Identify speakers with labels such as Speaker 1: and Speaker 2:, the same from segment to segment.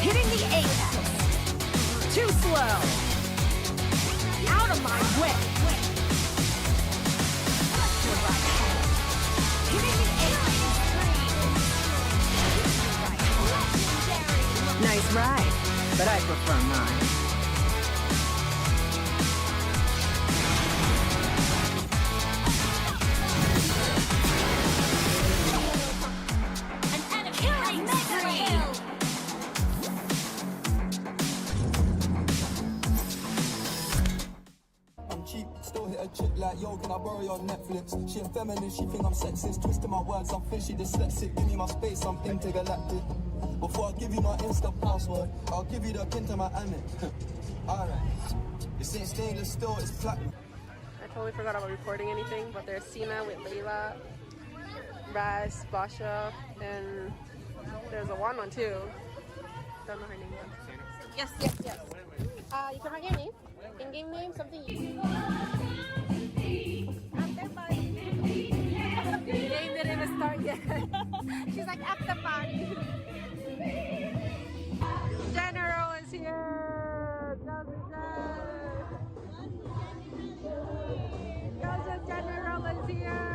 Speaker 1: Hitting the apex. Too slow. Out of my way. Hitting the apex. Nice ride, but I prefer mine.
Speaker 2: Chick like, yo, can I borrow your Netflix? She a feminist, she think I'm sexist. Twisting my words, I'm fishy dyslexic. Give me my space, I'm intergalactic. Before I give you my Insta password, I'll give you the pin to my Amex. Alright. This ain't stainless steel, it's platinum.
Speaker 3: I totally forgot about recording anything, but there's Sina with Layla, Raz, Basha, and there's a one too. Don't know her name yet. Yes. You can write your name. In-game name, something you The game didn't even start yet. She's like, at the party. General is here. General is here.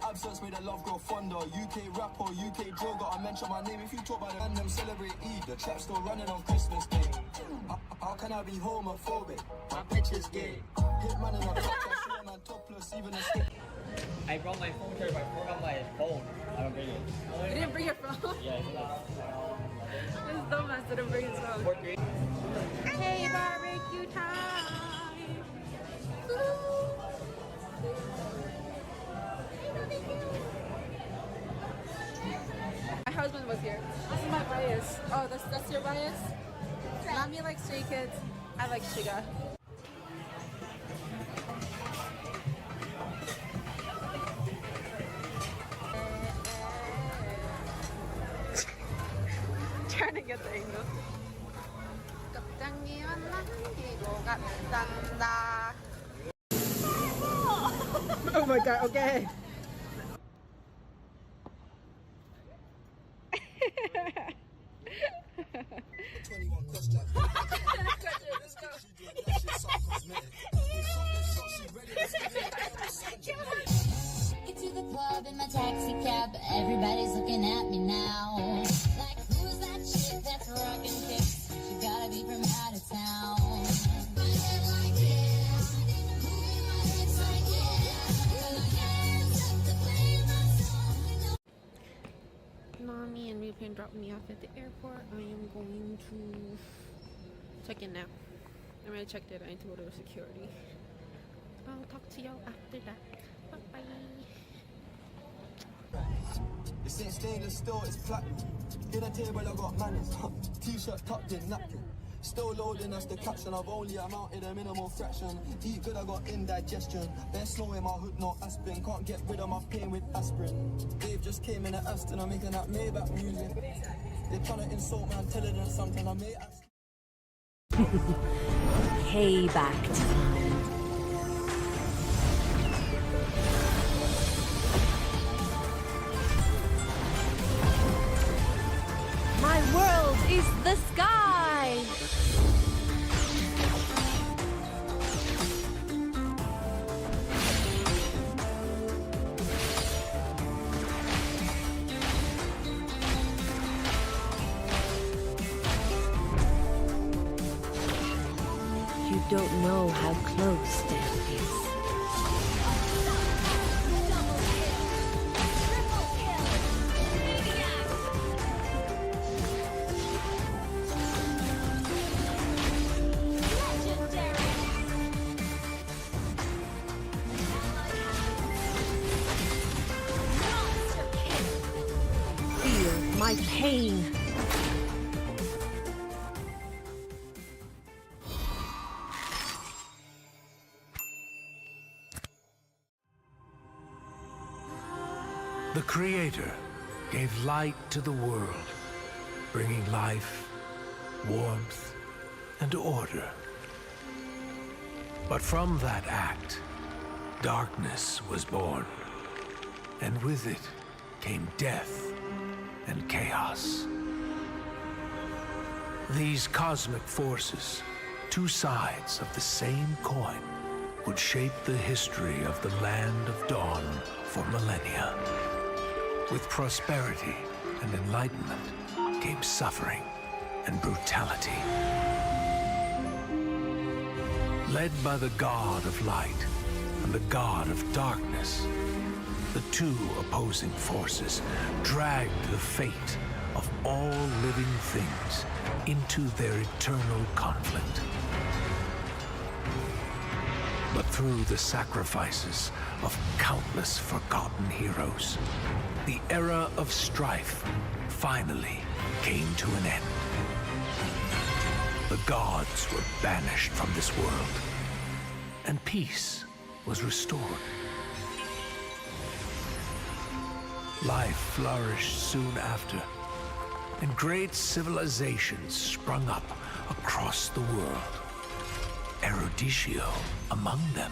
Speaker 2: Absence made the love grow fonder. UK rapper, UK drill, gotta mention my name. If you talk about it and them celebrate Eid, the trap still running on Christmas Day. How can I be homophobic? My bitch is gay. Hit man in a top, I see a man topless, even a stick.
Speaker 4: I brought my phone here, but I forgot my phone. I don't bring it.
Speaker 3: You didn't bring your phone?
Speaker 4: Yeah, it's not.
Speaker 3: This dumbass didn't bring his phone. Hey, barbecue time! My husband was here. This is my bias. Oh, that's your bias? Mommy likes Stray Kids. I like Shiga. Trying to get the angle. Oh my god, okay.
Speaker 5: Get to the club in my taxi cab, everybody's looking at me now. Like, who's that chick that's rockin' kicks? She gotta be from out of town.
Speaker 3: Mommy and Replane dropped me off at the airport. I am going to check in now. I already checked it. I need to go to security. I'll talk to y'all after that. Bye bye.
Speaker 2: This ain't stainless steel, it's platinum. In a table I got manners. T-shirt tucked in, napkin. Still loading, that's the caption. I've only amounted a minimal fraction. Eat good, I got indigestion. There's slow in my hood, no aspirin. Can't get rid of my pain with aspirin. Dave just came in at Aston, I'm making that Maybach music. They're trying to insult my intelligence, something I may ask.
Speaker 1: Payback time. My world is the sky! You don't know how close death is. Feel my pain.
Speaker 6: The Creator gave light to the world, bringing life, warmth, and order. But from that act, darkness was born, and with it came death and chaos. These cosmic forces, two sides of the same coin, would shape the history of the Land of Dawn for millennia. With prosperity and enlightenment came suffering and brutality. Led by the God of Light and the God of Darkness, the two opposing forces dragged the fate of all living things into their eternal conflict. But through the sacrifices of countless forgotten heroes, the era of strife finally came to an end. The gods were banished from this world, and peace was restored. Life flourished soon after, and great civilizations sprung up across the world. Eruditio among them.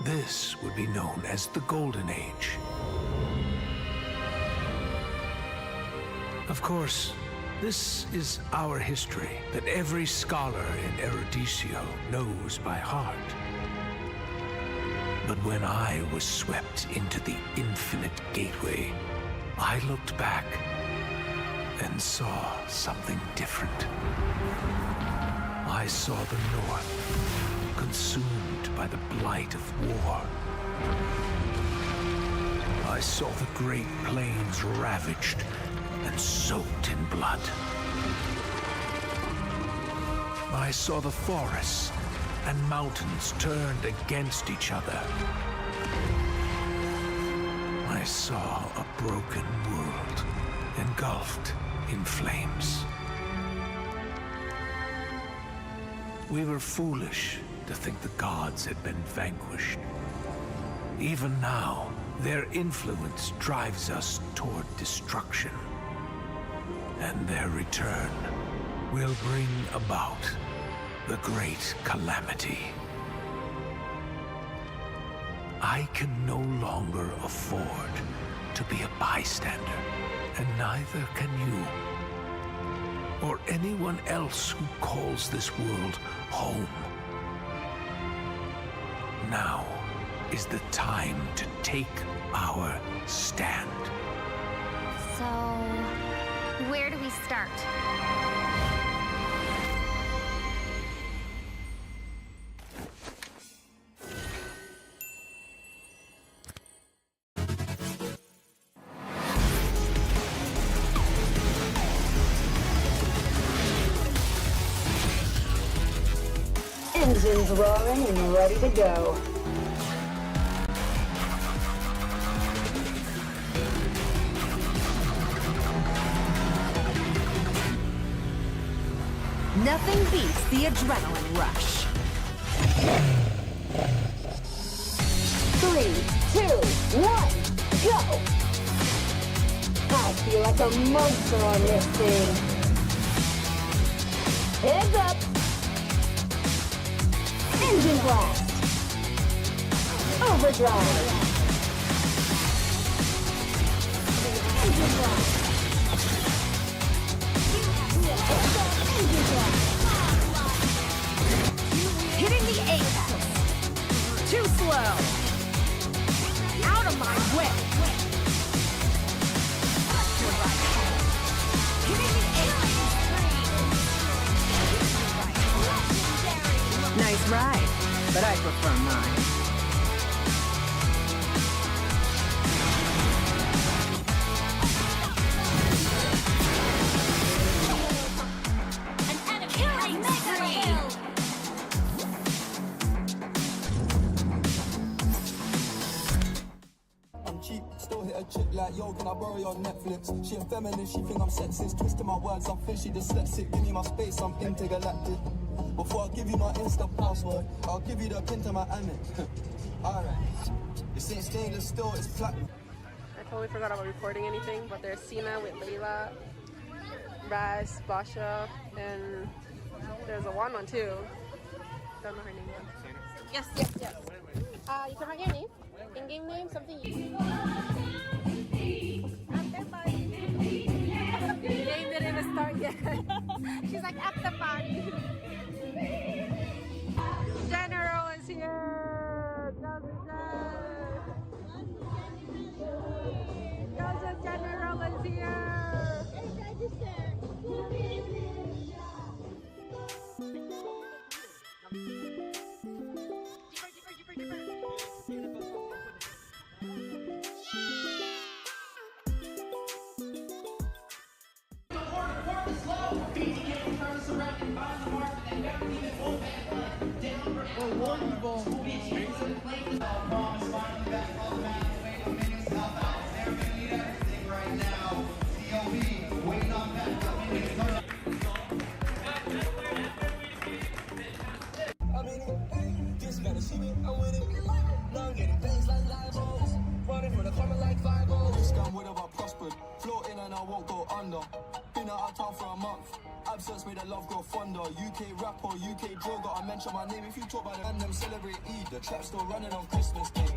Speaker 6: This would be known as the Golden Age. Of course, this is our history that every scholar in Eruditio knows by heart. But when I was swept into the infinite gateway, I looked back and saw something different. I saw the North consumed by the blight of war. I saw the Great Plains ravaged and soaked in blood. I saw the forests and mountains turned against each other. I saw a broken world engulfed in flames. We were foolish to think the gods had been vanquished. Even now, their influence drives us toward destruction. And their return will bring about the great calamity. I can no longer afford to be a bystander, and neither can you. Or anyone else who calls this world home. Now is the time to take our stand.
Speaker 7: So, where do we start?
Speaker 1: Engines roaring and ready to go. Nothing beats the adrenaline rush. 3, 2, 1, go! I feel like a monster on this thing. Heads up! Engine blast! Overdrive! Engine blast! Engine blast! Hitting the apex! Too slow! Out of my way! Hitting the apex! That's right, but I prefer mine.
Speaker 2: I'm cheap, still hit a chick like, yo, can I borrow your Netflix? She a feminist, she think I'm sexist, twisting my words, I'm fishy dyslexic, give me my space, I'm intergalactic. Before I give you my Insta password, I'll give you the pin to my Amex. Alright, this ain't stainless steel, it's platinum.
Speaker 3: I totally forgot about recording anything, but there's Sina with Layla, Raz, Basha, and there's a one too. Don't know her name yet. Yes. You can write your name. In-game name, something you... The game didn't even start yet. She's like, at the party. General is here. Joseph General is here.
Speaker 2: Absence made the love grow fonder. UK rapper, UK drill, gotta mention my name. If you talk about it and them celebrate Eid, the trap still running on Christmas Day.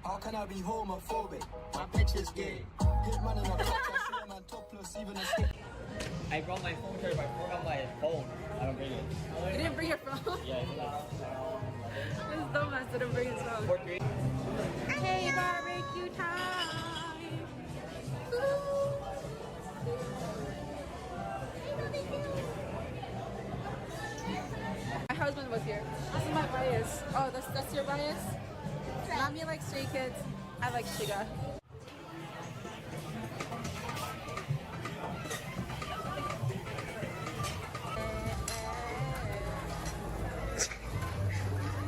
Speaker 2: How can I be homophobic? My bitch is gay. Hit man in a clutch, I see a man topless, even a stick.
Speaker 4: I brought my phone charger, but I forgot my phone. I don't bring it.
Speaker 3: You didn't bring your phone?
Speaker 4: Yeah, it's not.
Speaker 3: This dumbass didn't bring his phone. Hey, barbecue time! My husband was here. This is my bias. Oh, that's your bias? Mommy likes Stray Kids. I like Shiga.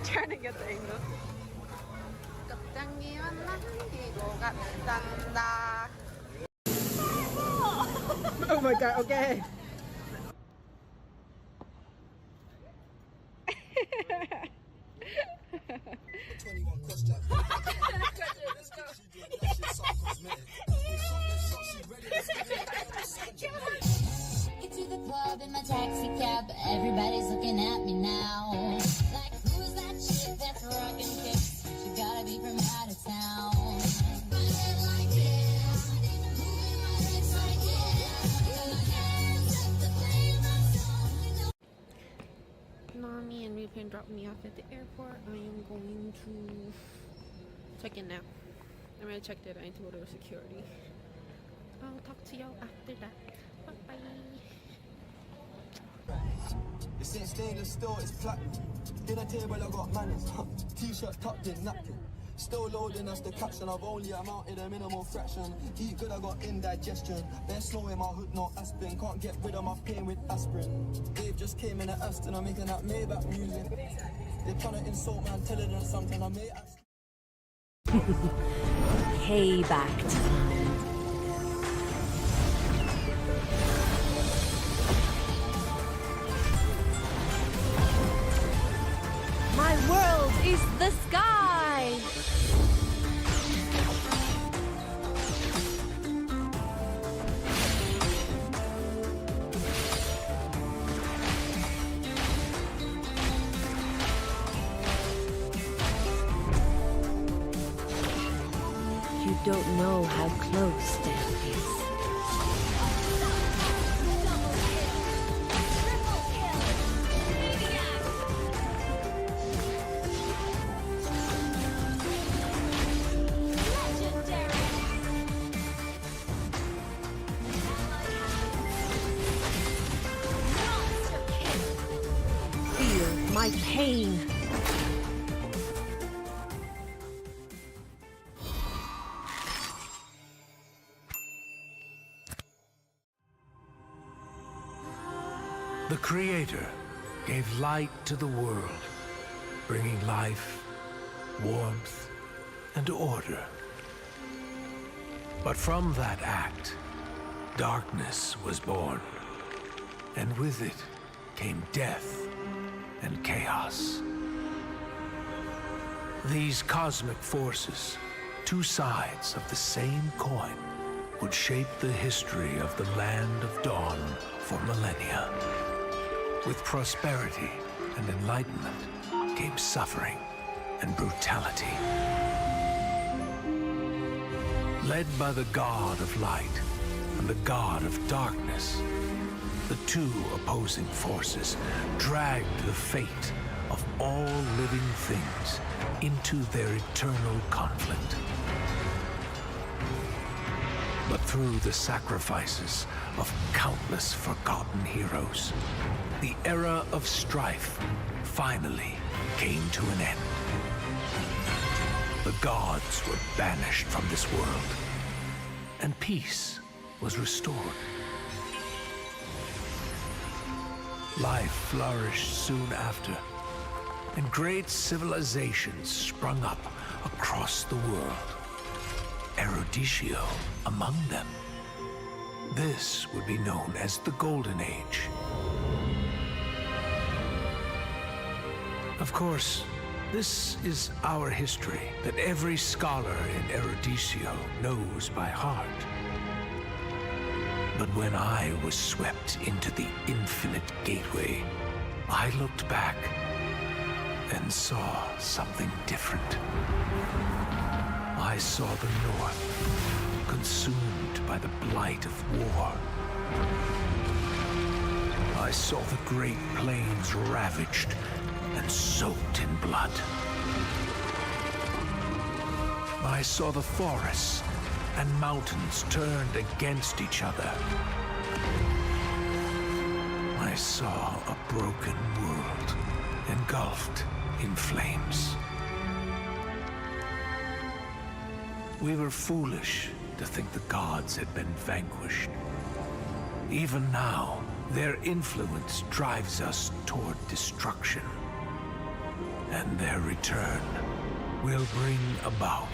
Speaker 3: Trying to get the angle. Oh my god, okay.
Speaker 5: Get to the club in my taxi cab, everybody's looking at me now. Like, who's that chick that's rockin' kicks? She gotta be from out of town.
Speaker 3: Mommy and Rupin dropped me off at the airport. I am going to check in now. I'm gonna check that I need to go to security. I'll talk to y'all after that. Bye bye.
Speaker 2: This ain't stainless steel, it's platinum. Dinner table, I got manners. T-shirt tucked in, napkin. Still loading, that's the caption. I've only amounted a minimal fraction. Eat good, I got indigestion. There's snow in my hood, no aspirin. Can't get rid of my pain with aspirin. Dave just came in at Aston, I'm making that Maybach music. They're trying to insult me, I'm telling them something. I may ask.
Speaker 1: Payback time. My world is the sky! You don't know how close death is. Feel my pain. pain.
Speaker 6: The Creator gave light to the world, bringing life, warmth, and order. But from that act, darkness was born, and with it came death and chaos. These cosmic forces, two sides of the same coin, would shape the history of the Land of Dawn for millennia. With prosperity and enlightenment came suffering and brutality. Led by the God of Light and the God of Darkness, the two opposing forces dragged the fate of all living things into their eternal conflict. But through the sacrifices of countless forgotten heroes, the era of strife finally came to an end. The gods were banished from this world, and peace was restored. Life flourished soon after, and great civilizations sprung up across the world, Eruditio among them. This would be known as the Golden Age. Of course, this is our history that every scholar in Eruditio knows by heart. But when I was swept into the infinite gateway, I looked back and saw something different. I saw the North consumed by the blight of war. I saw the Great Plains ravaged and soaked in blood. I saw the forests and mountains turned against each other. I saw a broken world engulfed in flames. We were foolish to think the gods had been vanquished. Even now, their influence drives us toward destruction. And their return will bring about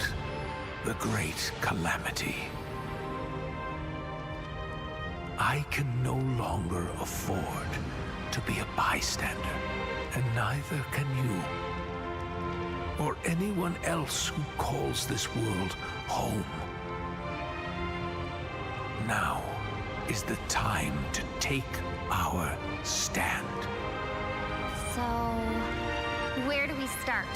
Speaker 6: the great calamity. I can no longer afford to be a bystander, and neither can you, or anyone else who calls this world home. Now is the time to take our stand.
Speaker 7: So, where do we start?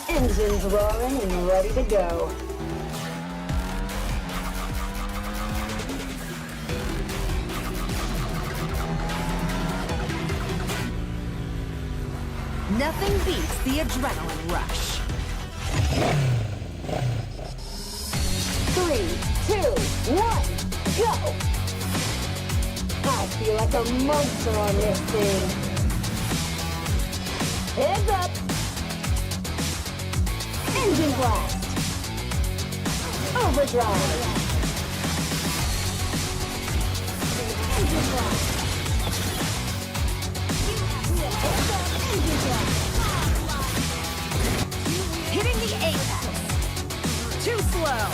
Speaker 8: Engines roaring and ready to go.
Speaker 1: Nothing beats the adrenaline rush.
Speaker 8: 3, 2, 1, go! I feel like a monster on this thing. Heads up! Engine blast! Overdrive! Engine blast! Engine blast!
Speaker 1: Hitting the apex. Too slow.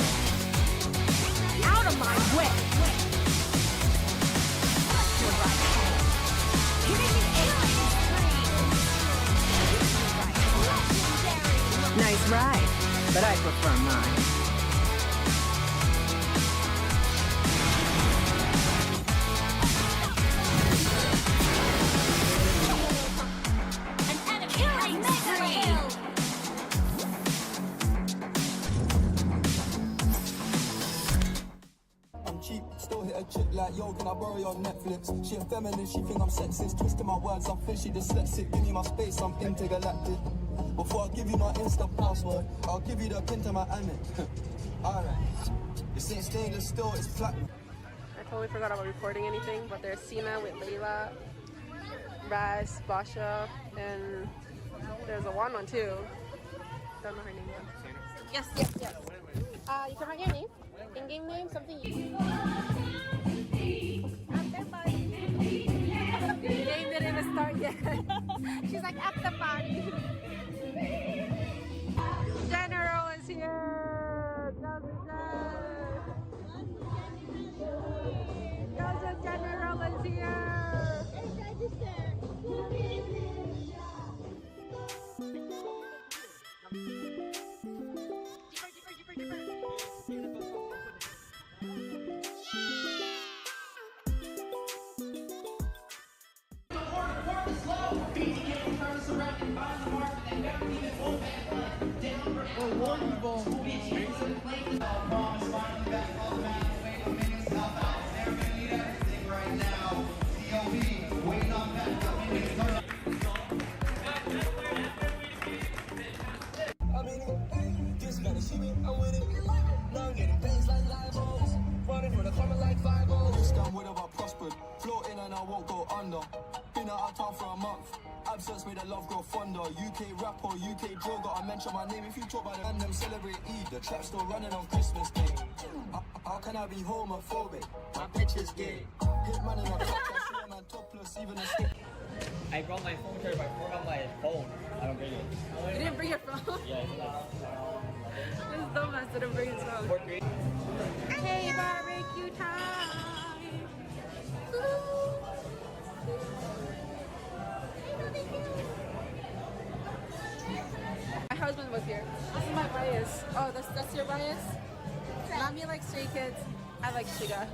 Speaker 1: Out of my way. Hitting the apex. Nice ride, but I prefer mine.
Speaker 2: I'm cheap, still hit a chick like like, yo, can I borrow your Netflix? She a feminist, she think I'm sexist. Twisting my words, I'm fishy dyslexic. Give me my space, I'm intergalactic. Before I give you my Insta password, I'll give you the pin to my Amex. Alright. This ain't stainless steel, it's platinum.
Speaker 3: I totally forgot about recording anything, but there's Sina with Layla, Raz, Basha, and there's a one too. Don't know her name yet. Yes. You can write your name. In-game name, something you... The game didn't even start yet. She's like, at the party. General is here. Joseph General is here.
Speaker 2: Absence made the love grow fonder. UK rapper, UK drill, gotta mention my name. If you talk about it, and them celebrate Eid, the trap's still running on Christmas Day. How can I be homophobic? My bitch is gay. Hit man in a cup, I see a man topless, even a stick.
Speaker 4: I brought my phone charger, but I forgot my phone. I don't bring it.
Speaker 3: You didn't bring your phone?
Speaker 4: Yeah, it's not.
Speaker 3: This dumbass didn't bring his phone. Hey, barbecue time! My husband was here. This is my bias. Oh, that's your bias? Mommy likes Stray Kids. I like Shiga.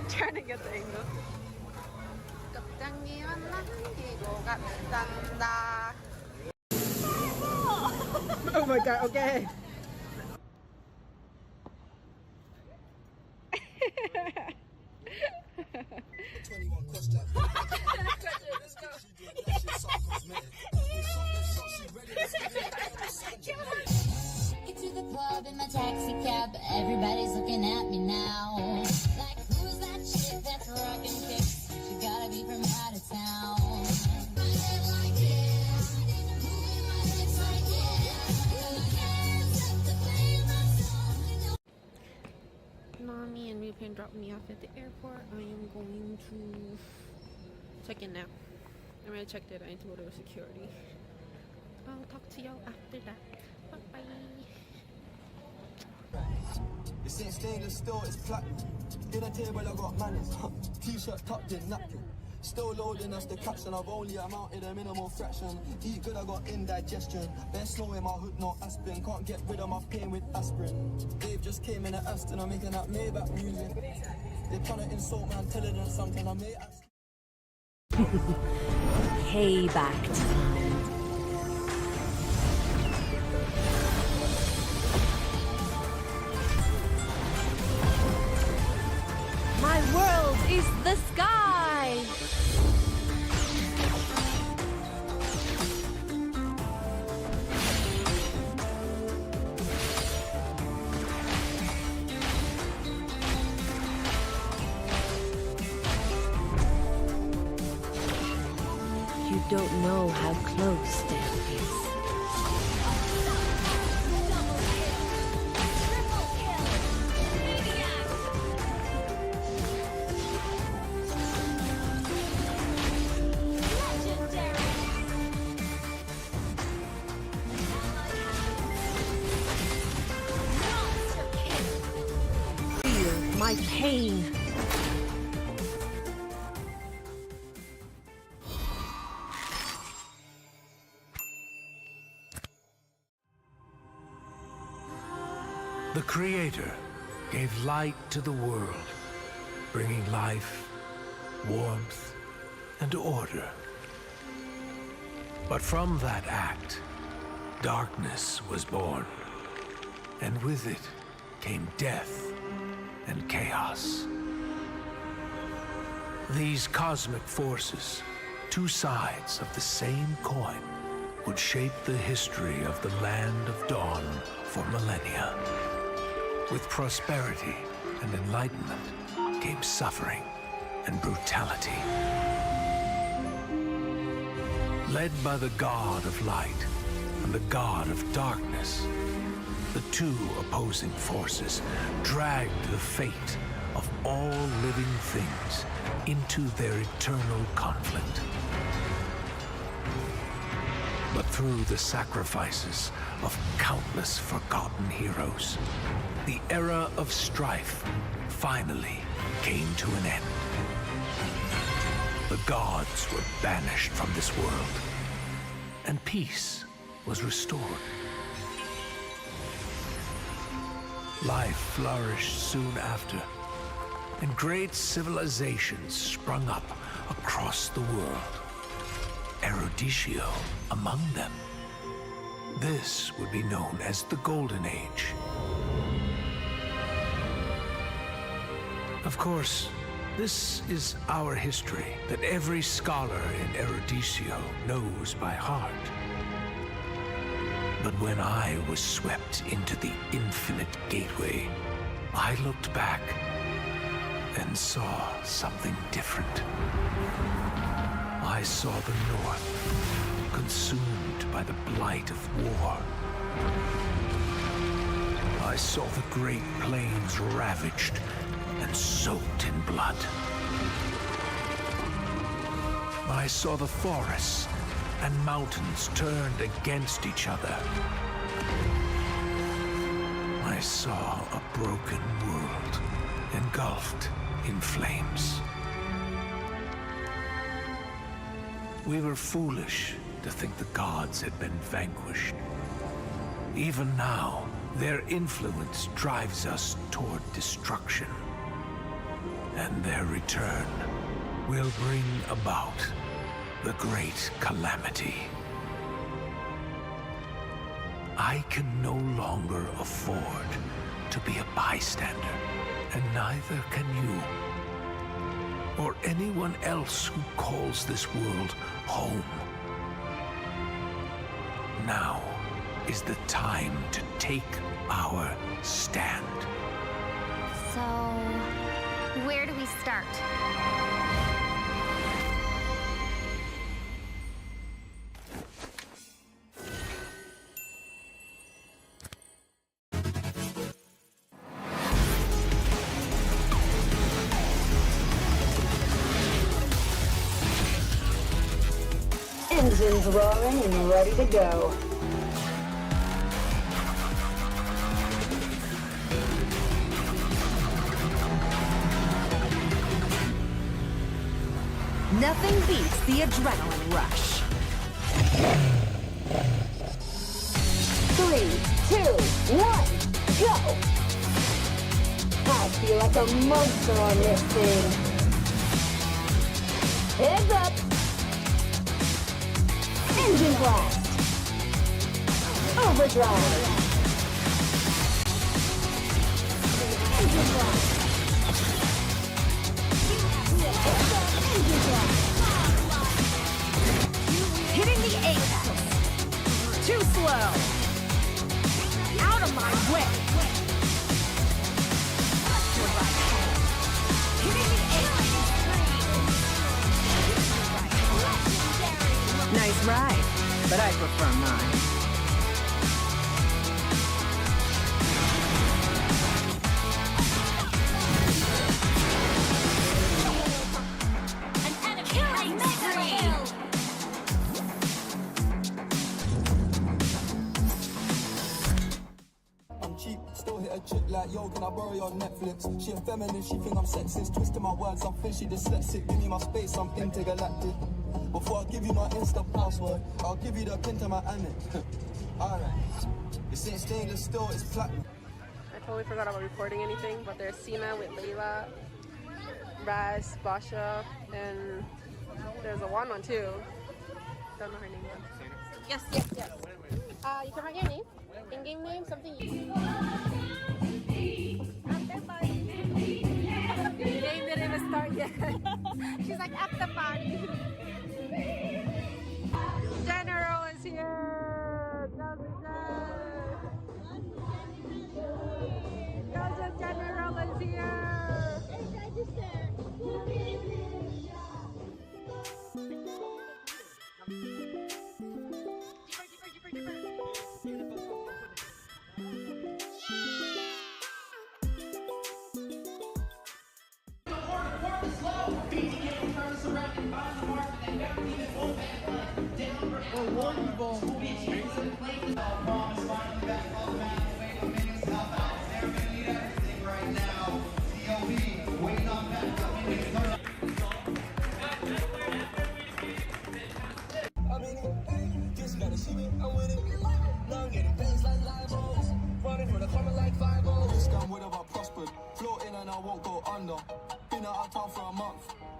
Speaker 3: Trying to get the angle. Oh my god, okay.
Speaker 5: Get to the club in my taxi cab, everybody's looking at me now. Like, who's that chick that's rockin' kicks? She gotta be from out of town.
Speaker 3: Mommy and Moonton dropped me off at the airport. I am going to check in now. I'm gonna check that I need to go to security. I'll talk to y'all after that. Bye bye.
Speaker 2: This ain't stainless steel, it's platinum. In a table I got manners. T-shirt tucked in napkin. Still loading, that's the caption. I've only amounted a minimal fraction. Eat good, I got indigestion. Best slow in my hood, no aspirin. Can't get rid of my pain with aspirin. Dave just came in at Aston, I'm making that Maybach music. They're trying to insult me, I'm telling them something. I may ask.
Speaker 1: Payback time. My world is the sky! You don't know how close death is. Feel my pain.
Speaker 6: The Creator gave light to the world, bringing life, warmth, and order. But from that act, darkness was born. And with it came death and chaos. These cosmic forces, two sides of the same coin, would shape the history of the Land of Dawn for millennia. With prosperity and enlightenment came suffering and brutality. Led by the god of light and the god of darkness, the two opposing forces dragged the fate of all living things into their eternal conflict. But through the sacrifices of countless forgotten heroes, the era of strife finally came to an end. The gods were banished from this world, and peace was restored. Life flourished soon after, and great civilizations sprung up across the world. Eruditio among them. This would be known as the Golden Age. Of course, this is our history that every scholar in Eruditio knows by heart. But when I was swept into the infinite gateway, I looked back and saw something different. I saw the North consumed by the blight of war. I saw the Great Plains ravaged and soaked in blood. I saw the forests and mountains turned against each other. I saw a broken world engulfed in flames. We were foolish to think the gods had been vanquished. Even now, their influence drives us toward destruction. And their return will bring about the great calamity. I can no longer afford to be a bystander, and neither can you, or anyone else who calls this world home. Now is the time to take our stand.
Speaker 7: So, where do we start?
Speaker 8: Engines roaring and ready to go.
Speaker 1: Nothing beats the adrenaline rush.
Speaker 8: 3, 2, 1, go! I feel like a monster on this thing. Heads up! Engine blast! Overdrive! Engine blast! Engine blast!
Speaker 1: Hitting the apex. Too slow. Out of my way. Hitting the apex. Nice ride, but I prefer mine.
Speaker 2: Chick like, yo, can I borrow your Netflix? She a feminine, she think I'm sexist. Twisting my words, I'm thin, she dyslexic. Give me my space, I'm intergalactic. Before I give you my Insta password, I'll give you the pin to my Amex. Alright. This ain't stainless steel, it's platinum.
Speaker 3: I totally forgot about recording anything, but there's Sina with Layla, Raz, Basha, and there's a one too. Don't know her name yet. Yes, yes, yes. You can write your name, in-game name, something you... The game didn't even start yet. She's like, at the party. General is here. Joseph General is here.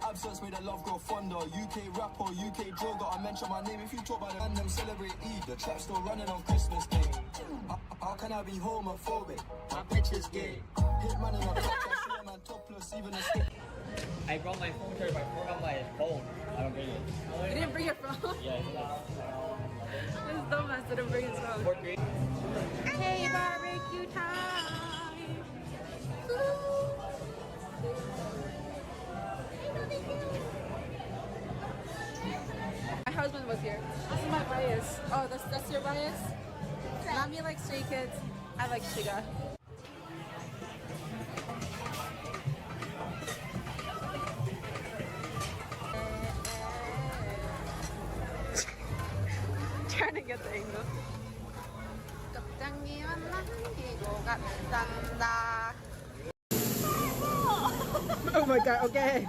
Speaker 2: Absence made the love grow fonder. UK rapper, UK drill, gotta mention my name. If you talk about it and them celebrate Eid, the trap still running on Christmas Day. How can I be homophobic? My bitch is gay. Hit man in a clutch, I see a man topless, even a stick.
Speaker 4: I brought my phone charger, but I forgot my phone. I don't bring it.
Speaker 3: You didn't bring your phone?
Speaker 4: Yeah,
Speaker 3: This dumbass didn't bring his phone. Hey, barbecue time! My husband was here. This is my bias. Oh, that's your bias? Mommy likes Stray Kids. I like Shiga. Trying to get the angle. Oh my god, okay.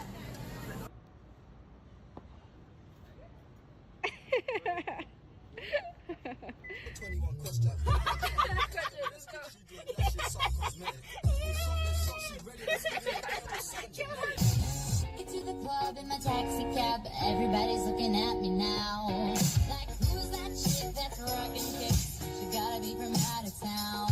Speaker 5: Get to the club in my taxi cab, everybody's looking at me now. Like, who's that chick that's rocking kicks? She gotta be from out of town.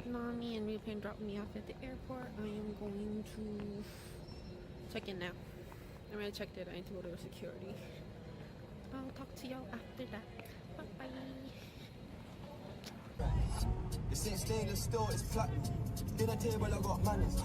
Speaker 3: Mommy and Rupin dropped me off at the airport. I am going to check in now. I'm gonna check that I need to go to security. I'll talk to y'all after that. Bye bye.
Speaker 2: This ain't stainless steel, it's platinum. Dinner table, I got manners.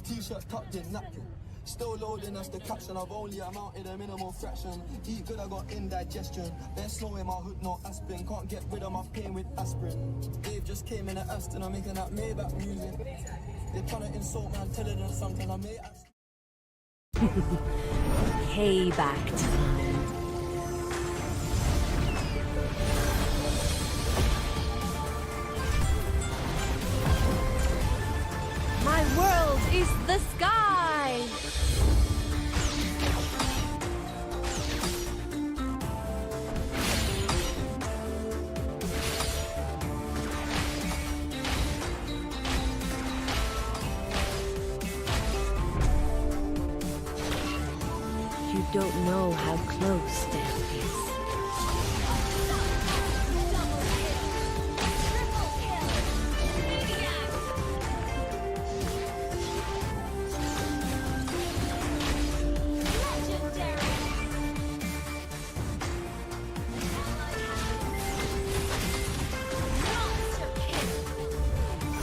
Speaker 2: T-shirt tucked in, napkin. Still loading, that's the caption. I've only amounted a minimal fraction. Eat good, I got indigestion. There's snow in my hood, no aspirin. Can't get rid of my pain with aspirin. Dave just came in at Aston, I'm making that Maybach music. They're trying to insult me, I'm telling them something. I may ask.
Speaker 1: Payback time. My world is the sky! You don't know how close death is.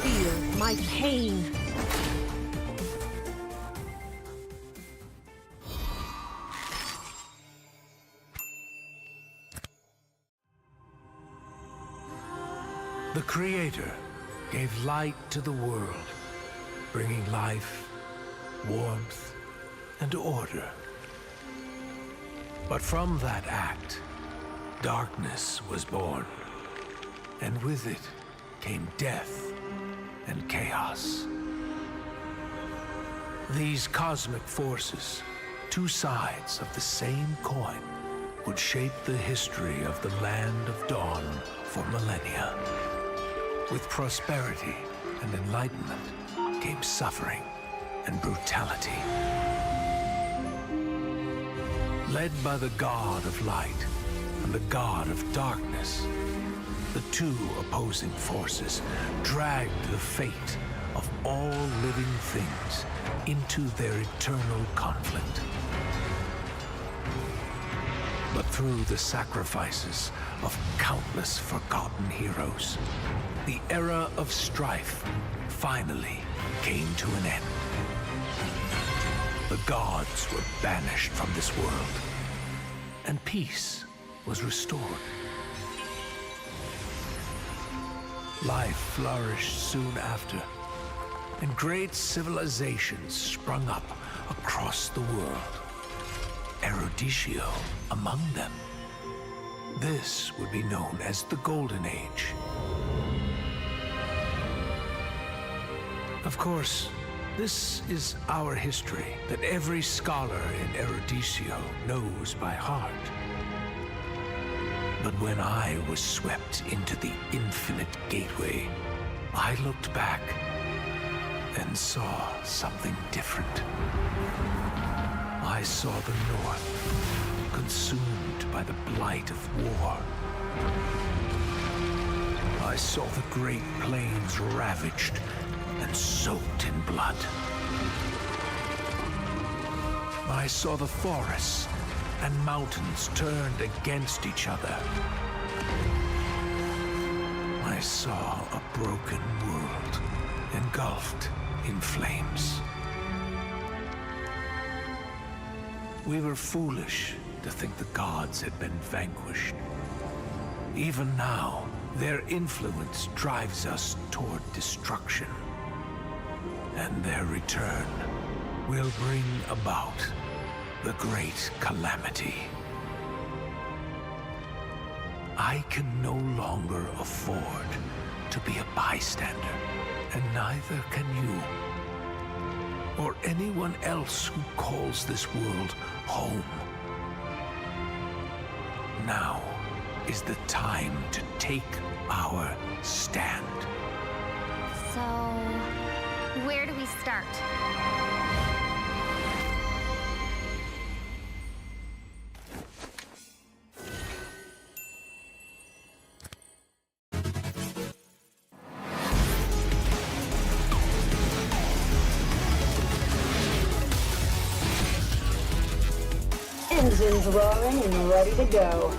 Speaker 1: Feel my pain.
Speaker 6: The Creator gave light to the world, bringing life, warmth, and order. But from that act, darkness was born, and with it came death and chaos. These cosmic forces, two sides of the same coin, would shape the history of the Land of Dawn for millennia. With prosperity and enlightenment, came suffering and brutality. Led by the god of light and the god of darkness, the two opposing forces dragged the fate of all living things into their eternal conflict. But through the sacrifices of countless forgotten heroes, the era of strife finally came to an end. The gods were banished from this world, and peace was restored. Life flourished soon after, and great civilizations sprung up across the world, Eruditio among them. This would be known as the Golden Age. Of course, this is our history that every scholar in Eruditio knows by heart. But when I was swept into the infinite gateway, I looked back and saw something different. I saw the North consumed by the blight of war. I saw the Great Plains ravaged and soaked in blood. I saw the forests and mountains turned against each other. I saw a broken world engulfed in flames. We were foolish to think the gods had been vanquished. Even now, their influence drives us toward destruction. And their return will bring about the great calamity. I can no longer afford to be a bystander, and neither can you, or anyone else who calls this world home. Now is the time to take our stand.
Speaker 7: So, where do we start?
Speaker 8: Engines roaring and ready to go.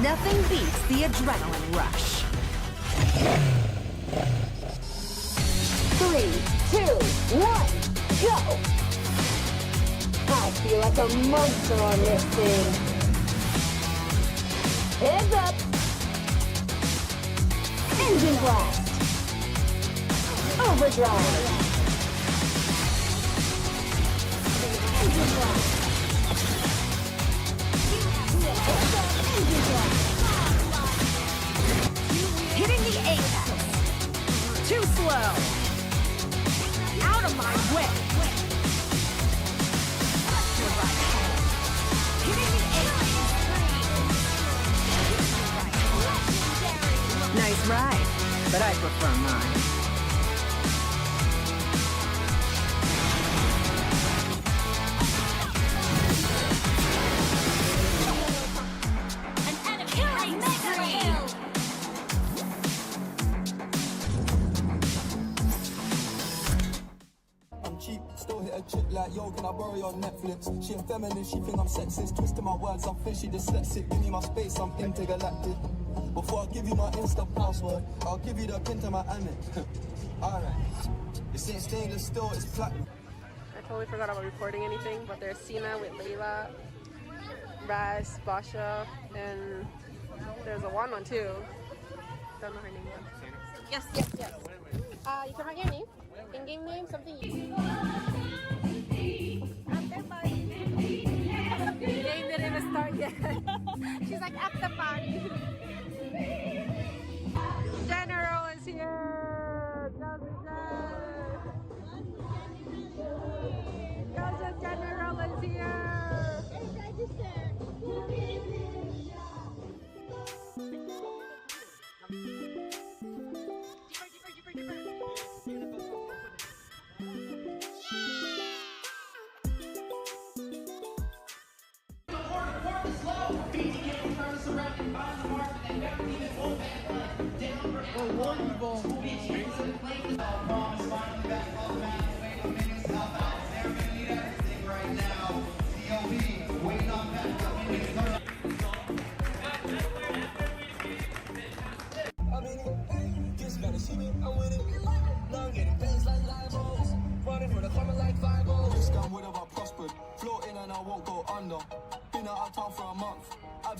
Speaker 1: Nothing beats the adrenaline rush.
Speaker 8: 3, 2, 1, go! I feel like a monster on this thing. Heads up! Engine blast! Overdrive! Engine blast! Engine blast!
Speaker 1: Hitting the apex. Too slow. Out of my way. Hitting the apex. Nice ride, but I prefer mine.
Speaker 2: I'm cheap, still hit a chick like, yo, can I borrow your Netflix? She a feminine, she think I'm sexist, twisting my words, I'm fishy dyslexic, give me my space, I'm intergalactic. Before I give you my Insta password, I'll give you the pin to my Amex. Alright, this ain't stainless steel, it's platinum.
Speaker 3: I totally forgot about recording anything, but there's Sina with Layla, Raz, Basha, and there's a one too. Don't know her name yet. Yes. You can write your name. In-game name, something you... The game didn't even start yet. She's like, at the party. General is here! Goza General is here!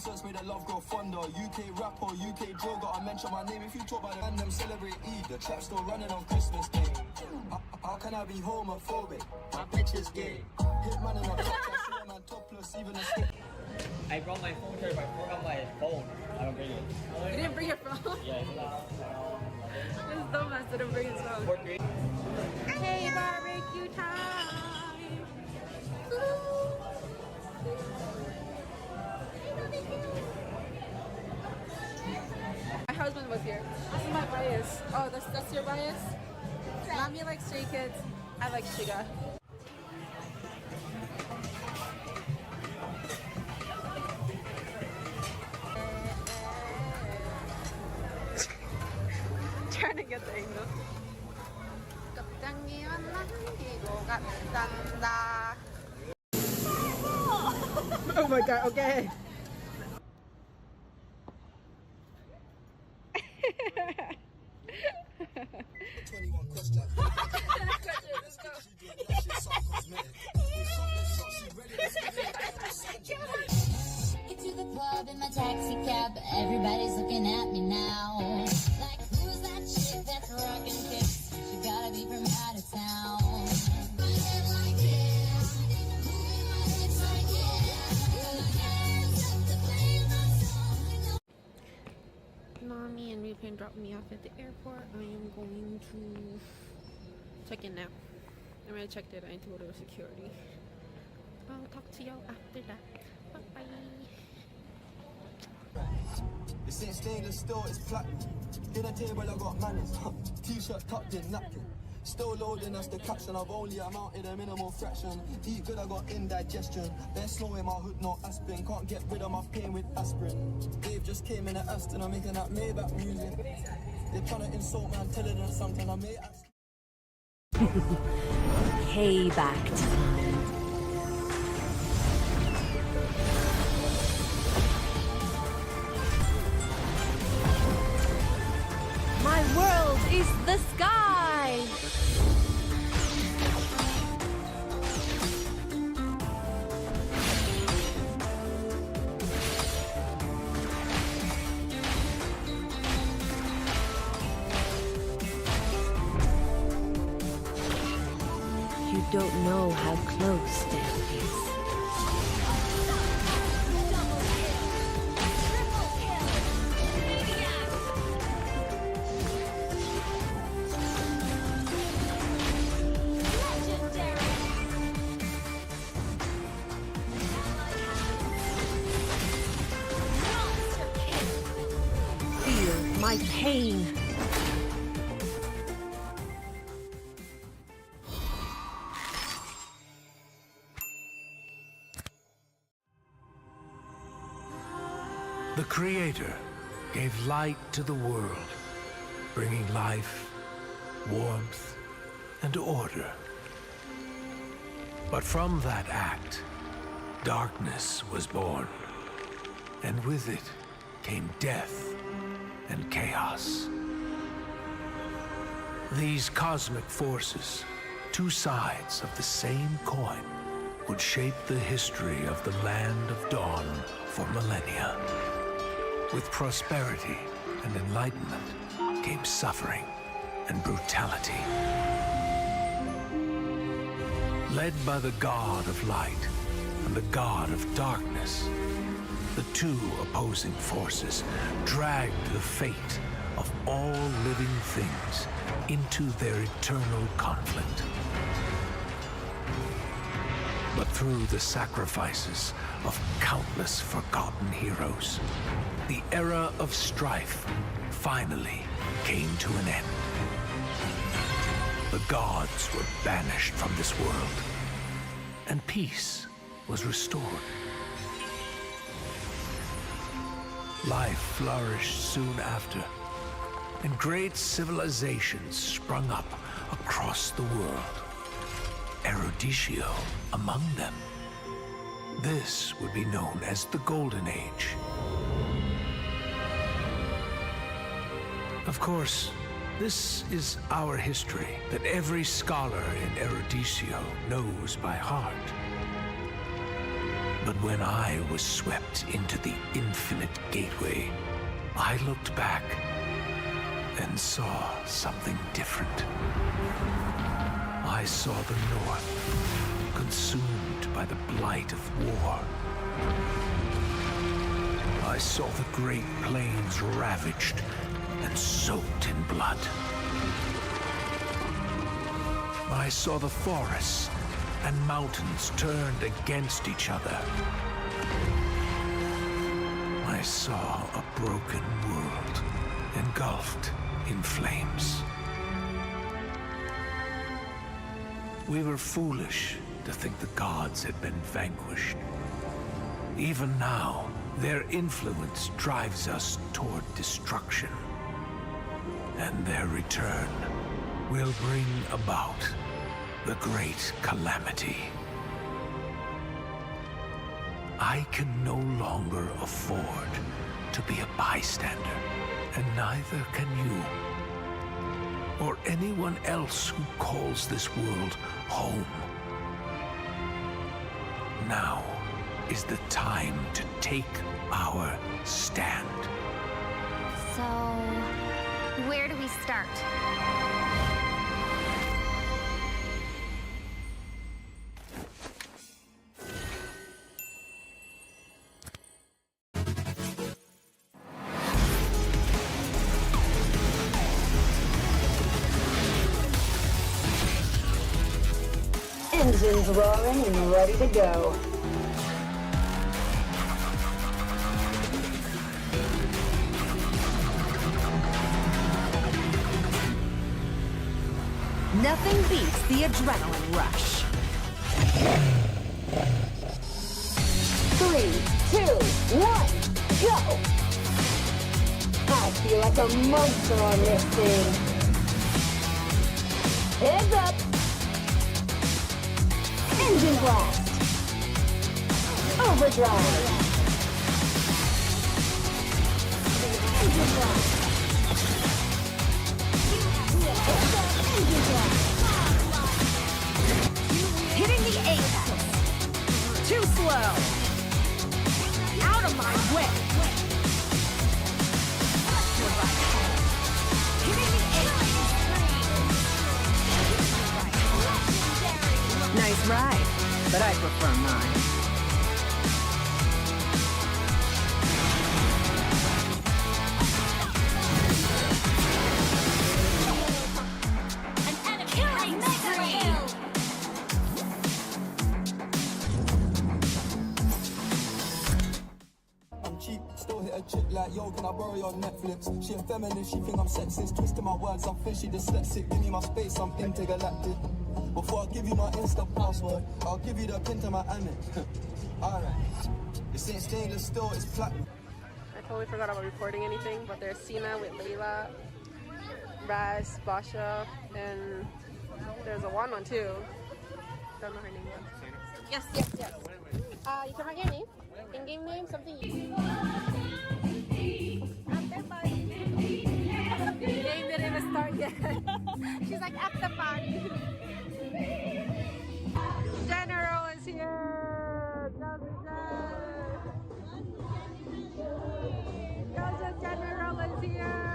Speaker 2: absence made the love grow fonder. UK rapper, UK drill, gotta mention my name. If you talk about it, and them celebrate Eid, the trap still running on Christmas Day. How can I be homophobic? My bitch is gay. Hit man in a top, I see a man topless, even a stick.
Speaker 4: I brought my phone charger, but I forgot my phone. I don't bring it.
Speaker 3: You didn't bring your phone?
Speaker 4: Yeah, it's
Speaker 3: This dumbass didn't bring his phone. Hey, barbecue time! My husband was here. This is my bias. Oh, that's your bias? Mommy likes Stray Kids. I like Shiga. Trying to get the angle. Oh my god, okay.
Speaker 5: Get to the club in my taxi cab, everybody's looking at me now. Like, who's that chick that's rockin' kicks? She gotta be from out of town.
Speaker 3: Mommy and Rupin dropped me off at the airport. I am going to check in now. I'm gonna check that I need to go to security. I'll talk to y'all after that. Bye bye.
Speaker 2: This ain't stainless steel, it's platinum. Dinner table, I got manners. T-shirt tucked in, napkin. Still loading, that's the caption. I've only amounted a minimal fraction. Eat good, I got indigestion. There's snow in my hood, no aspirin. Can't get rid of my pain with aspirin. Dave just came in at Aston, I'm making that Maybach music. They're trying to insult my intelligence, something I may ask.
Speaker 1: Payback time. My world is the sky! You don't know how close death is. Feel my pain.
Speaker 6: The Creator gave light to the world, bringing life, warmth, and order. But from that act, darkness was born, and with it came death and chaos. These cosmic forces, two sides of the same coin, would shape the history of the Land of Dawn for millennia. With prosperity and enlightenment came suffering and brutality. Led by the God of Light and the God of Darkness, the two opposing forces dragged the fate of all living things into their eternal conflict. But through the sacrifices of countless forgotten heroes, the era of strife finally came to an end. The gods were banished from this world, and peace was restored. Life flourished soon after, and great civilizations sprung up across the world. Eruditio among them. This would be known as the Golden Age. Of course, this is our history that every scholar in Eruditio knows by heart. But when I was swept into the infinite gateway, I looked back and saw something different. I saw the North consumed by the blight of war. I saw the Great Plains ravaged and soaked in blood. I saw the forests and mountains turned against each other. I saw a broken world engulfed in flames. We were foolish to think the gods had been vanquished. Even now, their influence drives us toward destruction. And their return will bring about the great calamity. I can no longer afford to be a bystander, and neither can you, or anyone else who calls this world home. Now is the time to take our stand.
Speaker 7: So, where do we start?
Speaker 8: Engines roaring and ready to go.
Speaker 1: Nothing beats the adrenaline rush.
Speaker 8: 3, 2, 1, go! I feel like a monster on this thing. Heads up! Engine blast! Overdrive! Engine blast! Engine blast!
Speaker 1: Hitting the apex. Too slow. Out of my way. Hitting the apex. Nice ride, but I prefer mine.
Speaker 2: I'm cheap, still hit a chick like, yo, can I borrow your Netflix? She a feminist, she think I'm sexist, twisting my words, I'm fishy dyslexic, give me my space, I'm intergalactic. Before I give you my Insta password, I'll give you the pin to my Amex. Alright, this ain't stainless steel, it's platinum.
Speaker 3: I totally forgot about recording anything, but there's Sina with Layla, Raz, Basha, and there's a one too. Don't know her name yet. Yes. You can write your name. In-game name, something you... The game didn't even start yet. She's like, at the party. General is here! Joseph General is here!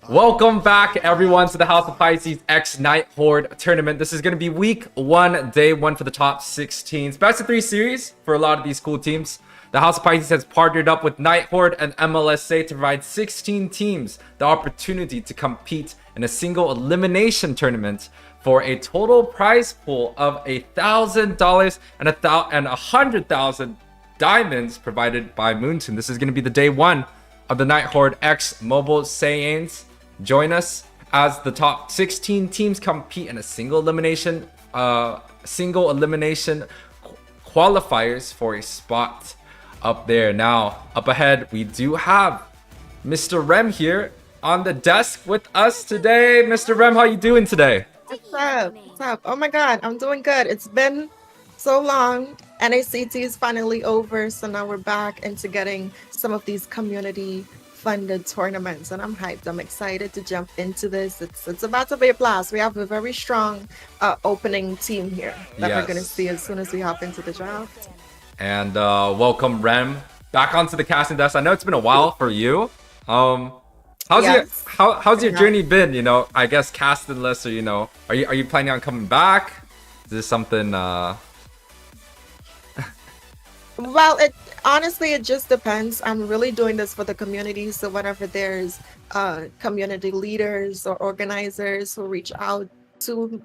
Speaker 9: Welcome back, everyone, to the House of Pisces X Nighthorde tournament. This is going to be week 1, day 1 for the top 16. Best of 3 series for a lot of these cool teams. The House of Pisces has partnered up with Nighthorde and MLSA to provide 16 teams the opportunity to compete in a single elimination tournament for a total prize pool of $1,000 and 100,000 diamonds provided by Moonton. This is going to be the day 1 of the Nighthorde X Mobile Saiyans. Join us as the top 16 teams compete in a single elimination qualifiers for a spot up there. Now, up ahead, we do have Mr. Rem here on the desk with us today. Mr. Rem, how you doing today?
Speaker 10: What's up? What's up? Oh my God, I'm doing good. It's been so long. NACT is finally over, so now we're back into getting some of these community-funded tournaments, and I'm hyped. I'm excited to jump into this. It's about to be a blast. We have a very strong opening team here that we're gonna
Speaker 9: Yes.
Speaker 10: see as soon as we hop into the draft.
Speaker 9: And welcome Rem back onto the casting desk. I know it's been a while for you. How's
Speaker 10: Yes.
Speaker 9: how's your journey been? You know, I guess casting list, or you know, are you planning on coming back? Is this something?
Speaker 10: Well, it honestly it just depends. I'm really doing this for the community. So whenever there's community leaders or organizers who reach out to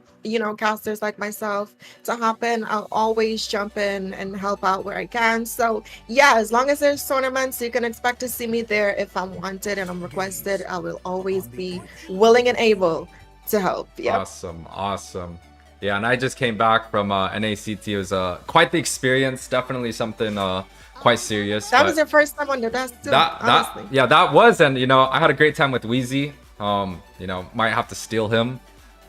Speaker 10: casters like myself to hop in, I'll always jump in and help out where I can. So yeah, as long as there's tournaments, you can expect to see me there. If I'm wanted and I'm requested, I will always be willing and able to help. Yeah.
Speaker 9: Awesome. Yeah, and I just came back from NACT. It was quite the experience. Definitely something quite serious.
Speaker 10: That
Speaker 9: but
Speaker 10: was your first time on the desk too, honestly.
Speaker 9: that was, and you know, I had a great time with Wheezy. You know, might have to steal him.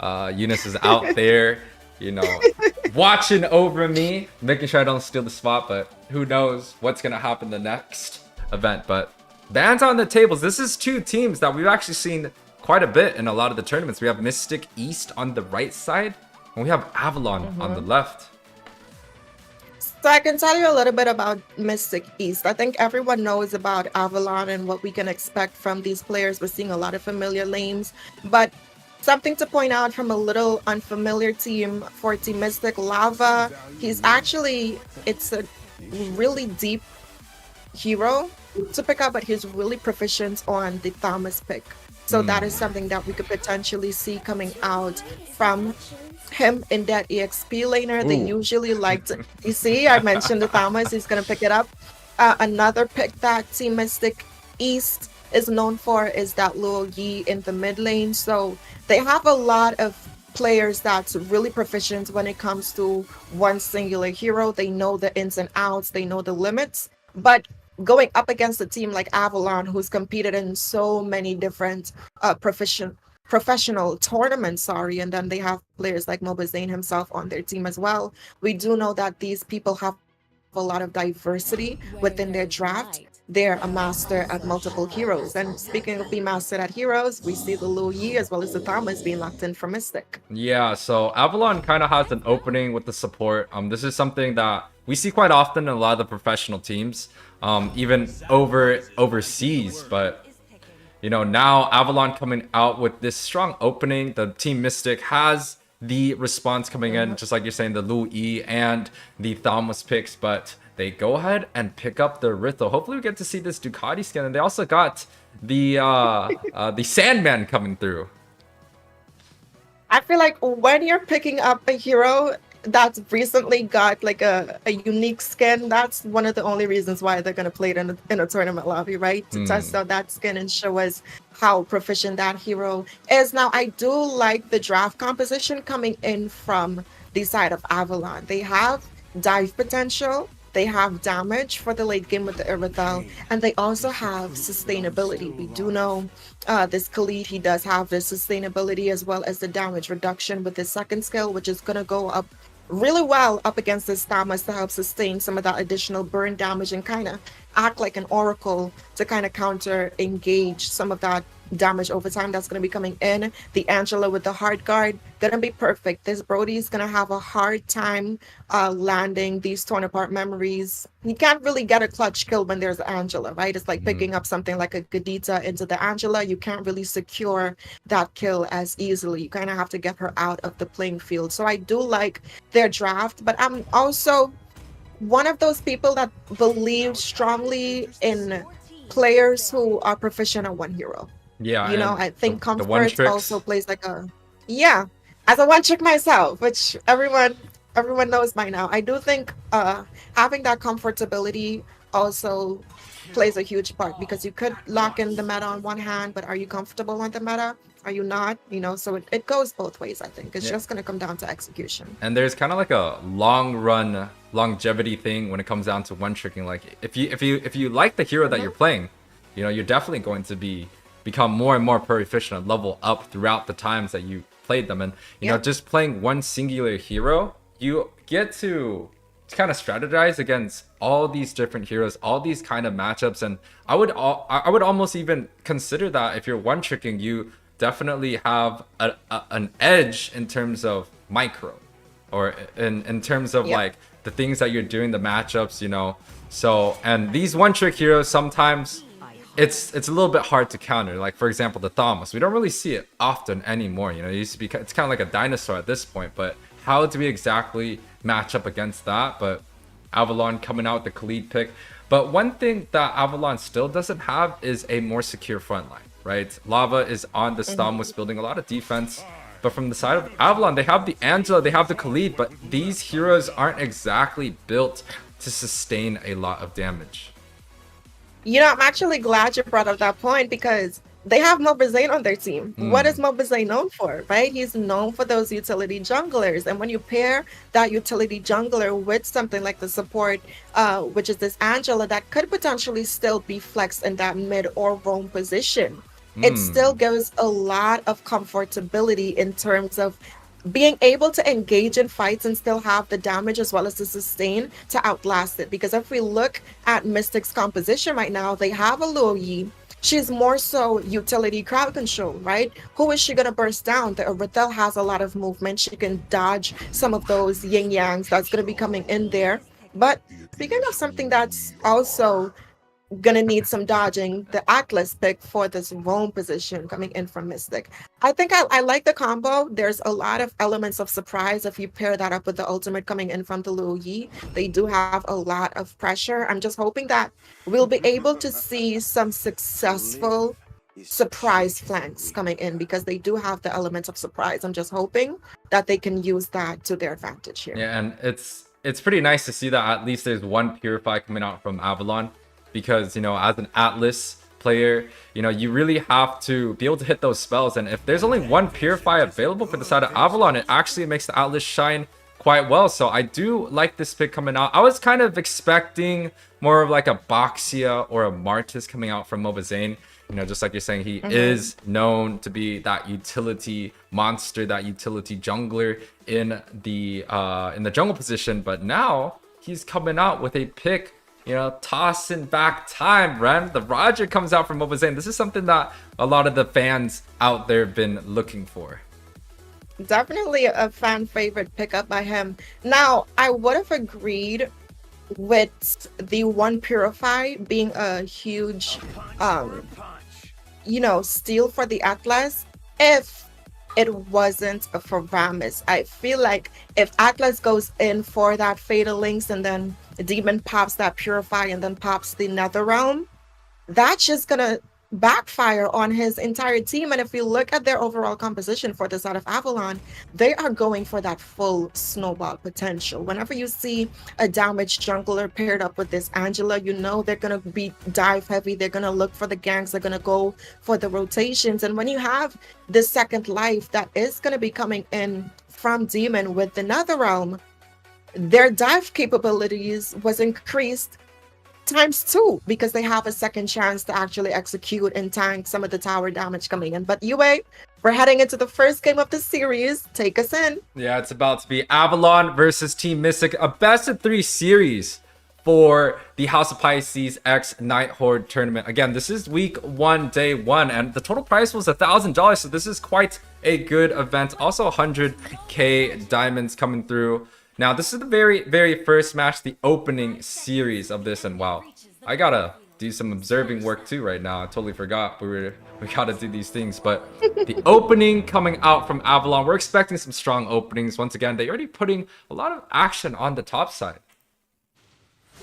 Speaker 9: Eunice is out there, you know, watching over me, making sure I don't steal the spot, but who knows what's gonna happen the next event. But bands on the tables. This is two teams that we've actually seen quite a bit in a lot of the tournaments. We have Mystic East on the right side, and we have Avalon on the left.
Speaker 10: So I can tell you a little bit about Mystic East. I think everyone knows about Avalon and what we can expect from these players. We're seeing a lot of familiar names, but something to point out from a little unfamiliar team for Team Mystic, Lava. It's a really deep hero to pick up, but he's really proficient on the Thomas pick. So that is something that we could potentially see coming out from him in that EXP laner. They usually like to, you see, I mentioned the Thomas, he's going to pick it up. Another pick that Team Mystic East is known for is that Luo Yi in the mid lane. So they have a lot of players that's really proficient when it comes to one singular hero. They know the ins and outs, they know the limits, but going up against a team like Avalon, who's competed in so many different professional tournaments, and then they have players like Mobazane himself on their team as well. We do know that these people have a lot of diversity within their draft. They're a master at multiple heroes. And speaking of being mastered at heroes, we see the Luo Yi as well as the Thomas being locked in for Mystic.
Speaker 9: Yeah, so Avalon kind of has an opening with the support. This is something that we see quite often in a lot of the professional teams, even overseas. But you know, now Avalon coming out with this strong opening. The Team Mystic has the response coming in, just like you're saying, the Luo Yi and the Thomas picks, but they go ahead and pick up the Rithel. Hopefully we get to see this Ducati skin, and they also got the Sandman coming through.
Speaker 10: I feel like when you're picking up a hero that's recently got like a unique skin, that's one of the only reasons why they're going to play it in a tournament lobby, right? To test out that skin and show us how proficient that hero is. Now, I do like the draft composition coming in from the side of Avalon. They have dive potential, they have damage for the late game with the Irithel, and they also have sustainability. We do know this Khalid, he does have the sustainability as well as the damage reduction with his second skill, which is going to go up really well up against this Thomas to help sustain some of that additional burn damage and kind of act like an oracle to kind of counter engage some of that damage over time that's going to be coming in. The Angela with the hard guard going to be perfect. This Brody's going to have a hard time landing these torn apart memories. You can't really get a clutch kill when there's Angela, right? It's like picking up something like a Gadita into the Angela. You can't really secure that kill as easily. You kind of have to get her out of the playing field. So I do like their draft, but I'm also one of those people that believe strongly in players who are proficient at one hero.
Speaker 9: Yeah,
Speaker 10: you know, I think
Speaker 9: one
Speaker 10: comfort
Speaker 9: tricks
Speaker 10: also plays like as a one trick myself, which everyone knows by now. I do think having that comfortability also plays a huge part, because you could lock in the meta on one hand, but are you comfortable on the meta? Are you not? You know, so it goes both ways. I think it's just going to come down to execution.
Speaker 9: And there's kind of like a long run longevity thing when it comes down to one tricking. Like if you like the hero that you're playing, you know, you're definitely going to become more and more proficient and level up throughout the times that you played them. And you know, just playing one singular hero, you get to kind of strategize against all these different heroes, all these kind of matchups. And I would almost even consider that if you're one tricking, you definitely have an edge in terms of micro, or in terms of like the things that you're doing, the matchups, you know. So, and these one trick heroes, sometimes it's a little bit hard to counter. Like for example, the Thomas, we don't really see it often anymore. You know, it used to be, it's kind of like a dinosaur at this point, but how do we exactly match up against that? But Avalon coming out with the Khalid pick. But one thing that Avalon still doesn't have is a more secure front line, right? Lava is on the Stomwith building a lot of defense. But from the side of Avalon, they have the Angela, they have the Khalid, but these heroes aren't exactly built to sustain a lot of damage.
Speaker 10: You know, I'm actually glad you brought up that point, because they have Mobile on their team. What is Mobile known for, right? He's known for those utility junglers. And when you pair that utility jungler with something like the support, which is this Angela, that could potentially still be flexed in that mid or roam position, it still gives a lot of comfortability in terms of being able to engage in fights and still have the damage as well as the sustain to outlast it. Because if we look at Mystic's composition right now, they have a Luo Yi. She's more so utility crowd control, right? Who is she going to burst down? The Rethel has a lot of movement. She can dodge some of those yin yangs that's going to be coming in there. But speaking of something that's also gonna need some dodging, the Atlas pick for this roam position coming in from Mystic. I think I like the combo. There's a lot of elements of surprise if you pair that up with the ultimate coming in from the Luo Yi. They do have a lot of pressure. I'm just hoping that we'll be able to see some successful surprise flanks coming in, because they do have the elements of surprise. I'm just hoping that they can use that to their advantage here.
Speaker 9: Yeah, and it's pretty nice to see that at least there's one Purify coming out from Avalon. Because, you know, as an Atlas player, you know, you really have to be able to hit those spells. And if there's only one Purify available for the side of Avalon, it actually makes the Atlas shine quite well. So I do like this pick coming out. I was kind of expecting more of like a Boxia or a Martis coming out from Mobile. You know, just like you're saying, he is known to be that utility monster, that utility jungler in the jungle position. But now he's coming out with a pick, you know, tossing back time, Ren. The Roger comes out from Mobile. This is something that a lot of the fans out there have been looking for.
Speaker 10: Definitely a fan favorite pickup by him. Now, I would have agreed with the one Purify being a huge, you know, steal for the Atlas if it wasn't for Rammus. I feel like if Atlas goes in for that Fatal Links and then Demon pops that Purify and then pops the Nether Realm, that's just gonna backfire on his entire team. And if you look at their overall composition for the side of Avalon, they are going for that full snowball potential. Whenever you see a damaged jungler paired up with this Angela, you know they're gonna be dive heavy. They're gonna look for the ganks. They're gonna go for the rotations. And when you have the second life that is gonna be coming in from Demon with the Nether Realm, their dive capabilities was increased ×2 because they have a second chance to actually execute and tank some of the tower damage coming in. But Yue, we're heading into the first game of the series. Take us in.
Speaker 9: Yeah, it's about to be Avalon versus Team Mystic, a best-of-3 series for the House of Pisces X Nighthorde tournament. Again, this is week 1, day 1, and the total price was $1,000, so this is quite a good event. Also 100k diamonds coming through. Now, this is the very first match, the opening series of this, and wow, I gotta do some observing work too right now. I totally forgot we gotta do these things. But the opening coming out from Avalon, we're expecting some strong openings. Once again, they're already putting a lot of action on the top side.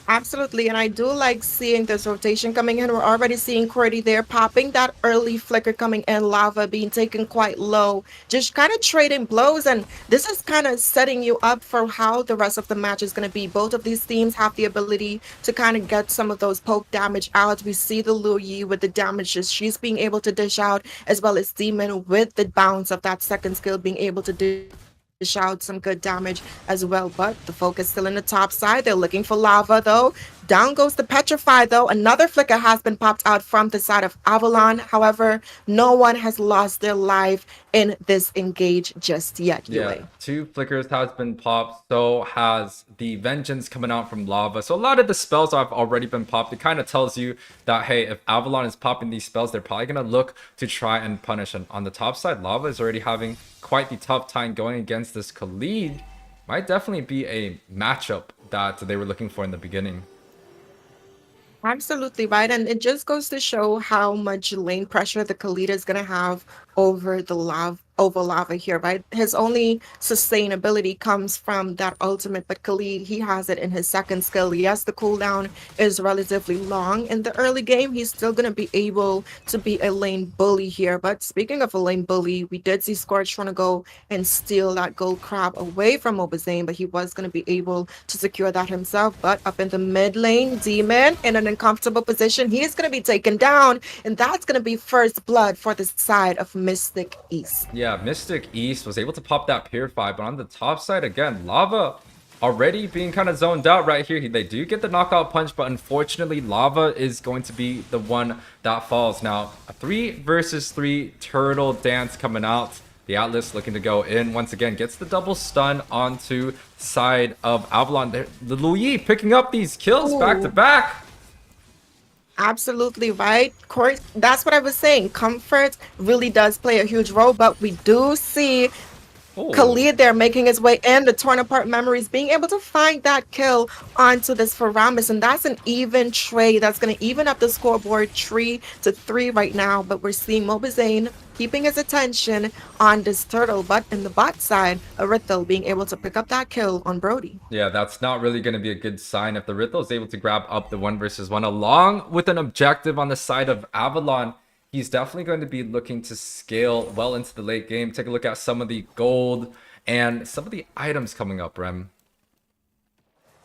Speaker 10: Absolutely, and I do like seeing this rotation coming in. We're already seeing Cordy there popping that early flicker coming in, Lava being taken quite low, just kind of trading blows, and this is kind of setting you up for how the rest of the match is going to be. Both of these teams have the ability to kind of get some of those poke damage out. We see the Luo Yi with the damages she's being able to dish out, as well as Demon with the bounce of that second skill being able to do dish out some good damage as well. But the focus still in the top side. They're looking for lava though. Down goes the Petrify though. Another flicker has been popped out from the side of Avalon. However, no one has lost their life in this engage just yet.
Speaker 9: Yeah, 2 flickers has been popped. So has the Vengeance coming out from Lava. So a lot of the spells have already been popped. It kind of tells you that, hey, if Avalon is popping these spells, they're probably going to look to try and punish. And on the top side, Lava is already having quite the tough time going against this Khalid. Might definitely be a matchup that they were looking for in the beginning.
Speaker 10: Absolutely right. And it just goes to show how much lane pressure the Khalid is going to have over the lava here, right? His only sustainability comes from that ultimate, but Khalid, he has it in his second skill. Yes, the cooldown is relatively long in the early game. He's still going to be able to be a lane bully here. But speaking of a lane bully, we did see Scorch trying to go and steal that gold crab away from Obazane, but he was going to be able to secure that himself. But up in the mid lane, Demon in an uncomfortable position. He is going to be taken down, and that's going to be first blood for the side of Mystic East.
Speaker 9: Yeah, Mystic East was able to pop that Purify, but on the top side, again, Lava already being kind of zoned out right here. They do get the knockout punch, but unfortunately, Lava is going to be the one that falls. Now, a 3 versus 3 turtle dance coming out. The Atlas looking to go in. Once again, gets the double stun onto side of Avalon. The Louis picking up these kills back to back.
Speaker 10: Absolutely right. Course, that's what I was saying. Comfort really does play a huge role, but we do see Khalid there making his way in. The torn apart memories, being able to find that kill onto this Faramis, and that's an even trade. That's going to even up the scoreboard 3-3 right now. But we're seeing Mobazane keeping his attention on this turtle, but in the bot side, Arithel being able to pick up that kill on Brody.
Speaker 9: Yeah, that's not really going to be a good sign if the Arithel is able to grab up the 1 versus 1 along with an objective on the side of Avalon. He's definitely going to be looking to scale well into the late game. Take a look at some of the gold and some of the items coming up, Rem.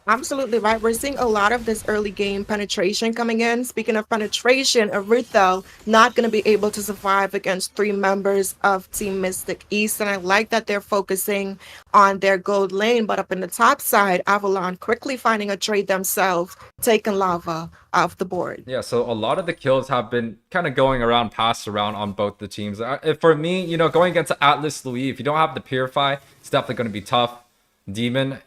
Speaker 10: Absolutely right. We're seeing a lot of this early game penetration coming in. Speaking of penetration, Arithel not going to be able to survive against 3 members of Team Mystic East. And I like that they're focusing on their gold lane. But up in the top side, Avalon quickly finding a trade themselves, taking Lava off the board.
Speaker 9: Yeah, so a lot of the kills have been kind of going around, passed around on both the teams. For me, you know, going against Atlas Louis, if you don't have the Purify, it's definitely going to be tough. Demon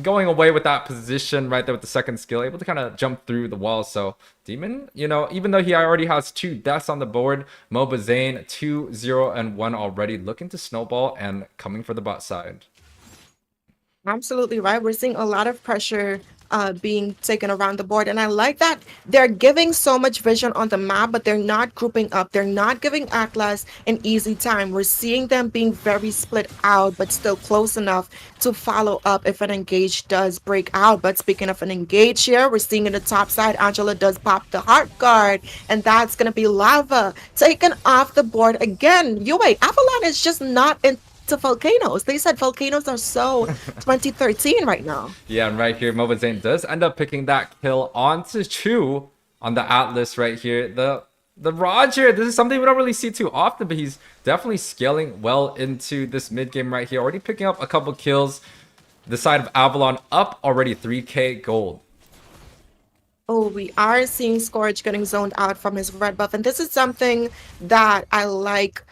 Speaker 9: going away with that position right there with the second skill, able to kind of jump through the wall. So Demon, you know, even though he already has 2 deaths on the board, Mobazane 2-0-1 already, looking to snowball and coming for the bot side.
Speaker 10: Absolutely right. We're seeing a lot of pressure being taken around the board, and I like that they're giving so much vision on the map, but they're not grouping up. They're not giving Atlas an easy time. We're seeing them being very split out, but still close enough to follow up if an engage does break out. But speaking of an engage here, we're seeing in the top side, Angela does pop the heart guard, and that's gonna be Lava taken off the board again. You wait, Avalon is just not in to volcanoes. They said volcanoes are so 2013 right now.
Speaker 9: Yeah, and right here, Mobazane does end up picking that kill onto Chu on the Atlas right here. The Roger, this is something we don't really see too often, but he's definitely scaling well into this mid game right here. Already picking up a couple kills. The side of Avalon up already 3k gold.
Speaker 10: Oh, we are seeing Scourge getting zoned out from his red buff, and this is something that I like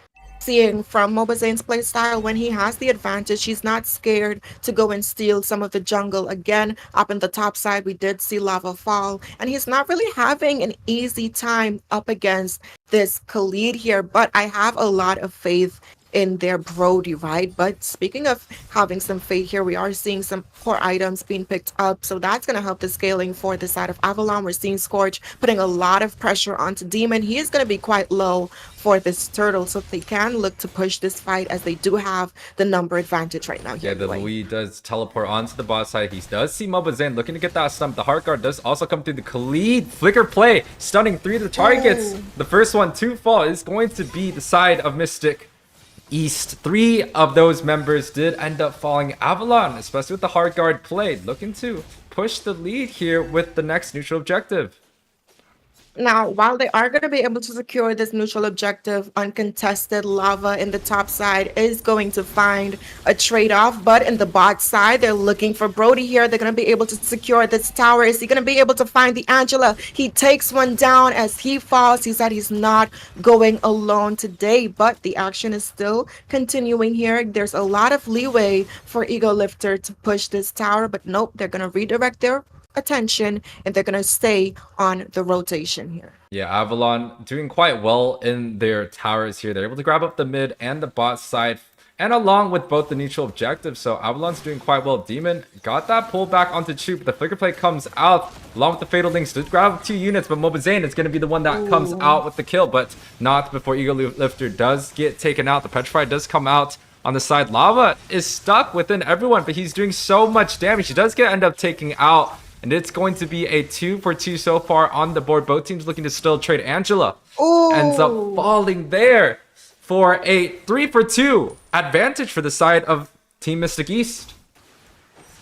Speaker 10: seeing from Mobazane's playstyle. When he has the advantage, he's not scared to go and steal some of the jungle. Again, up in the top side, we did see Lava fall, and he's not really having an easy time up against this Khalid here, but I have a lot of faith in their Brody, right? But speaking of having some faith here, we are seeing some core items being picked up, so that's going to help the scaling for the side of Avalon. We're seeing Scorch putting a lot of pressure onto Demon. He is going to be quite low for this turtle, so they can look to push this fight as they do have the number advantage right now.
Speaker 9: Yeah, the Louis does teleport onto the bot side. He does see Mobazane looking to get that stump. The heart guard does also come through. The Khalid flicker play, stunning 3 of the targets.
Speaker 10: Ooh.
Speaker 9: The first one to fall is going to be the side of Mystic East. 3 of those members did end up falling. Avalon, especially with the hard guard played, looking to push the lead here with the next neutral objective.
Speaker 10: Now, while they are going to be able to secure this neutral objective, uncontested lava in the top side is going to find a trade-off. But in the bot side, they're looking for Brody here. They're going to be able to secure this tower. Is he going to be able to find the Angela? He takes one down as he falls. He said he's not going alone today, but the action is still continuing here. There's a lot of leeway for Ego Lifter to push this tower, but nope, they're going to redirect their attention and they're going to stay on the rotation here.
Speaker 9: Yeah, Avalon doing quite well in their towers here. They're able to grab up the mid and the bot side, and along with both the neutral objectives. So Avalon's doing quite well. Demon got that pull back onto Chu, but the flicker play comes out along with the fatal links. Did grab 2 units, but Mobazane is going to be the one that comes out with the kill, but not before Ego Lifter does get taken out. The Petrify does come out on the side. Lava is stuck within everyone, but he's doing so much damage. He does end up taking out, and it's going to be a 2-for-2 so far on the board. Both teams looking to still trade. Angela ends up falling there for a 3-for-2 advantage for the side of Team Mystic East.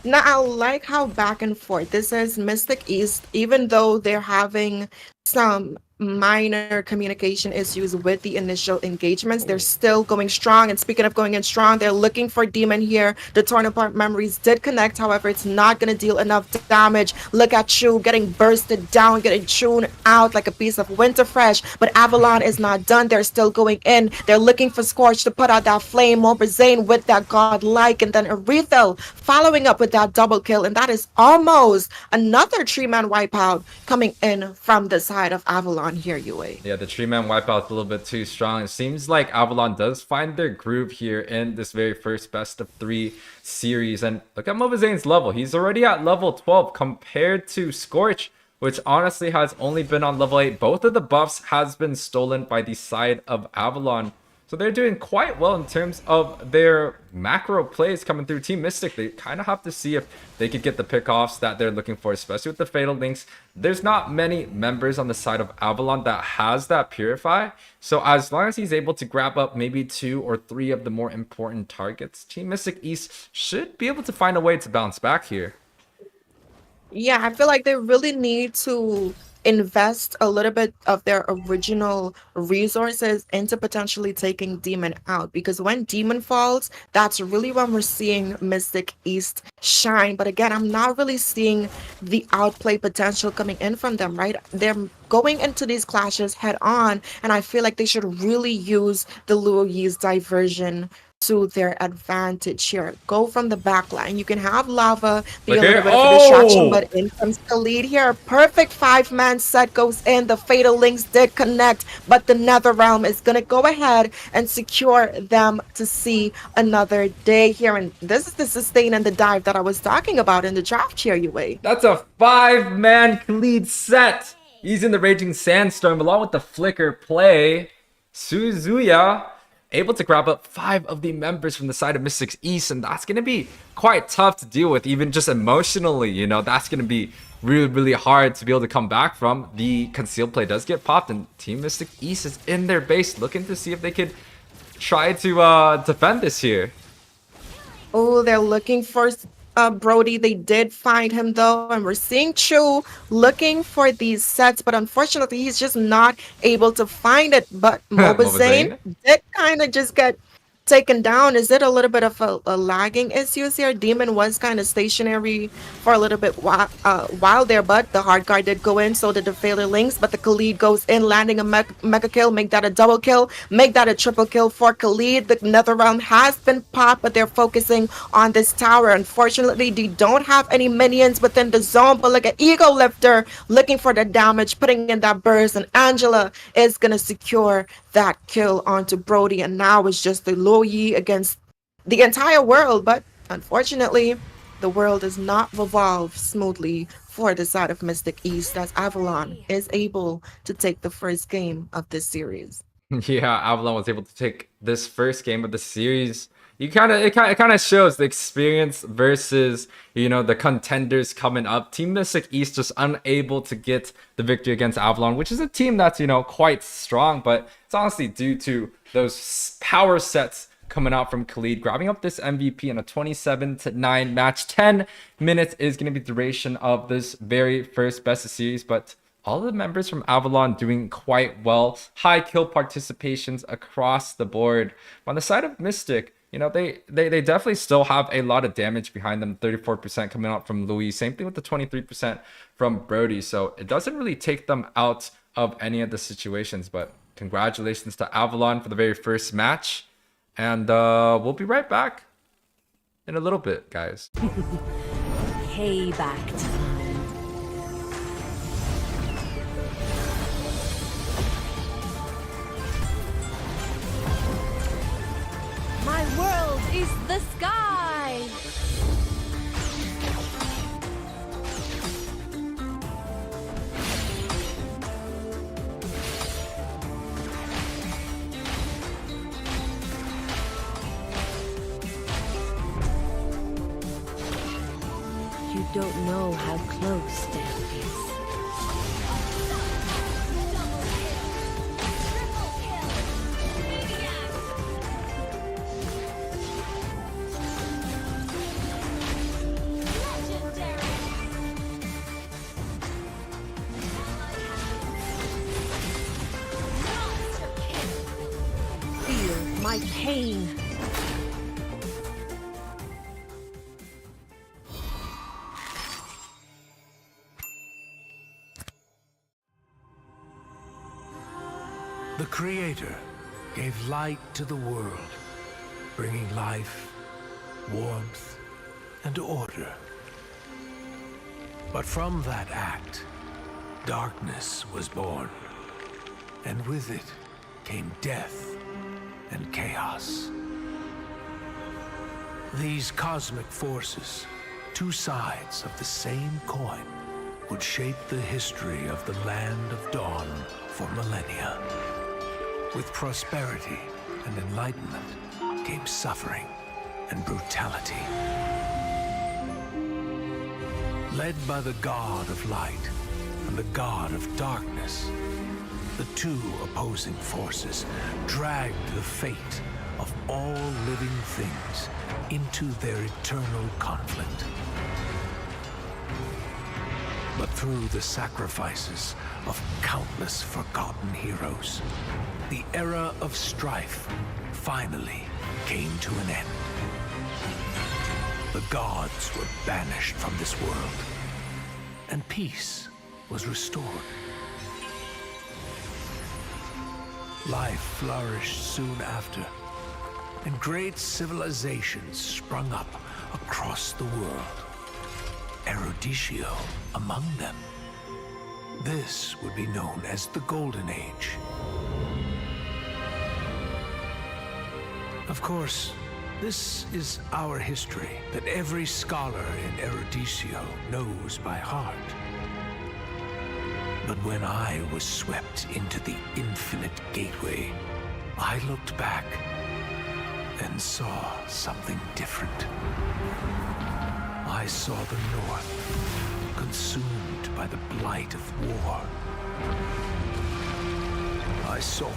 Speaker 10: Now, I like how back and forth this is. Mystic East, even though they're having some minor communication issues with the initial engagements, they're still going strong. And speaking of going in strong, they're looking for Demon here. The torn apart memories did connect, however, it's not going to deal enough damage. Look at Chu getting bursted down, getting chewn out like a piece of winter fresh. But Avalon is not done. They're still going in. They're looking for Scorch to put out that flame. Moberzane with that godlike, and then Arethyl following up with that double kill, and that is almost another 3-man wipeout coming in from the side of Avalon here, UA.
Speaker 9: Yeah, the 3-man wipeout's a little bit too strong. It seems like Avalon does find their groove here in this very first best of 3 series. And look at Mobazane's level. He's already at level 12 compared to Scorch, which honestly has only been on level 8. Both of the buffs has been stolen by the side of Avalon. So they're doing quite well in terms of their macro plays coming through. Team Mystic, they kind of have to see if they could get the pickoffs that they're looking for, especially with the Fatal Links. There's not many members on the side of Avalon that has that Purify. So as long as he's able to grab up maybe 2 or 3 of the more important targets, Team Mystic East should be able to find a way to bounce back here.
Speaker 10: Yeah, I feel like they really need to invest a little bit of their original resources into potentially taking Demon out, because when Demon falls, that's really when we're seeing Mystic East shine. But again, I'm not really seeing the outplay potential coming in from them, right? They're going into these clashes head on, and I feel like they should really use the Luo Yi's diversion to their advantage here. Go from the back line. You can have Lava be a little bit of a distraction, but in comes the lead here. Perfect 5-man set goes in. The Fatal Links did connect, but the Nether Realm is going to go ahead and secure them to see another day here. And this is the sustain and the dive that I was talking about in the draft here, UA.
Speaker 9: That's a 5-man lead set. He's in the Raging Sandstorm along with the Flicker play. Suzuya able to grab up 5 of the members from the side of Mystic East, and that's going to be quite tough to deal with, even just emotionally. You know, that's going to be really hard to be able to come back from. The concealed play does get popped, and Team Mystic East is in their base looking to see if they could try to defend this here.
Speaker 10: Oh, they're looking for Brody. They did find him though, and we're seeing Chu looking for these sets, but unfortunately he's just not able to find it. But Mobazane did kind of just get taken down. Is it a little bit of a lagging issues here? Demon was kind of stationary for a little bit while there, but the hard guard did go in, so did the Failure Links, but the Khalid goes in, landing a mega kill, make that a double kill, make that a triple kill for Khalid. The Nether Realm has been popped, but they're focusing on this tower. Unfortunately, they don't have any minions within the zone, but look at Ego Lifter looking for the damage, putting in that burst, and Angela is gonna secure that kill onto Brody, and now it's just the Luo Yi against the entire world. But unfortunately, the world does not revolve smoothly for the side of Mystic East, as Avalon is able to take the first game of this series.
Speaker 9: Yeah, Avalon was able to take this first game of the series. It kind of shows the experience versus, you know, the contenders coming up. Team Mystic East just unable to get the victory against Avalon, which is a team that's, you know, quite strong, but it's honestly due to those power sets coming out from Khalid, grabbing up this MVP in a 27-9 match. 10 minutes is going to be the duration of this very first best of series, but all the members from Avalon doing quite well. High kill participations across the board. On the side of Mystic, you know, they definitely still have a lot of damage behind them. 34% coming out from Louis. Same thing with the 23% from Brody. So it doesn't really take them out of any of the situations. But congratulations to Avalon for the very first match. And we'll be right back in a little bit, guys.
Speaker 1: Payback time. My world is the sky! You don't know how close death is. Feel my pain.
Speaker 6: The Creator gave light to the world, bringing life, warmth, and order. But from that act, darkness was born, and with it came death and chaos. These cosmic forces, two sides of the same coin, would shape the history of the Land of Dawn for millennia. With prosperity and enlightenment came suffering and brutality. Led by the God of Light and the God of Darkness, the two opposing forces dragged the fate of all living things into their eternal conflict. But through the sacrifices of countless forgotten heroes, the era of strife finally came to an end. The gods were banished from this world, and peace was restored. Life flourished soon after, and great civilizations sprung up across the world. Eruditio among them. This would be known as the Golden Age. Of course, this is our history that every scholar in Eruditio knows by heart. But when I was swept into the infinite gateway, I looked back and saw something different. I saw the North consumed by the blight of war. I saw...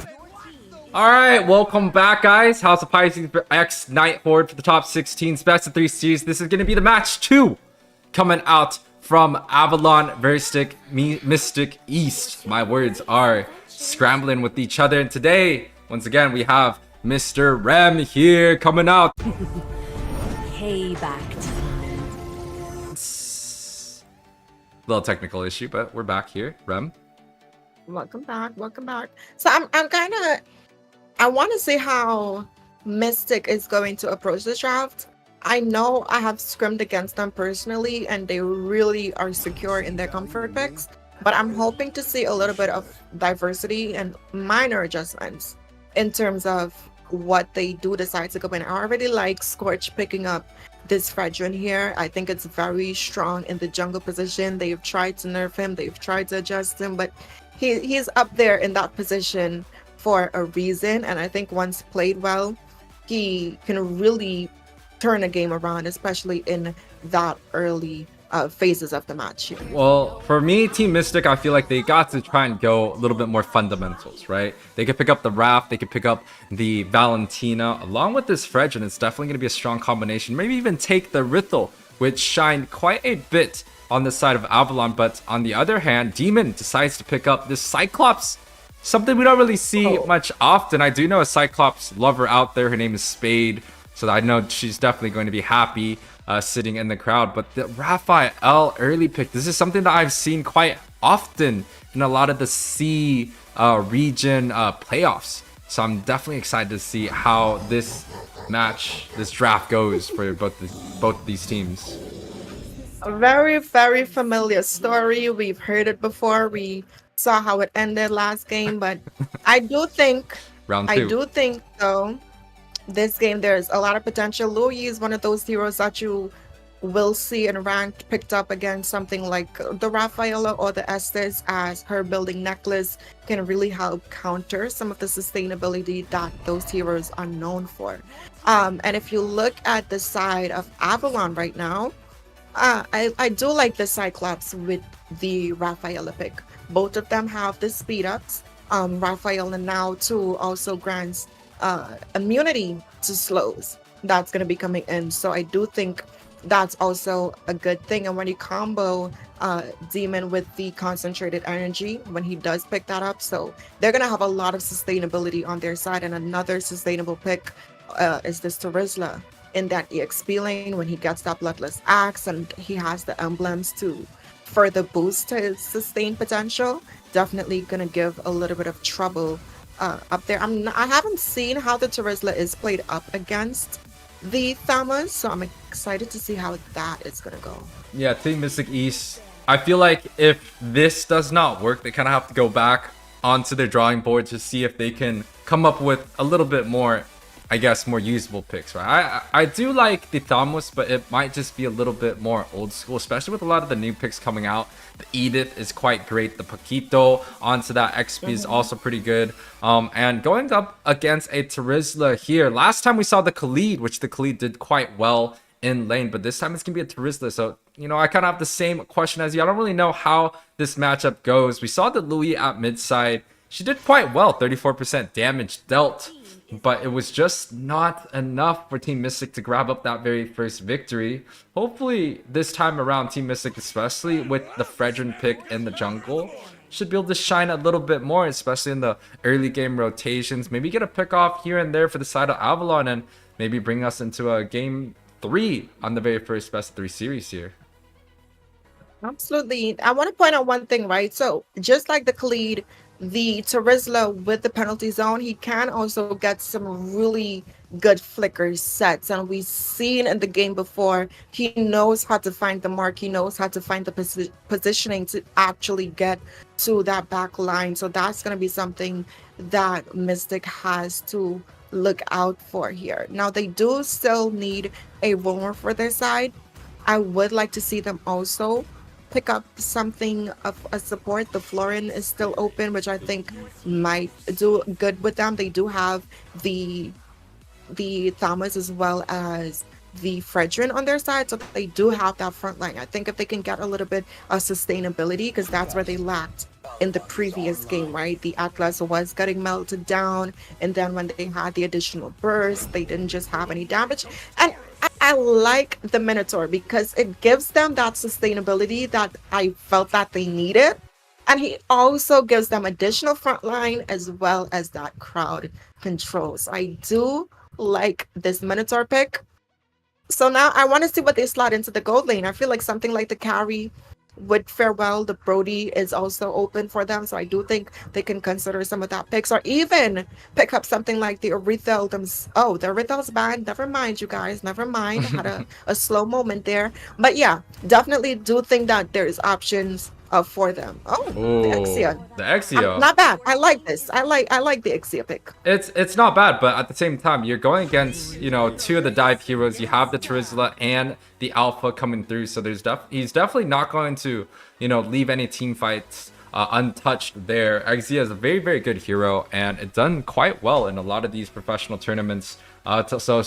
Speaker 9: Alright, welcome back, guys. House of Pisces X Nighthorde for the top 16 best of 3 series. This is going to be the match 2 coming out from Avalon versus Mystic East. My words are scrambling with each other. And today, once again, we have Mr. Rem here coming out.
Speaker 1: Payback time.
Speaker 9: Little technical issue, but we're back here. Rem.
Speaker 10: Welcome back. Welcome back. So I'm kind of... I want to see how Mystic is going to approach this draft. I know I have scrimmed against them personally, and they really are secure in their comfort picks. But I'm hoping to see a little bit of diversity and minor adjustments in terms of what they do decide to go in. I already like Scorch picking up this Fredrin here. I think it's very strong in the jungle position. They've tried to nerf him. They've tried to adjust him, but he's up there in that position for a reason. And I think once played well, he can really turn a game around, especially in that early phases of the match.
Speaker 9: Well, for me, Team Mystic, I feel like they got to try and go a little bit more fundamentals, right? They could pick up the Raft, they could pick up the Valentina, along with this Fredrin. It's definitely going to be a strong combination. Maybe even take the Rithel which shined quite a bit on the side of Avalon. But on the other hand, Demon decides to pick up this Cyclops, something we don't really see much often. I do know a Cyclops lover out there. Her name is Spade, so I know she's definitely going to be happy sitting in the crowd. But the Raphael early pick, this is something that I've seen quite often in a lot of the C region playoffs. So I'm definitely excited to see how this draft goes for both of these teams.
Speaker 10: A very, very familiar story. We've heard it before. We saw how it ended last game, but I do think though this game there's a lot of potential. Louis is one of those heroes that you will see in ranked picked up against something like the Rafaela or the Estes, as her building necklace can really help counter some of the sustainability that those heroes are known for. And if you look at the side of Avalon right now, I do like the Cyclops with the Rafaela pick. Both of them have the speed ups. Rafaela now too also grants immunity to slows that's going to be coming in. So I do think that's also a good thing. And when you combo Demon with the concentrated energy, when he does pick that up, so they're going to have a lot of sustainability on their side. And another sustainable pick is this Terizla in that EXP lane when he gets that Bloodless Axe and he has the emblems to further boost his sustain potential. Definitely going to give a little bit of trouble up there. I haven't seen how the Terizla is played up against the Thamas, so I'm excited to see how that is going to go.
Speaker 9: Yeah, Team Mystic East, I feel like if this does not work, they kind of have to go back onto their drawing board to see if they can come up with a little bit more, I guess, more usable picks, right? I do like the Thamos, but it might just be a little bit more old school, especially with a lot of the new picks coming out. The Edith is quite great. The Paquito onto that XP is also pretty good. And going up against a Terizla here, last time we saw the Khalid, which the Khalid did quite well in lane, but this time it's gonna be a Terizla. So, you know, I kind of have the same question as you. I don't really know how this matchup goes. We saw the Louis at mid side. She did quite well, 34% damage dealt, but it was just not enough for Team Mystic to grab up that very first victory. Hopefully this time around, Team Mystic, especially with the Fredrin pick in the jungle, should be able to shine a little bit more, especially in the early game rotations. Maybe get a pick off here and there for the side of Avalon and maybe bring us into a game 3 on the very first best of 3 series here.
Speaker 10: Absolutely. I want to point out one thing, right? So just like the Khalid, the Terizla with the penalty zone, he can also get some really good flicker sets. And we've seen in the game before, he knows how to find the mark. He knows how to find the positioning to actually get to that back line. So that's going to be something that Mystic has to look out for here. Now, they do still need a roamer for their side. I would like to see them also pick up something of a support. The Florin is still open, which I think might do good with them. They do have the Thamas as well as the Fredrin on their side, so they do have that front line. I think if they can get a little bit of sustainability, because that's where they lacked in the previous game, right? The Atlas was getting melted down, and then when they had the additional burst, they didn't just have any damage. And I like the Minotaur because it gives them that sustainability that I felt that they needed. And he also gives them additional front line as well as that crowd control. So I do like this Minotaur pick. So now I want to see what they slot into the gold lane. I feel like something like the carry would fare well. The Brody is also open for them, so I do think they can consider some of that picks, or even pick up something like the Aretha. Oh, the Aretha's banned. Never mind, you guys. Never mind. I had a slow moment there, but yeah, definitely do think that there is options for them. Oh, the Exia.
Speaker 9: The Exia.
Speaker 10: Not bad. I like this. I like the Exia pick.
Speaker 9: It's not bad, but at the same time, you're going against, you know, 2 of the dive heroes. You have the Terizla and the Alpha coming through, so he's definitely not going to, you know, leave any team fights untouched there. Exia is a very, very good hero, and it's done quite well in a lot of these professional tournaments. So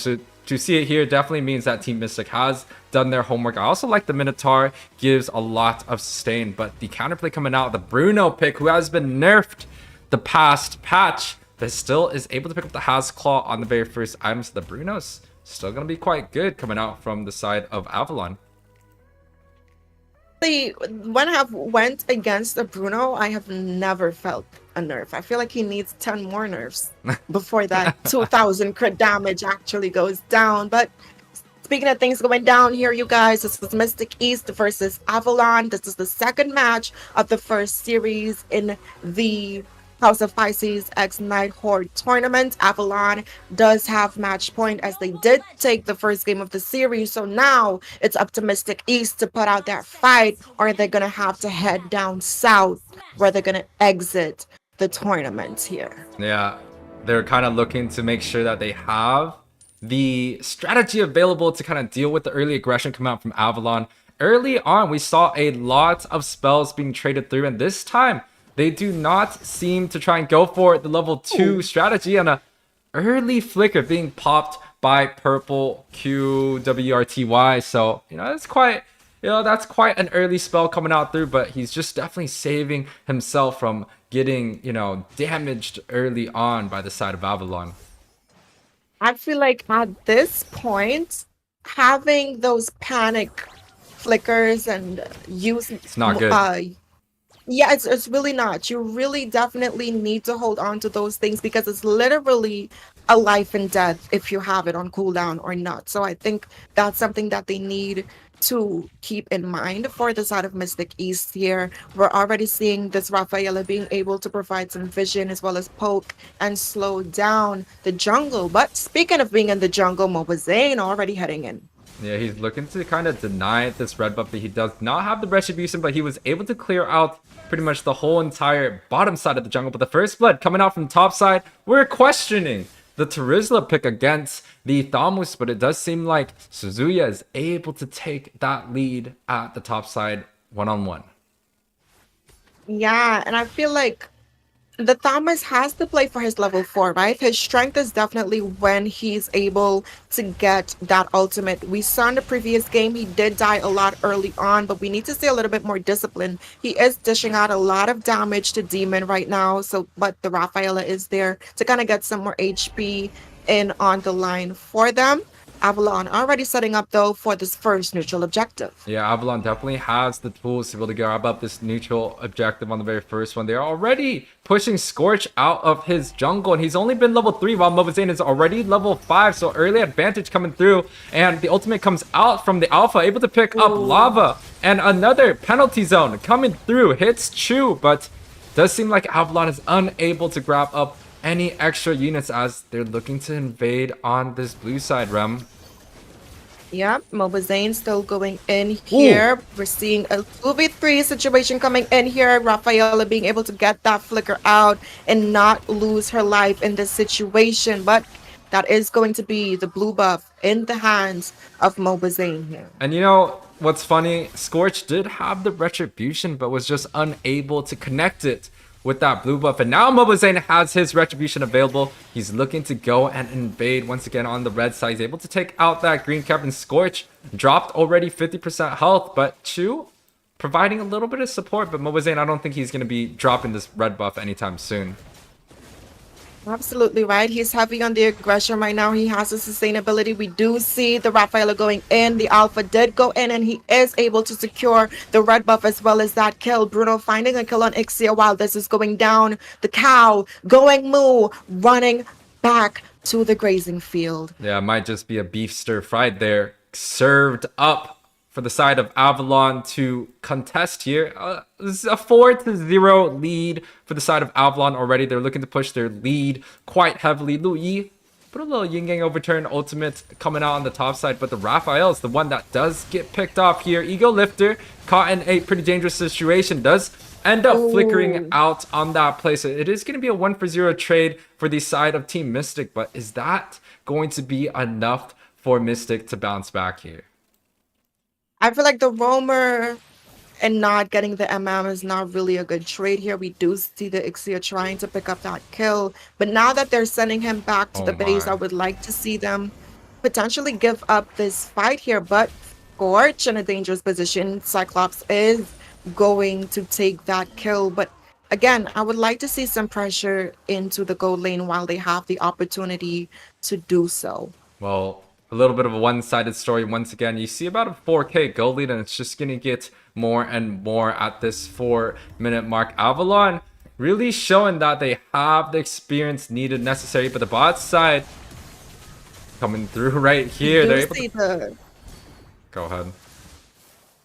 Speaker 9: to see it here definitely means that Team Mystic has done their homework. I also like the Minotaur, gives a lot of sustain, but the counterplay coming out, the Bruno pick, who has been nerfed the past patch, but still is able to pick up the Hasclaw on the very first item. So the Bruno's still going to be quite good coming out from the side of Avalon.
Speaker 10: when I have went against a Bruno, I have never felt a nerf. I feel like he needs 10 more nerfs before that 2000 crit damage actually goes down. But speaking of things going down here, you guys, this is Mystic East versus Avalon. This is the second match of the first series in the House of Pisces X Nighthorde tournament. Avalon does have match point as they did take the first game of the series. So now it's up to Mystic East to put out that fight, or they're going to have to head down south where they're going to exit the tournament here.
Speaker 9: Yeah, they're kind of looking to make sure that they have the strategy available to kind of deal with the early aggression coming out from Avalon. Early on, we saw a lot of spells being traded through, and this time they do not seem to try and go for the level 2 strategy, and a early flicker being popped by purple QWRTY. So, it's quite, that's quite an early spell coming out through, but he's just definitely saving himself from getting, damaged early on by the side of Avalon.
Speaker 10: I feel like at this point, having those panic flickers and
Speaker 9: it's not good.
Speaker 10: Yeah, it's really not. You really definitely need to hold on to those things because it's literally a life and death if you have it on cooldown or not. So I think that's something that they need to keep in mind for the side of Mystic East here. We're already seeing this Rafaela being able to provide some vision as well as poke and slow down the jungle. But speaking of being in the jungle, Mobazane already heading in.
Speaker 9: Yeah, he's looking to kind of deny this red buff, but he does not have the retribution, but he was able to clear out pretty much the whole entire bottom side of the jungle. But the first blood coming out from the top side, we're questioning the Terizla pick against the Thamus, but it does seem like Suzuya is able to take that lead at the top side one-on-one.
Speaker 10: Yeah, and I feel like the Thomas has to play for his level 4, right? His strength is definitely when he's able to get that ultimate. We saw in the previous game, he did die a lot early on, but we need to stay a little bit more disciplined. He is dishing out a lot of damage to Demon right now, but the Rafaela is there to kind of get some more HP in on the line for them. Avalon already setting up though for this first neutral objective.
Speaker 9: Yeah, Avalon definitely has the tools to be able to grab up this neutral objective on the very first one. They're already pushing Scorch out of his jungle, and he's only been level 3 while Mobazane is already level 5. So early advantage coming through, and the ultimate comes out from the Alpha, able to pick up Lava, and another penalty zone coming through. Hits Chu, but does seem like Avalon is unable to grab up any extra units as they're looking to invade on this blue side, Rem.
Speaker 10: Yep, Mobazane still going in here. Ooh. We're seeing a 2v3 situation coming in here. Rafaela being able to get that flicker out and not lose her life in this situation. But that is going to be the blue buff in the hands of Mobazane here.
Speaker 9: And you know what's funny? Scorch did have the retribution, but was just unable to connect it with that blue buff, and now Mobazane has his retribution available. He's looking to go and invade once again on the red side. He's able to take out that green cap, and Scorch dropped already 50% health, but Chu providing a little bit of support. But Mobazane, I don't think he's going to be dropping this red buff anytime soon.
Speaker 10: Absolutely right. He's heavy on the aggression right now. He has the sustainability. We do see the Rafaela going in. The Alpha did go in, and he is able to secure the red buff as well as that kill. Bruno finding a kill on Ixia while this is going down. The cow going moo, running back to the grazing field.
Speaker 9: Yeah, it might just be a beef stir fried there. Served up for the side of Avalon to contest here. This is a 4-0 lead for the side of Avalon already. They're looking to push their lead quite heavily. Lu Yi put a little yin yang overturn ultimate coming out on the top side, but the Raphael is the one that does get picked off here. Ego Lifter caught in a pretty dangerous situation, does end up flickering out on that play. So it is going to be a 1-for-0 trade for the side of Team Mystic, but is that going to be enough for Mystic to bounce back here?
Speaker 10: I feel like the roamer and not getting the MM is not really a good trade here. We do see the Ixia trying to pick up that kill, but now that they're sending him back to the base, I would like to see them potentially give up this fight here. But Scorch in a dangerous position. Cyclops is going to take that kill, but again, I would like to see some pressure into the gold lane while they have the opportunity to do so.
Speaker 9: Well, a little bit of a one-sided story once again. You see about a 4K gold lead, and it's just going to get more and more at this 4-minute mark. Avalon really showing that they have the experience needed necessary, but the bot side coming through right here. They're able to... Go ahead.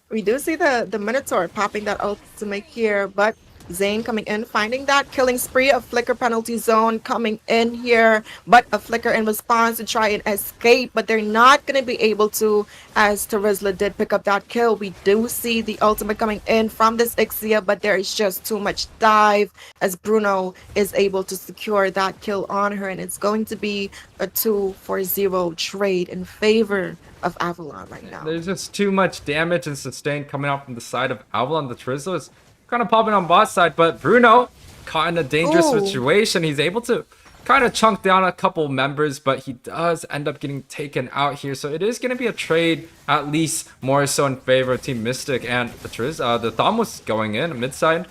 Speaker 10: We do see the Minotaur popping that ultimate here, but Zane coming in, finding that killing spree, a flicker penalty zone coming in here, but a flicker in response to try and escape, but they're not going to be able to, as Terizla did pick up that kill. We do see the ultimate coming in from this Ixia, but there is just too much dive as Bruno is able to secure that kill on her, and it's going to be a 2-for-0 trade in favor of Avalon right now.
Speaker 9: There's just too much damage and sustain coming out from the side of Avalon. The Terizla is kind of popping on bot side, but Bruno caught in a dangerous situation. He's able to kind of chunk down a couple members, but he does end up getting taken out here. So it is going to be a trade, at least more so in favor of Team Mystic, and the the Thumb was going in mid side.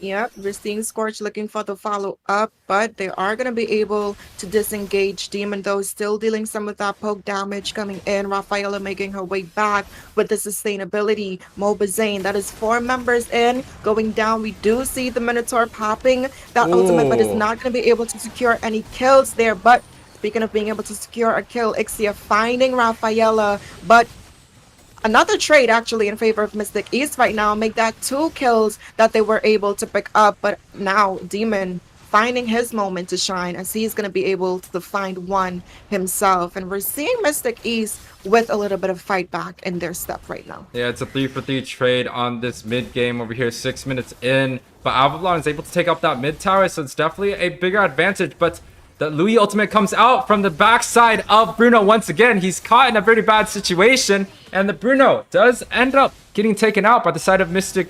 Speaker 10: Yep, we're seeing Scorch looking for the follow-up, but they are going to be able to disengage Demon, though still dealing some of that poke damage coming in. Rafaela making her way back with the sustainability. Mobazane, that is 4 members in, going down. We do see the Minotaur popping that ultimate, but is not going to be able to secure any kills there. But speaking of being able to secure a kill, Ixia finding Rafaela, but another trade actually in favor of Mystic East right now, make that 2 kills that they were able to pick up. But now Demon finding his moment to shine, as he's going to be able to find one himself. And we're seeing Mystic East with a little bit of fight back in their step right now.
Speaker 9: Yeah, it's a 3-for-3 trade on this mid game over here, 6 minutes in. But Avalon is able to take up that mid tower, so it's definitely a bigger advantage. But the Louis ultimate comes out from the backside of Bruno once again. He's caught in a very bad situation, and the Bruno does end up getting taken out by the side of Mystic,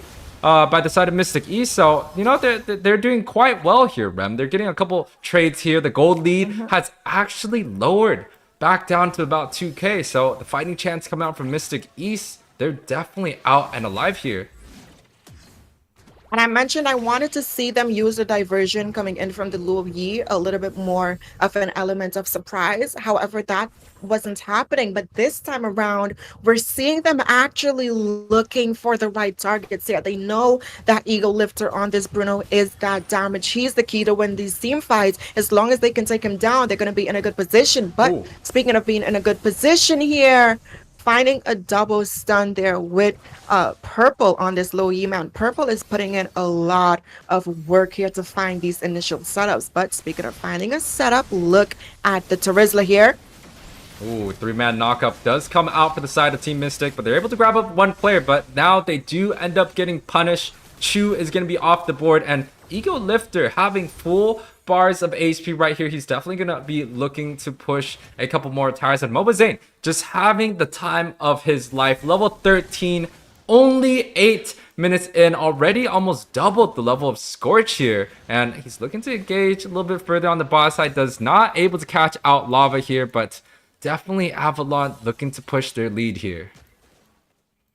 Speaker 9: East. So you know they're doing quite well here, Rem. They're getting a couple trades here. The gold lead has actually lowered back down to about 2K. So the fighting chance coming out from Mystic East, they're definitely out and alive here.
Speaker 10: And I mentioned I wanted to see them use the diversion coming in from the Lu of Yi, a little bit more of an element of surprise. However, that wasn't happening. But this time around, we're seeing them actually looking for the right targets here. They know that Ego Lifter on this Bruno is that damage. He's the key to win these team fights. As long as they can take him down, they're going to be in a good position. But speaking of being in a good position here, finding a double stun there with Purple on this low E mount. Purple is putting in a lot of work here to find these initial setups. But speaking of finding a setup, look at the Terizla here.
Speaker 9: Ooh, 3-man knockup does come out for the side of Team Mystic, but they're able to grab up 1 player, but now they do end up getting punished. Chu is going to be off the board, and Ego Lifter having full bars of HP right here. He's definitely going to be looking to push a couple more tires. And Mobazane just having the time of his life. Level 13, only 8 minutes in, already almost doubled the level of Scorch here. And he's looking to engage a little bit further on the boss side. Does not able to catch out Lava here, but definitely Avalon looking to push their lead here.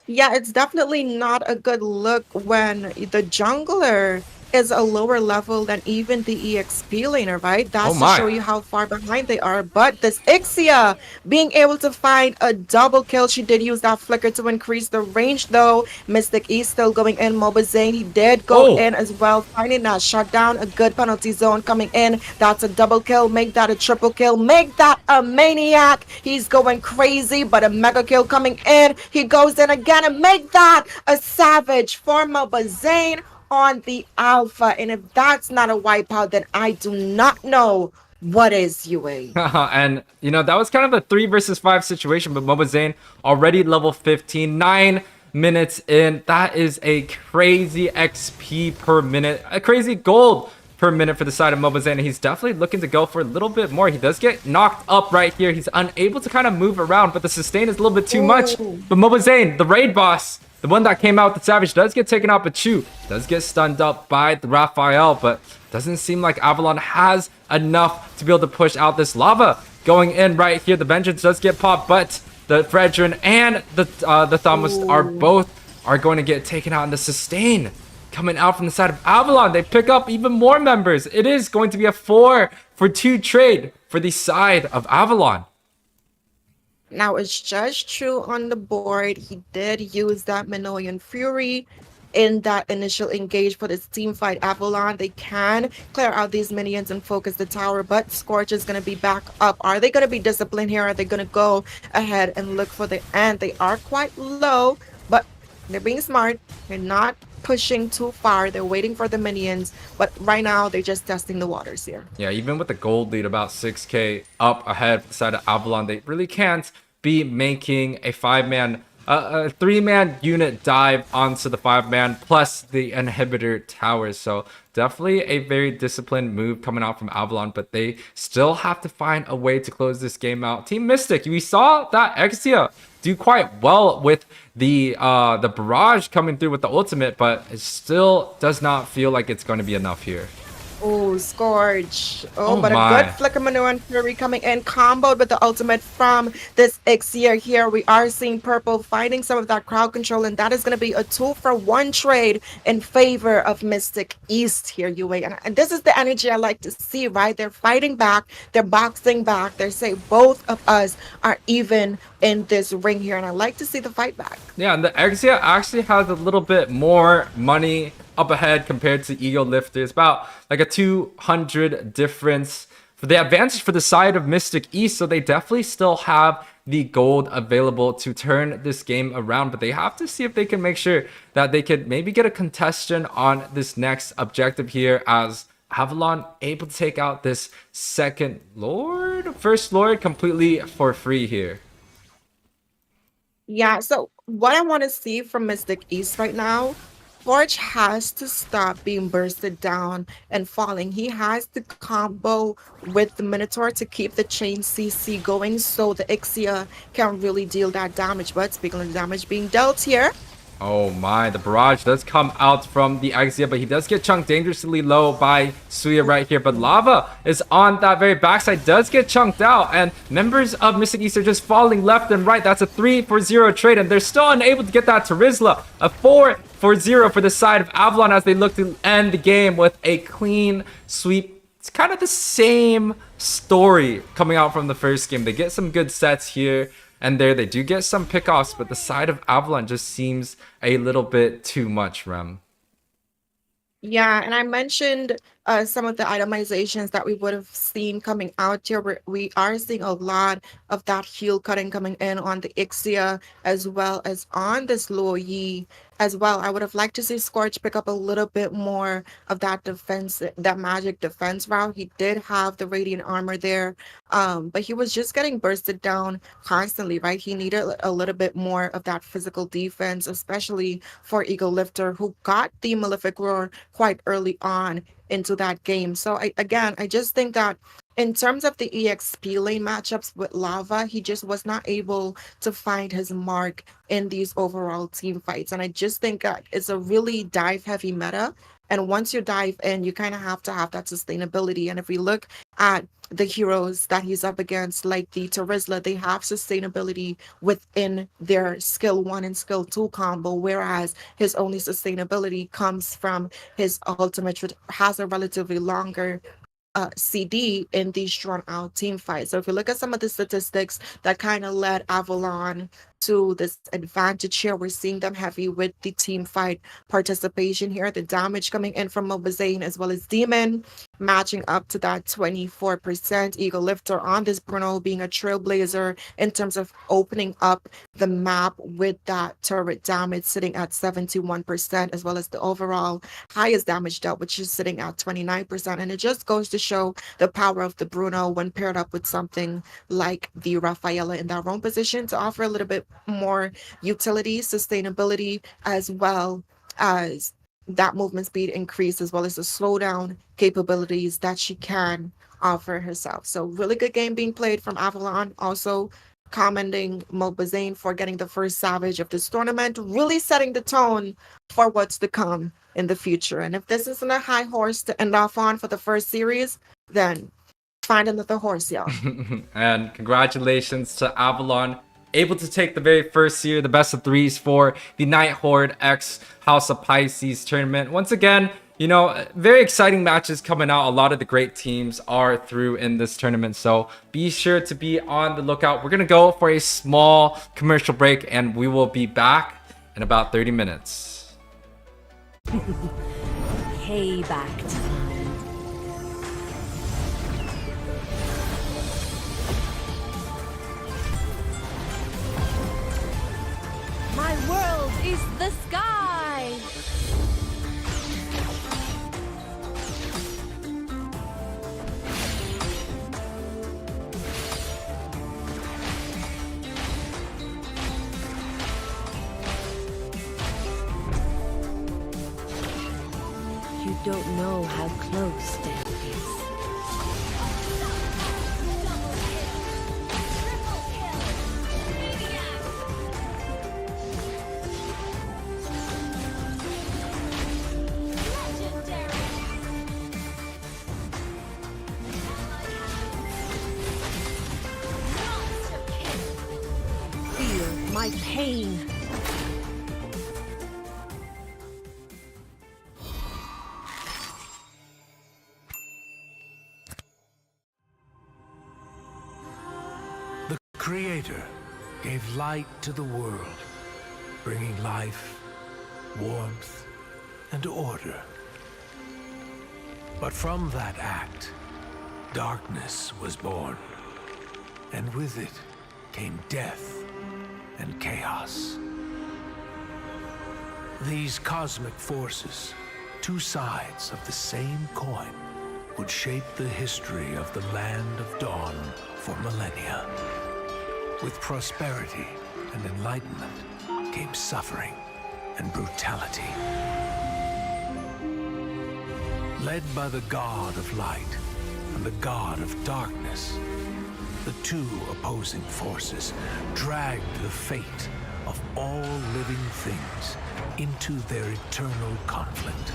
Speaker 10: Yeah, it's definitely not a good look when the jungler is a lower level than even the EXP laner, right? That's to show you how far behind they are. But this Ixia being able to find a double kill. She did use that flicker to increase the range, though. Mystic East still going in. Mobazane, he did go in as well, finding that shutdown. A good penalty zone coming in. That's a double kill. Make that a triple kill. Make that a maniac. He's going crazy, but a mega kill coming in. He goes in again and make that a savage for Mobazane on the alpha. And if that's not a wipeout, then I do not know what is, UA.
Speaker 9: And you know, that was kind of a 3 versus 5 situation, but Mobazane already level 15, 9 minutes in. That is a crazy XP per minute, a crazy gold per minute for the side of Mobazane. He's definitely looking to go for a little bit more. He does get knocked up right here. He's unable to kind of move around, but the sustain is a little bit too much. But Mobazane, the raid boss, the one that came out with the Savage, does get taken out, but Chu does get stunned up by the Raphael, but doesn't seem like Avalon has enough to be able to push out this Lava. Going in right here, the Vengeance does get popped, but the Fredrin and the Thomas are going to get taken out in the sustain. Coming out from the side of Avalon, they pick up even more members. It is going to be a 4-for-2 trade for the side of Avalon.
Speaker 10: Now it's just true on the board. He did use that Minoan Fury in that initial engage for this team fight. Avalon, they can clear out these minions and focus the tower, but Scorch is going to be back up. Are they going to be disciplined here? Are they going to go ahead and look for the end? They are quite low, but they're being smart. They're not pushing too far. They're waiting for the minions, but right now they're just testing the waters here.
Speaker 9: Yeah, even with the gold lead about 6k up ahead for the side of Avalon, they really can't be making a a 3-man unit dive onto the 5-man plus the inhibitor towers. So definitely a very disciplined move coming out from Avalon, but they still have to find a way to close this game out. Team Mystic, we saw that Exia do quite well with the barrage coming through with the ultimate, but it still does not feel like it's going to be enough here.
Speaker 10: Oh, Scourge.
Speaker 9: Oh
Speaker 10: But
Speaker 9: my.
Speaker 10: a good Flicker Manure and Fury coming in, comboed with the ultimate from this Ixia here. We are seeing Purple finding some of that crowd control, and that is going to be a 2-for-1 trade in favor of Mystic East here, Yue. And this is the energy I like to see, right? They're fighting back, they're boxing back. They say both of us are even in this ring here, and I like to see the fight back.
Speaker 9: Yeah, and the Exia actually has a little bit more money up ahead compared to Ego Lifter. It's about like a 200 difference for the advantage for the side of Mystic East, so they definitely still have the gold available to turn this game around, but they have to see if they can make sure that they could maybe get a contestant on this next objective here, as Avalon able to take out this first Lord completely for free here.
Speaker 10: Yeah, so what I want to see from Mystic East right now, Forge has to stop being bursted down and falling. He has to combo with the Minotaur to keep the chain CC going so the Ixia can really deal that damage. But speaking of damage being dealt here,
Speaker 9: oh my, the barrage does come out from the Exia, but he does get chunked dangerously low by Suya right here. But Lava is on that very backside, does get chunked out, and members of Mystic East are just falling left and right. That's a 3-for-0 trade, and they're still unable to get that to Rizla. A 4-for-0 for the side of Avalon as they look to end the game with a clean sweep. It's kind of the same story coming out from the first game. They get some good sets here and there. They do get some pickoffs, but the side of Avalon just seems a little bit too much, Rem.
Speaker 10: yeah, and I mentioned some of the itemizations that we would have seen coming out here. We are seeing a lot of that heal cutting coming in on the Ixia as well as on this Luo Yi as well. I would have liked to see Scorch pick up a little bit more of that defense, that magic defense route. He did have the radiant armor there, but he was just getting bursted down constantly, right? He needed a little bit more of that physical defense, especially for Ego Lifter, who got the Malefic Roar quite early on into that game. So I just think that in terms of the EXP lane matchups with Lava, he just was not able to find his mark in these overall team fights. And I just think that it's a really dive heavy meta. And once you dive in, you kind of have to have that sustainability. And if we look at the heroes that he's up against, like the Terizla, they have sustainability within their skill 1 and skill 2 combo, whereas his only sustainability comes from his ultimate, which has a relatively longer CD in these drawn out team fights. So if you look at some of the statistics that kind of led Avalon to this advantage here, we're seeing them heavy with the team fight participation here. The damage coming in from Mobazane as well as Demon matching up to that 24%. Ego Lifter on this Bruno being a trailblazer in terms of opening up the map with that turret damage sitting at 71%, as well as the overall highest damage dealt, which is sitting at 29%. And it just goes to show the power of the Bruno when paired up with something like the Rafaela in that roam position to offer a little bit more utility, sustainability, as well as that movement speed increase, as well as the slowdown capabilities that she can offer herself. So really good game being played from Avalon. Also commending Mobazane for getting the first Savage of this tournament, really setting the tone for what's to come in the future. And if this isn't a high horse to end off on for the first series, then find another horse, y'all.
Speaker 9: And congratulations to Avalon, able to take the very first series, the best of threes for the Nighthorde X House of Pisces tournament. Once again, you know, very exciting matches coming out. A lot of the great teams are through in this tournament, so be sure to be on the lookout. We're gonna go for a small commercial break, and we will be back in about 30 minutes.
Speaker 1: Payback time. My world is the sky. You don't know how close death is. Feel my pain.
Speaker 6: Creator gave light to the world, bringing life, warmth, and order. But from that act, darkness was born, and with it came death and chaos. These cosmic forces, two sides of the same coin, would shape the history of the Land of Dawn for millennia. With prosperity and enlightenment came suffering and brutality. Led by the god of light and the god of darkness, the two opposing forces dragged the fate of all living things into their eternal conflict.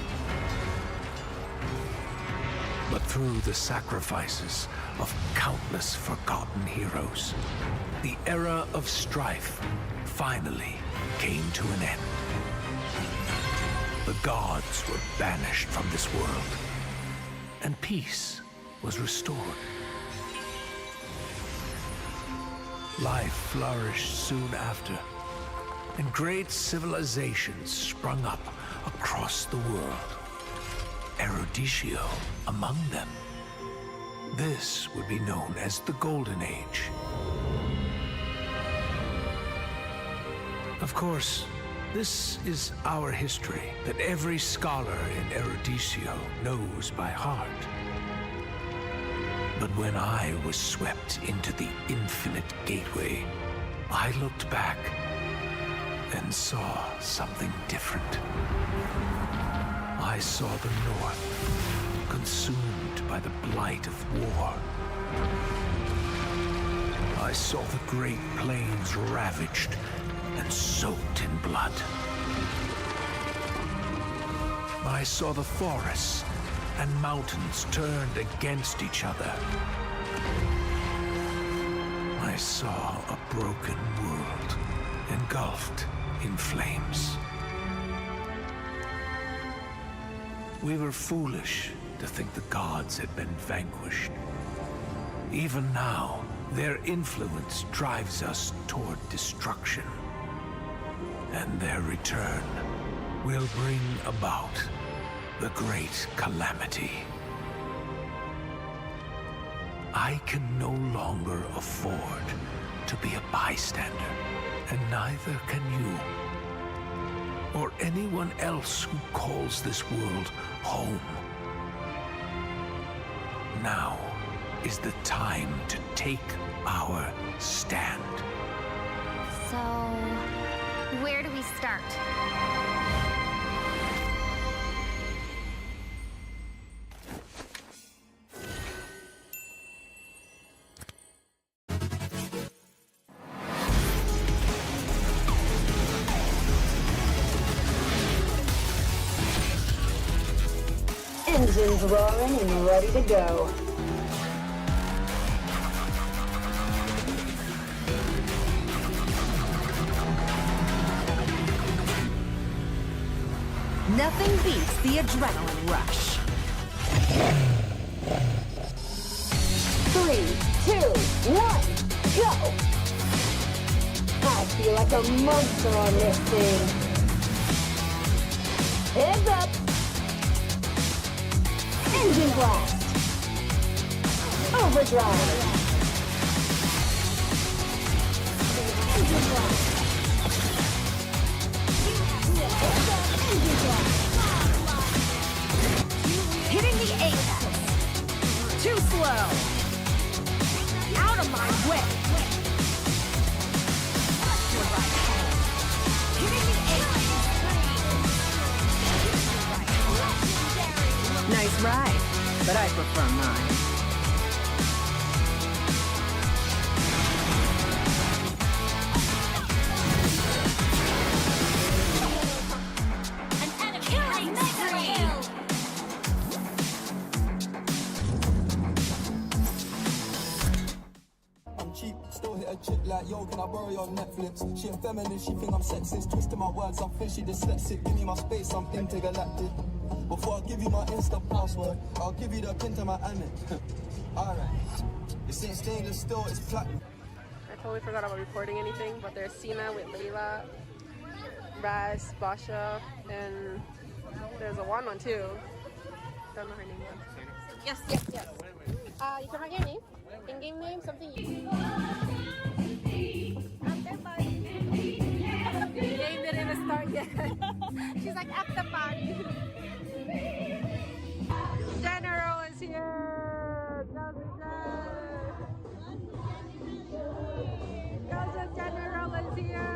Speaker 6: But through the sacrifices of countless forgotten heroes, the era of strife finally came to an end. The gods were banished from this world, and peace was restored. Life flourished soon after, and great civilizations sprung up across the world. Eruditio among them. This would be known as the Golden Age. Of course, this is our history that every scholar in Eruditio knows by heart. But when I was swept into the infinite gateway, I looked back and saw something different. I saw the North consumed by the blight of war. I saw the Great Plains ravaged and soaked in blood. I saw the forests and mountains turned against each other. I saw a broken world engulfed in flames. We were foolish to think the gods had been vanquished. Even now, their influence drives us toward destruction. And their return will bring about the great calamity. I can no longer afford to be a bystander, and neither can you. Or anyone else who calls this world home. Now is the time to take our stand.
Speaker 7: So, where do we start?
Speaker 8: Engines roaring and ready to go.
Speaker 1: Nothing beats the adrenaline rush.
Speaker 8: 3, 2, 1, go! I feel like a monster on this thing. Heads up! Engine blast! Overdrive! Engine blast! Heads up, engine blast!
Speaker 1: Hitting the apex. Too slow. Out of my way. Hitting the apex. Nice ride, but I prefer mine.
Speaker 2: Cheap, still hit a chick like, yo, can I borrow your Netflix? She ain't feminist, she think I'm sexist. Twisting my words, I think she dyslexic. Give me my space, I'm intergalactic. Before I give you my Insta password, I'll give you the pin to my Amex. Alright. This ain't stainless steel, it's platinum.
Speaker 3: I totally forgot about recording anything, but there's Sina with Layla, Raz, Basha, and there's a one too. Don't know her name yet. Yes. You can write your name. In-game name, something you The game didn't even start yet. She's like, at the party. General is here. Joseph General is here.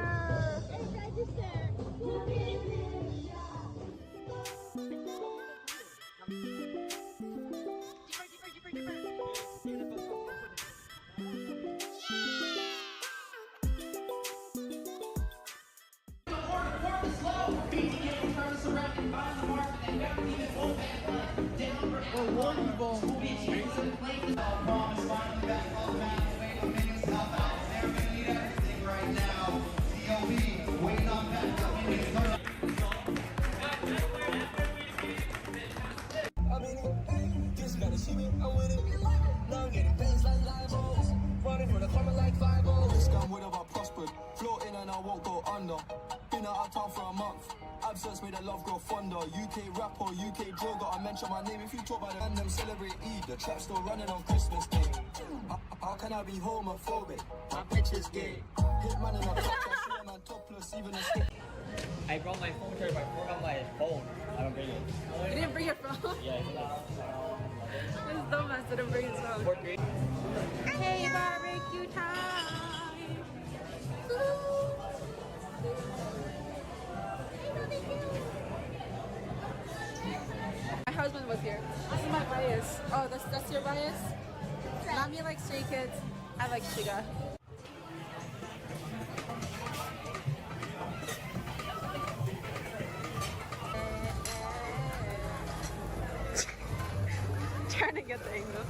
Speaker 2: Absence made the love grow fonder. UK rapper, UK Joe, gotta mention my name. If you talk about it and them celebrate Eid, the trap's still running on Christmas Day. How can I be homophobic? My bitch is gay. Hit man in a clutch, I see a man topless, even a stick.
Speaker 4: I brought my phone charger, but I forgot my phone. I don't bring it.
Speaker 3: You didn't bring your phone?
Speaker 4: Yeah,
Speaker 3: This dumbass didn't bring his phone. Hey, barbecue time! My husband was here. This is my bias. Oh, that's your bias? Mommy likes Stray Kids. I like Shiga. Trying to get the angle.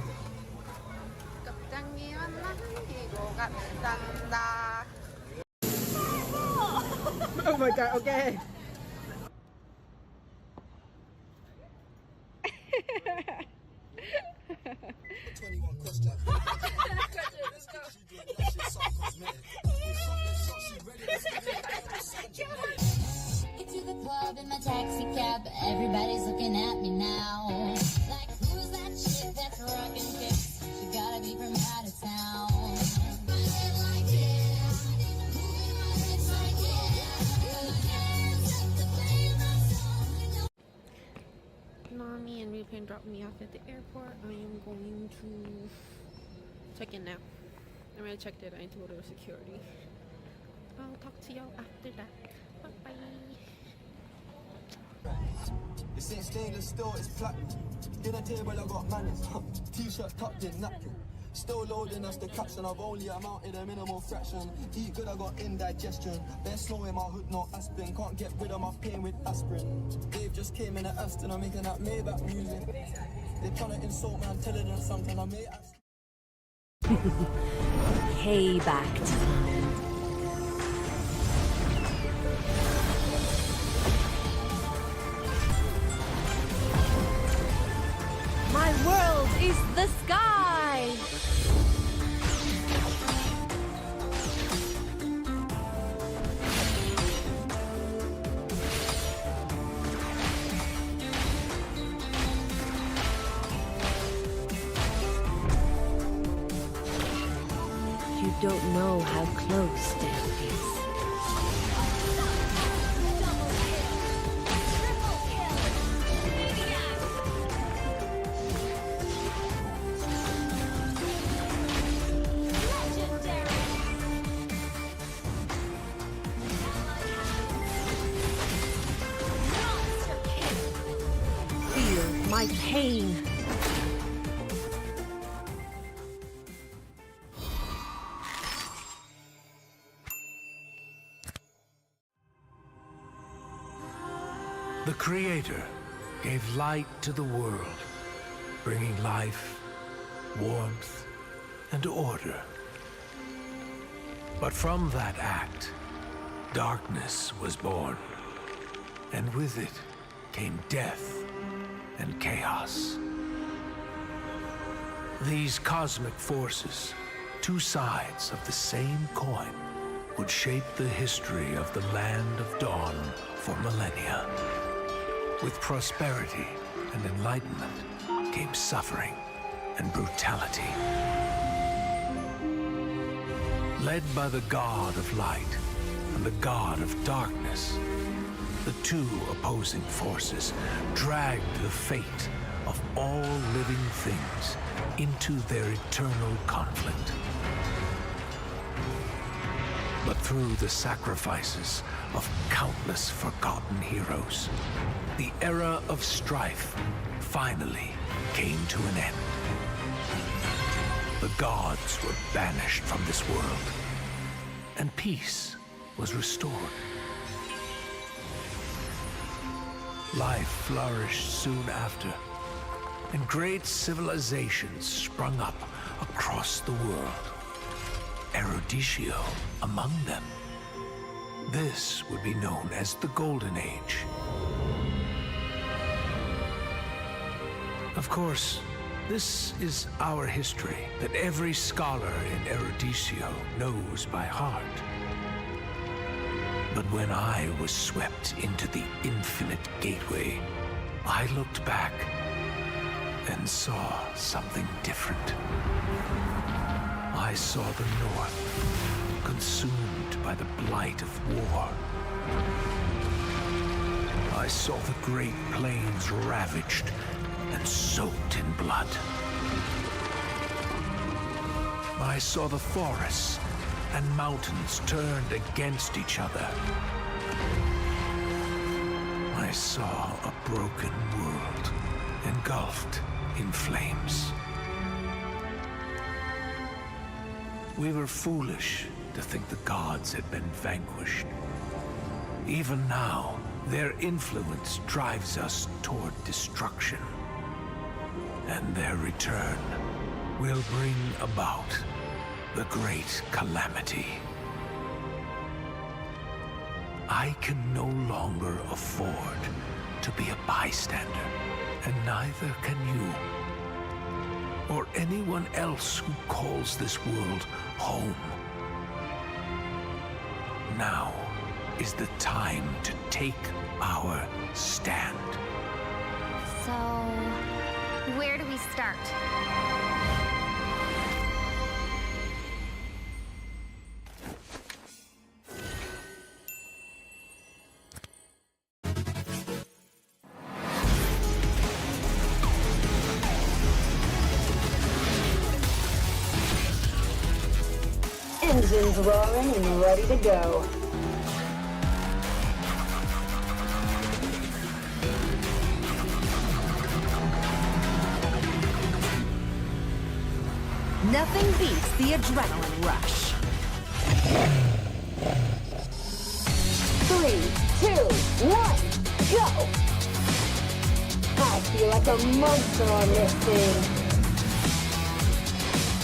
Speaker 3: Oh my god, okay.
Speaker 5: Get to the club in my taxi cab, everybody's looking at me now. Like, who's that chick that's rockin' kicks? She gotta be from out of town.
Speaker 3: Nami and Replane dropped me off at the airport. I am going to check in now. I already checked it. I need to go to security. I'll talk to y'all after that. Bye bye.
Speaker 2: This ain't stainless steel, it's platinum. Dinner table, I got manners. T-shirt tucked in, napkin. Still loading, that's the caption. I've only amounted a minimal fraction. Eat good, I got indigestion. There's snow in my hood, no aspirin. Can't get rid of my pain with aspirin. Dave just came in at Aston, I'm making that Maybach music. They tryna insult my intelligence, sometimes I may ask.
Speaker 1: Payback time. My world is the sky! You don't know how close death is. Feel my pain.
Speaker 6: The Creator gave light to the world, bringing life, warmth, and order. But from that act, darkness was born, and with it came death and chaos. These cosmic forces, two sides of the same coin, would shape the history of the Land of Dawn for millennia. With prosperity and enlightenment came suffering and brutality. Led by the God of Light and the God of Darkness, the two opposing forces dragged the fate of all living things into their eternal conflict. But through the sacrifices of countless forgotten heroes, the era of strife finally came to an end. The gods were banished from this world, and peace was restored. Life flourished soon after, and great civilizations sprung up across the world. Eruditio among them. This would be known as the Golden Age. Of course, this is our history that every scholar in Eruditio knows by heart. But when I was swept into the infinite gateway, I looked back and saw something different. I saw the North consumed by the blight of war. I saw the Great Plains ravaged and soaked in blood. I saw the forests and mountains turned against each other. I saw a broken world engulfed in flames. We were foolish to think the gods had been vanquished. Even now, their influence drives us toward destruction. And their return will bring about the great calamity. I can no longer afford to be a bystander, and neither can you. Or anyone else who calls this world home. Now is the time to take our stand.
Speaker 7: So, where do we start?
Speaker 8: Engines roaring and ready to go.
Speaker 1: Nothing beats the adrenaline rush.
Speaker 8: 3, 2, 1, go! I feel like a monster on this thing.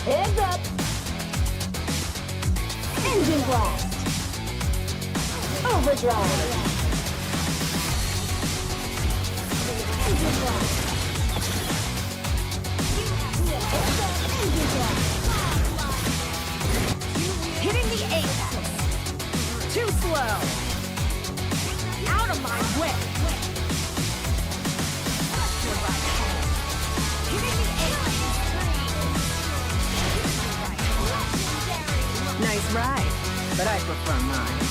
Speaker 8: Heads up! Engine blast! Overdrive! Engine blast!
Speaker 1: slow. Out of my way. You're right home. Hitting the air. Nice ride, but I prefer mine.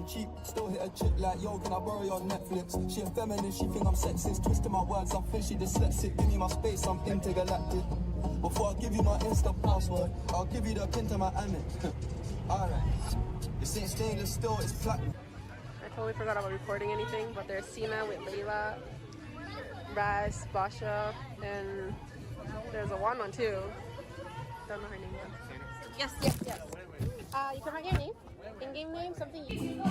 Speaker 2: Cheap, still hit a chick like, yo, can I borrow your Netflix? She a feminist, she think I'm sexist. Twisting my words, I think she dyslexic. Give me my space, I'm intergalactic. Before I give you my Insta password, I'll give you the pin to my Amex. Alright. This ain't stainless steel, it's platinum.
Speaker 3: I totally forgot about recording anything, but there's Sina with Layla, Raz, Basha, and there's a one too. Don't know her name yet. Yes. You can write your name. In-game name, something you...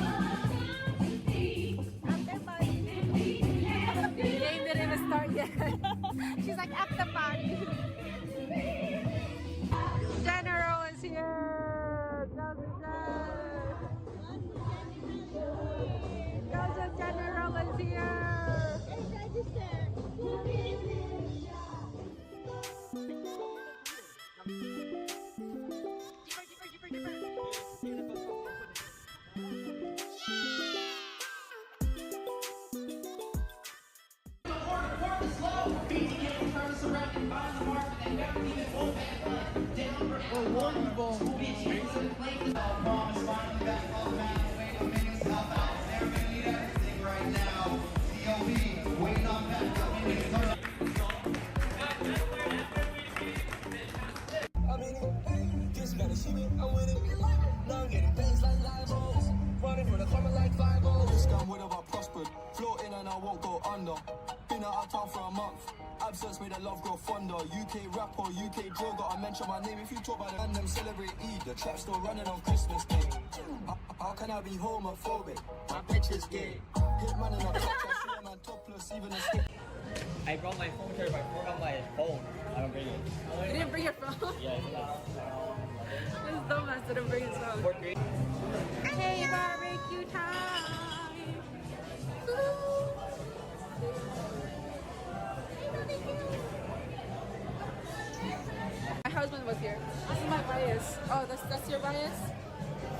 Speaker 3: The game didn't even start yet. She's like, at the party. General is here. Joseph General is here.
Speaker 2: Absence made the love grow fonder. UK rapper, UK drill, gotta mention my name. If you talk about it and them celebrate Eid, the trap still running on Christmas Day. How can I be homophobic? My bitch is gay. Hit man in a clutch, I see a man topless, even a stick.
Speaker 4: I brought my phone here, but I forgot my phone. I don't bring it.
Speaker 3: You didn't bring your phone?
Speaker 4: Yeah,
Speaker 3: This dumbass didn't bring his phone. Hey, barbecue time! My husband was here. This is my bias. Oh, that's your bias?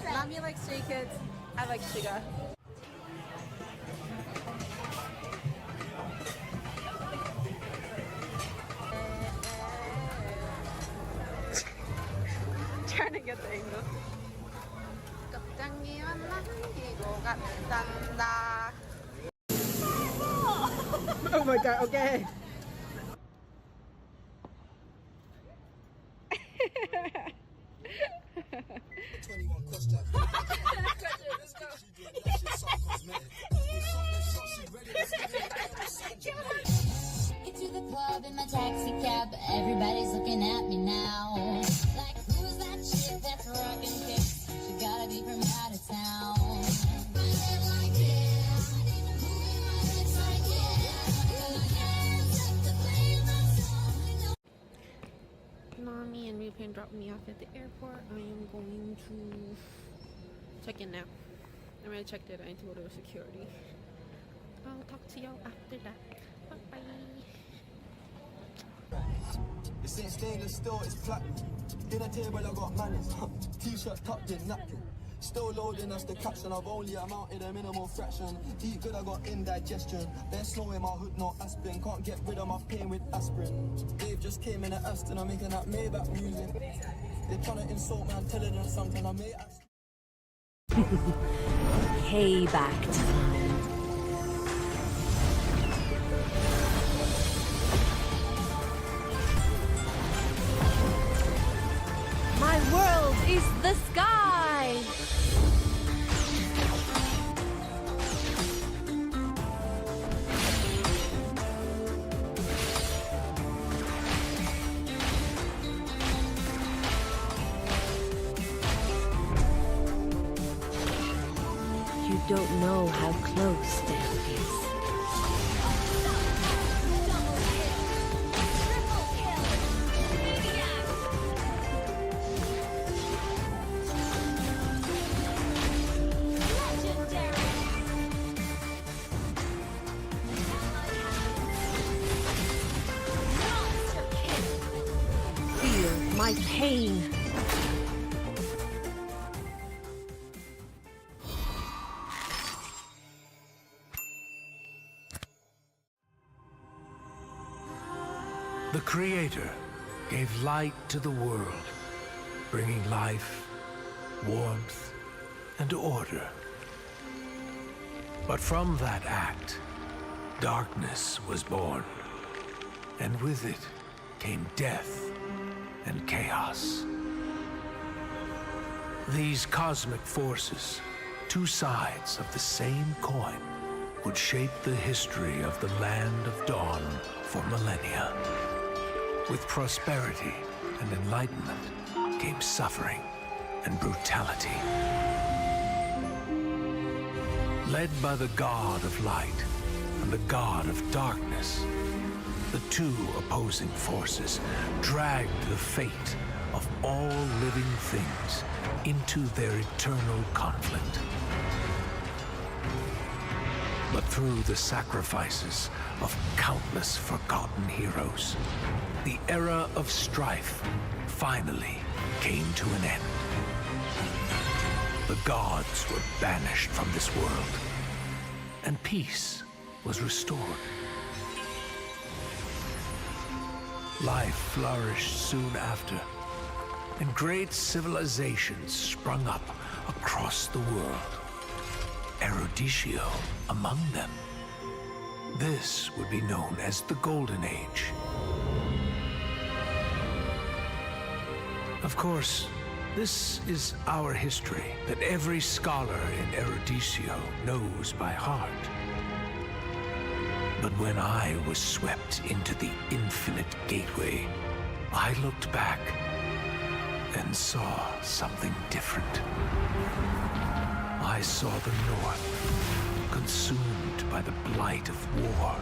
Speaker 3: Mommy likes Stray Kids. I like Shiga. Trying to get the angle. Oh my god, okay.
Speaker 5: Get to the club in my taxi cab, everybody's looking at me now. Like, who's that chick that's rockin' kicks? She gotta be from out of town.
Speaker 3: Mommy and Repan dropped me off at the airport. I am going to check in now. I already checked it. I need to go to security. I'll talk to y'all after that. Bye bye.
Speaker 2: This ain't stainless steel, it's platinum. Dinner table, I got manners. T-shirt tucked in napkin. Still loading, that's the caption. I've only amounted a minimal fraction. Eat good, I got indigestion. There's snow in my hood, no aspirin. Can't get rid of my pain with aspirin. Dave just came in at Aston, I'm making that Maybach music. They're trying to insult my intelligence, something I may ask.
Speaker 1: Payback time. My world is the sky! You don't know how close death is. my pain.
Speaker 6: The Creator gave light to the world, bringing life, warmth, and order. But from that act, darkness was born, and with it came death and chaos. These cosmic forces, two sides of the same coin, would shape the history of the Land of Dawn for millennia. With prosperity and enlightenment came suffering and brutality. Led by the God of Light and the God of Darkness, the two opposing forces dragged the fate of all living things into their eternal conflict. But through the sacrifices of countless forgotten heroes, the era of strife finally came to an end. The gods were banished from this world, and peace was restored. Life flourished soon after, and great civilizations sprung up across the world. Eruditio among them. This would be known as the Golden Age. Of course, this is our history that every scholar in Eruditio knows by heart. But when I was swept into the infinite gateway, I looked back and saw something different. I saw the North consumed by the blight of war.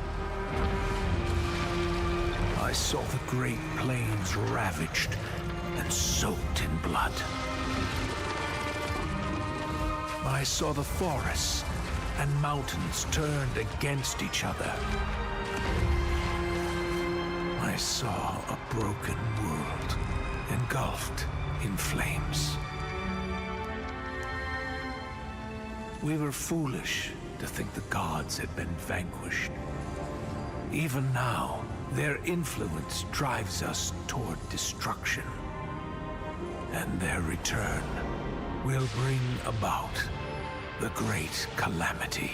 Speaker 6: I saw the Great Plains ravaged and soaked in blood. I saw the forests and mountains turned against each other. I saw a broken world engulfed in flames. We were foolish to think the gods had been vanquished. Even now, their influence drives us toward destruction. And their return will bring about the great calamity.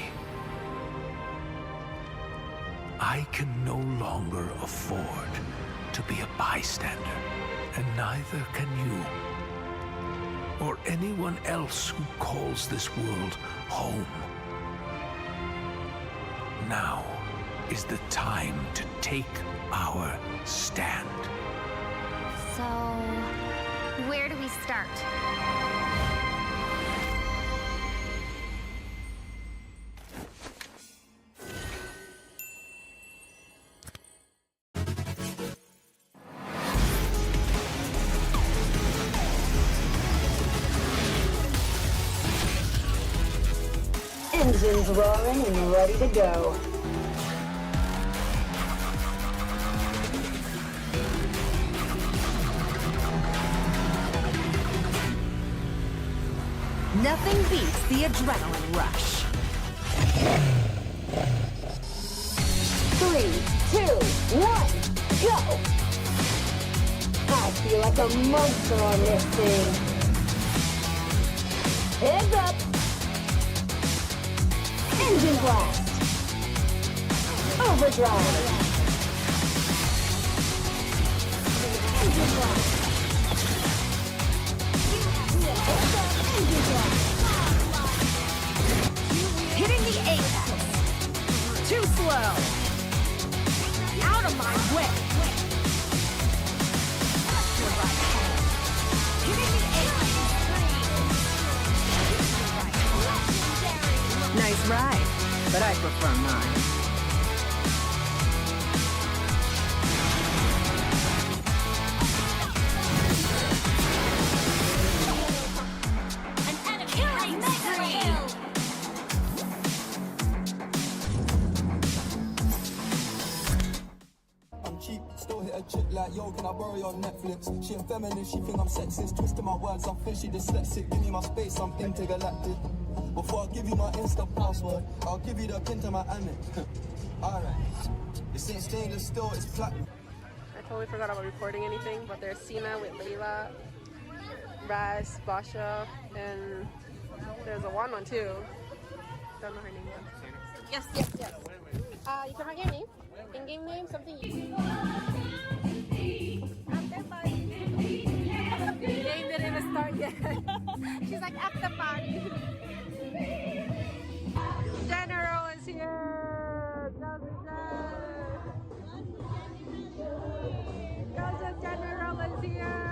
Speaker 6: I can no longer afford to be a bystander, and neither can you, or anyone else who calls this world home. Now is the time to take our stand.
Speaker 7: So, where do we start?
Speaker 8: Engines roaring and ready to go.
Speaker 1: Nothing beats the adrenaline rush.
Speaker 8: 3, 2, 1, go! I feel like a monster on this thing. Heads up! Engine blast! Overdrive! Engine blast! Engine blast!
Speaker 1: Hitting the apex. Too slow. Out of my way. Hitting the apex. Nice ride, but I prefer mine.
Speaker 2: still hit a chick like, yo, can I borrow your Netflix? She a feminist, she think I'm sexist. Twisting my words, I'm fishy dyslexic. Give me my space, I'm intergalactic. Before I give you my Insta password, I'll give you the pin to my Amex. Alright. This ain't stainless steel, it's platinum.
Speaker 3: I totally forgot about recording anything, but there's Sina with Layla, Raz, Basha, and there's a one too. Don't know her name yet. Yes. You can write your name, in-game name, something you. After party. The game didn't even start yet. She's like, after party. General is here. Gaza General is here.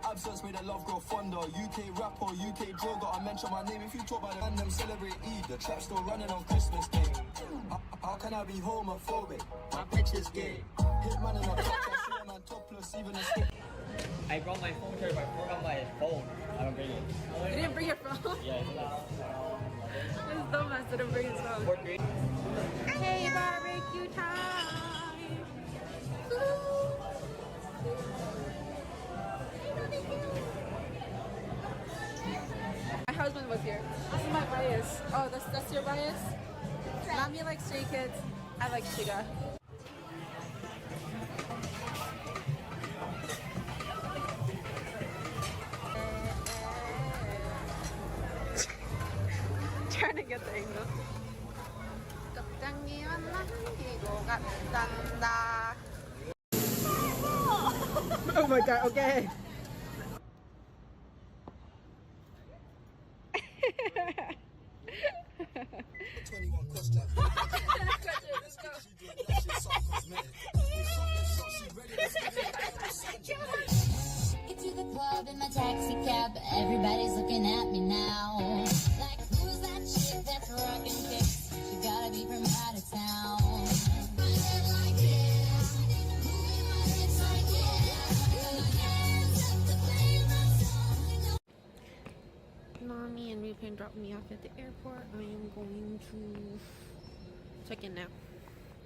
Speaker 2: Absence made the love grow fonder. UK rapper, UK drill, gotta mention my name. If you talk about it and them celebrate Eid, the trap's still running on Christmas Day. How can I be homophobic? My bitch is gay. Hit man in a top, I see a man topless, even a stick.
Speaker 4: I brought my phone charger, but I forgot my phone. I don't bring it.
Speaker 3: You didn't bring your phone?
Speaker 4: Yeah,
Speaker 3: This dumbass didn't bring his phone. Hey, barbecue time! My husband was here. This is my bias. Oh, that's your bias? Mommy likes Stray Kids. I like Shiga. Trying to get the angle. Oh my god, okay.
Speaker 5: Get to the club in my taxi cab, everybody's looking at me now. Like, who's that chick that's rockin' kicks? She gotta be from out of town.
Speaker 3: Mommy and Rupin dropped me off at the airport. I am going to check in now.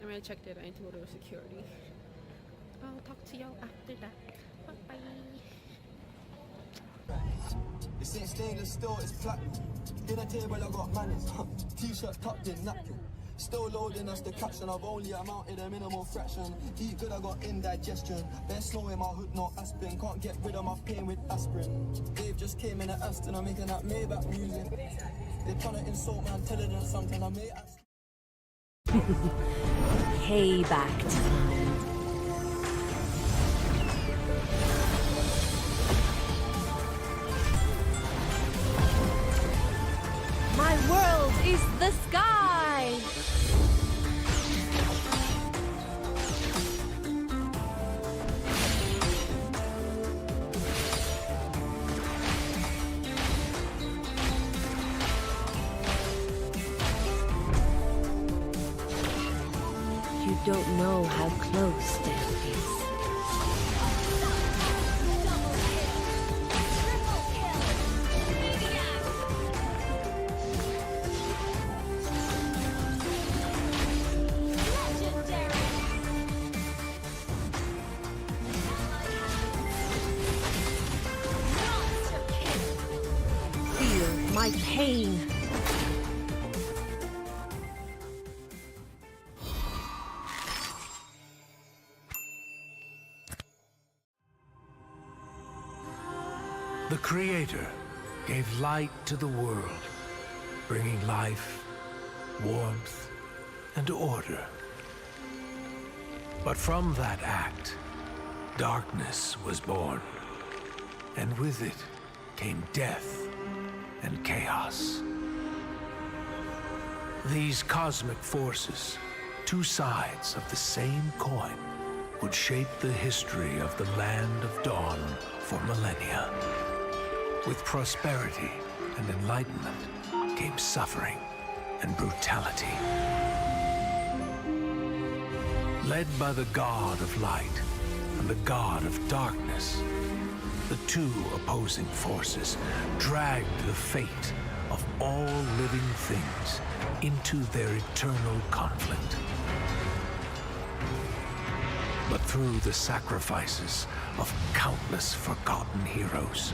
Speaker 3: I already checked it. I need to go to security. I'll talk to y'all after that. Bye bye.
Speaker 2: This ain't stainless steel, it's platinum. Dinner table, I got manners. T-shirt tucked in, napkin. Still loading, that's the caption. I've only amounted a minimal fraction. Eat good, I got indigestion. There's snow in my hood, no aspirin. Can't get rid of my pain with aspirin. Dave just came in at Aston, I'm making that Maybach music. They're trying to insult my intelligence, something I may ask.
Speaker 1: Payback time. My world is the sky! You don't know how close death is. Feel my pain.
Speaker 6: The Creator gave light to the world, bringing life, warmth, and order. But from that act, darkness was born. And with it came death and chaos. These cosmic forces, two sides of the same coin, would shape the history of the Land of Dawn for millennia. With prosperity and enlightenment came suffering and brutality. Led by the god of light and the god of darkness, the two opposing forces dragged the fate of all living things into their eternal conflict. But through the sacrifices of countless forgotten heroes,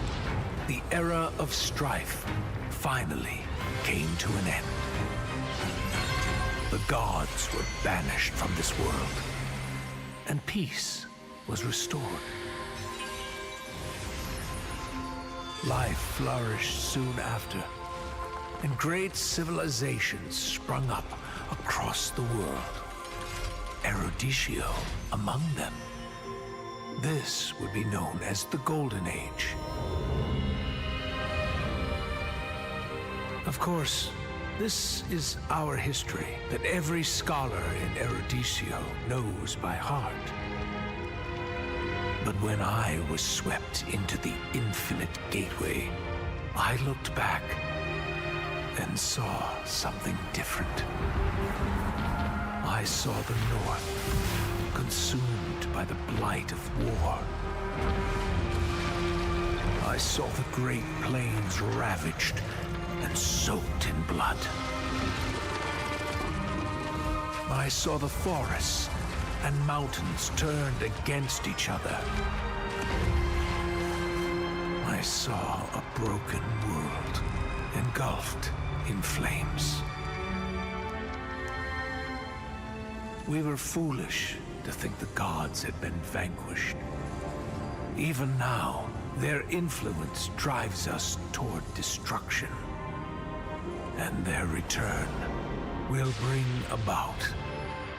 Speaker 6: the era of strife finally came to an end. The gods were banished from this world, and peace was restored. Life flourished soon after, and great civilizations sprung up across the world. Eruditio among them. This would be known as the Golden Age. Of course, this is our history that every scholar in Eruditio knows by heart. But when I was swept into the infinite gateway, I looked back and saw something different. I saw the North consumed by the blight of war. I saw the Great Plains ravaged and soaked in blood. I saw the forests and mountains turned against each other. I saw a broken world engulfed in flames. We were foolish to think the gods had been vanquished. Even now, their influence drives us toward destruction. And their return will bring about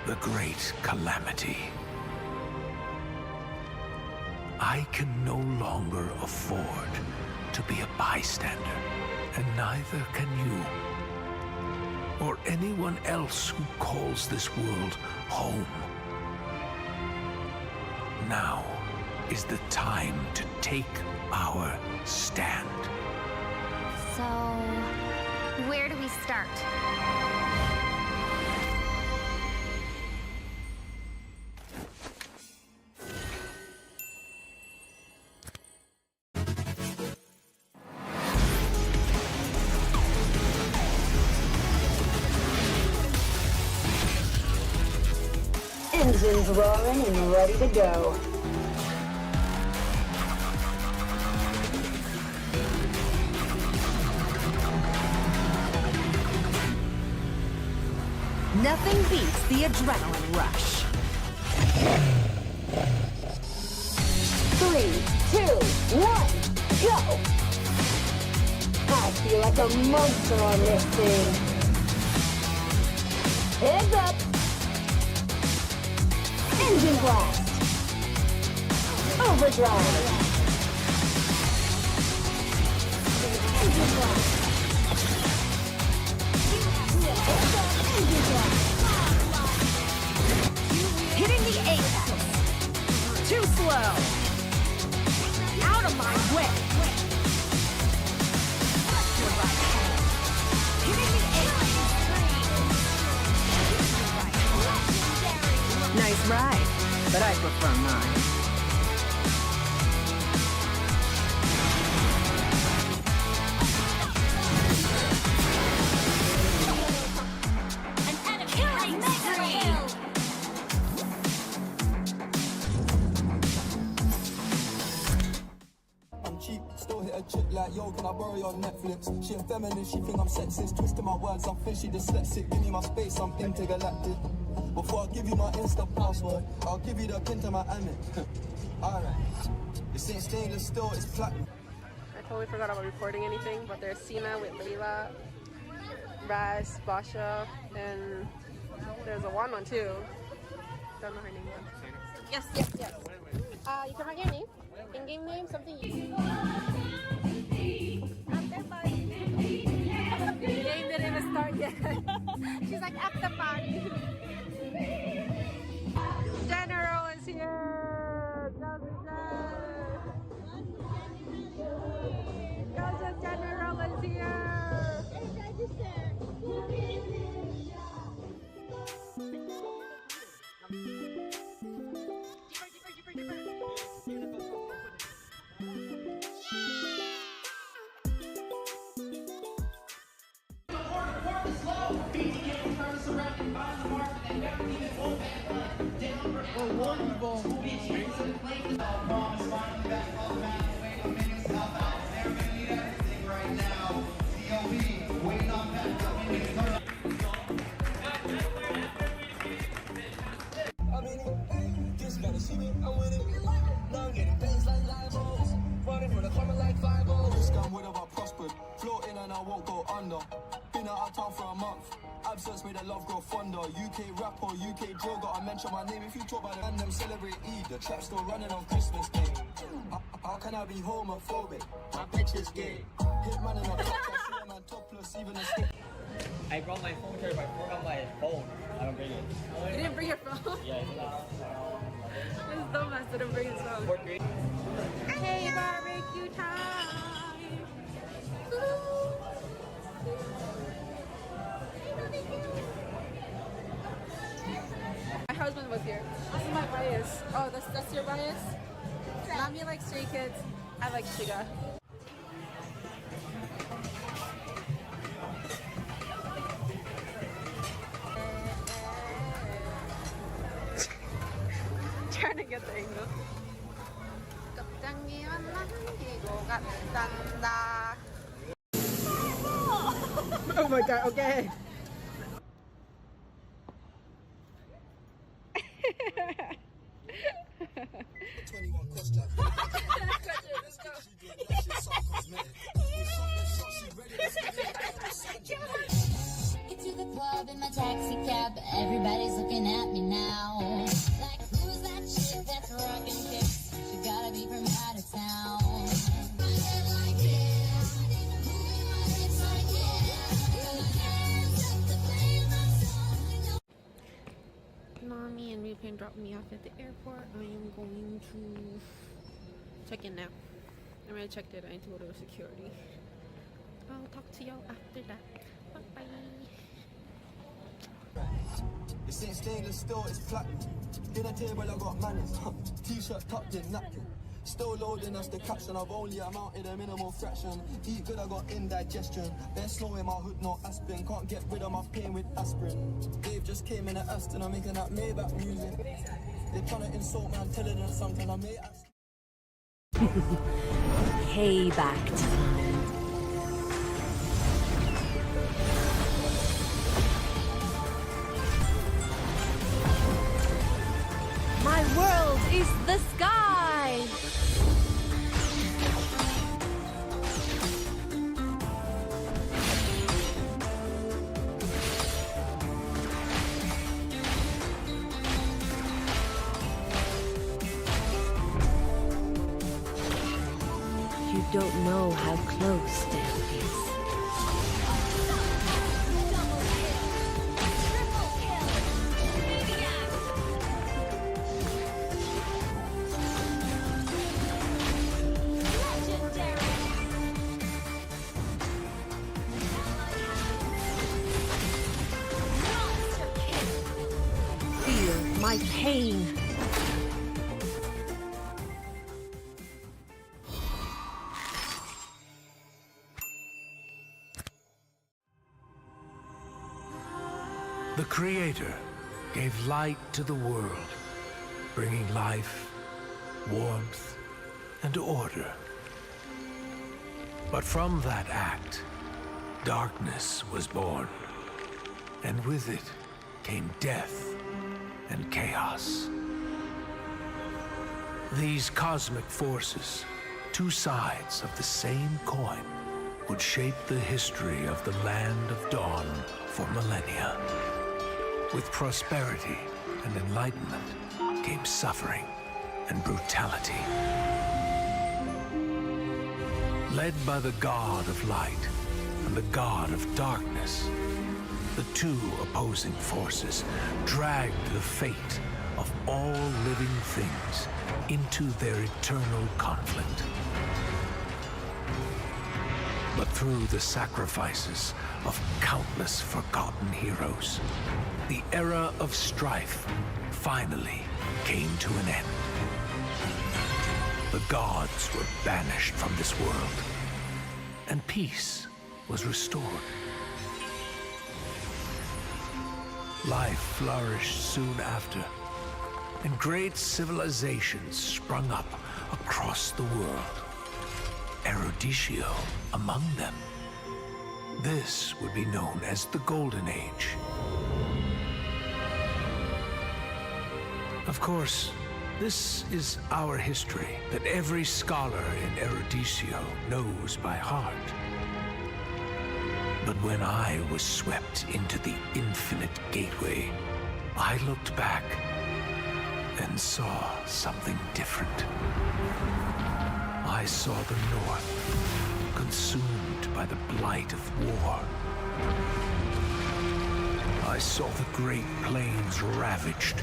Speaker 6: the great calamity. I can no longer afford to be a bystander, and neither can you, or anyone else who calls this world home. Now is the time to take our stand.
Speaker 7: So, where do we start?
Speaker 8: Engines roaring and ready to go.
Speaker 1: Nothing beats the adrenaline rush.
Speaker 8: 3, 2, 1, go! I feel like a monster on this thing. Heads up! Engine blast! Overdrive! Engine blast! Engine blast!
Speaker 1: Hitting the apex. Too slow. Out of my way. Hitting the apex. Nice ride, but I prefer mine.
Speaker 2: Like, yo, can I borrow your Netflix? She a feminist, she think I'm sexist. Twisting my words, I'm fishy, dyslexic. Give me my space, I'm intergalactic. Before I give you my Insta password, I'll give you the pin to my Amex. Alright. This ain't stainless steel, it's platinum.
Speaker 3: I totally forgot about recording anything, but there's Sina with Layla, Raz, Basha, and there's a Wanwan too. Don't know her name yet. Yes. You can write your name. In-game name, something you... The game didn't even start yet. She's like, at the party. General is here. Gozo General is here.
Speaker 2: Absence made the love grow fonder. UK rapper, UK drill, gotta mention my name. If you talk about it and them celebrate Eid, the trap's still running on Christmas Day. How can I be homophobic? My bitch is gay. Hit man in a top, I see a man topless, even a stick.
Speaker 4: I brought my phone here, but I forgot my phone. I don't bring it.
Speaker 3: You didn't bring your phone?
Speaker 4: Yeah, it's not.
Speaker 3: This dumbass didn't bring his phone. Hey, barbecue time! My husband was here. This is my bias. Oh, that's your bias? Mommy likes Stray Kids. I like Shiga. Trying to get the angle. Oh my god, okay.
Speaker 5: Get to the club in my taxi cab, everybody's looking at me now. Like, who's that chick that's rockin' kicks? She gotta be from out of town.
Speaker 3: Mommy and Replane dropped me off at the airport. I am going to check in now. I already checked it. I need to go to security. I'll talk to y'all after that. Bye bye.
Speaker 2: It's ain't stainless steel, it's platinum. Dinner table, I got manners. T-shirt tucked in napkin. Still loading, that's the caption. I've only amounted a minimal fraction. Eat good, I got indigestion. There's snow in my hood, no aspirin. Can't get rid of my pain with aspirin. Dave just came in at Aston, I'm making that Maybach music. They're trying to insult my intelligence, sometimes I may ask.
Speaker 1: Payback time. My world is the sky! You don't know how close death is. Feel my pain.
Speaker 6: The Creator gave light to the world, bringing life, warmth, and order. But from that act, darkness was born, and with it came death and chaos. These cosmic forces, two sides of the same coin, would shape the history of the Land of Dawn for millennia. With prosperity and enlightenment came suffering and brutality. Led by the god of light and the god of darkness, the two opposing forces dragged the fate of all living things into their eternal conflict. But through the sacrifices of countless forgotten heroes, the era of strife finally came to an end. The gods were banished from this world, and peace was restored. Life flourished soon after, and great civilizations sprung up across the world. Eruditio among them. This would be known as the Golden Age. Of course, this is our history that every scholar in Eruditio knows by heart. But when I was swept into the infinite gateway, I looked back and saw something different. I saw the North consumed by the blight of war. I saw the Great Plains ravaged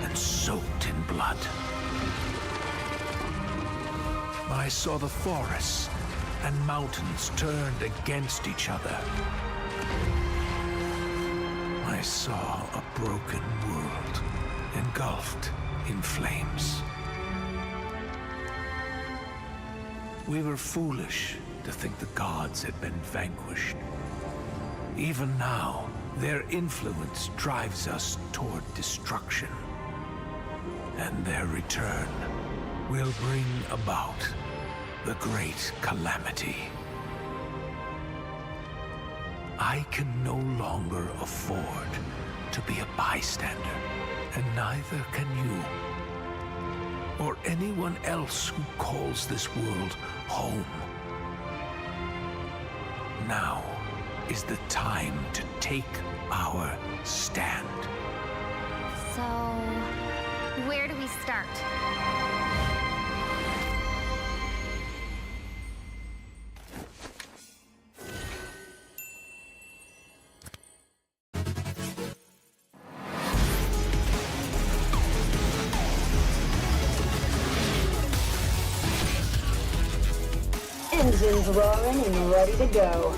Speaker 6: and soaked in blood. I saw the forests and mountains turned against each other. I saw a broken world engulfed in flames. We were foolish to think the gods had been vanquished. Even now, their influence drives us toward destruction. And their return will bring about the great calamity. I can no longer afford to be a bystander, and neither can you, or anyone else who calls this world home. Now is the time to take our stand.
Speaker 7: So, where do we start?
Speaker 8: Engines roaring and ready to go.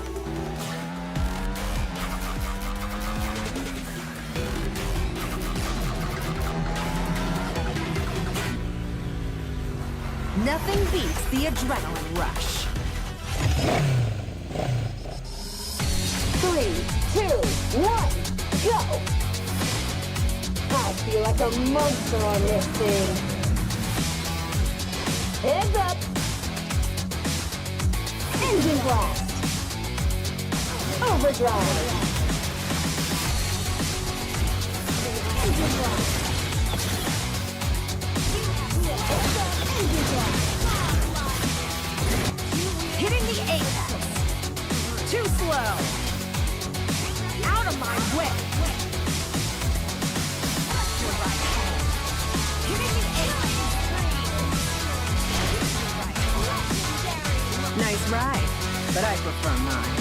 Speaker 1: Nothing beats the adrenaline rush.
Speaker 8: 3, 2, 1, go! I feel like a monster on this thing. Heads up! Engine blast! Overdrive! Engine blast! Engine blast!
Speaker 1: Hitting the apex. Too slow. Out of my way. Hitting the apex. Nice ride, but I prefer mine.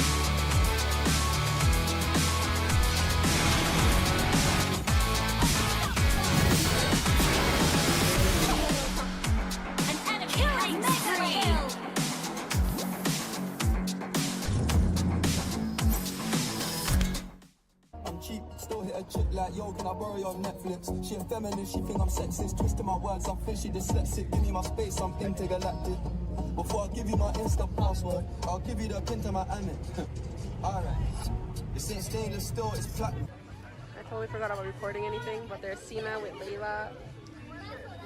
Speaker 2: Still hit a chick like, yo, can I borrow your Netflix? She a feminist, she think I'm sexist. Twisting my words, I think she dyslexic. Give me my space, I'm intergalactic. Before I give you my Insta password, I'll give you the pin to my Amex. Alright. This ain't stainless steel, it's platinum.
Speaker 3: I totally forgot about recording anything, but there's Sina with Layla,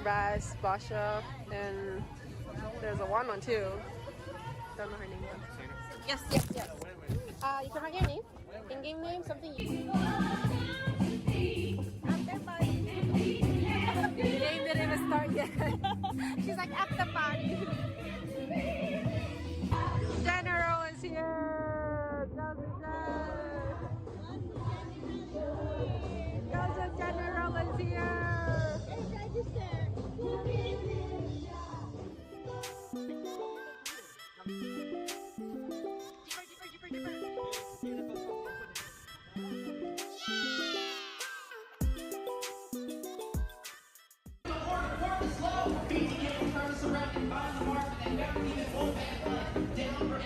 Speaker 3: Raz, Basha, and there's a one too. Don't know her name yet. Yes. You can write your name. In-game name, something you... The game didn't even start yet. She's like, at the party. General is here. General is here.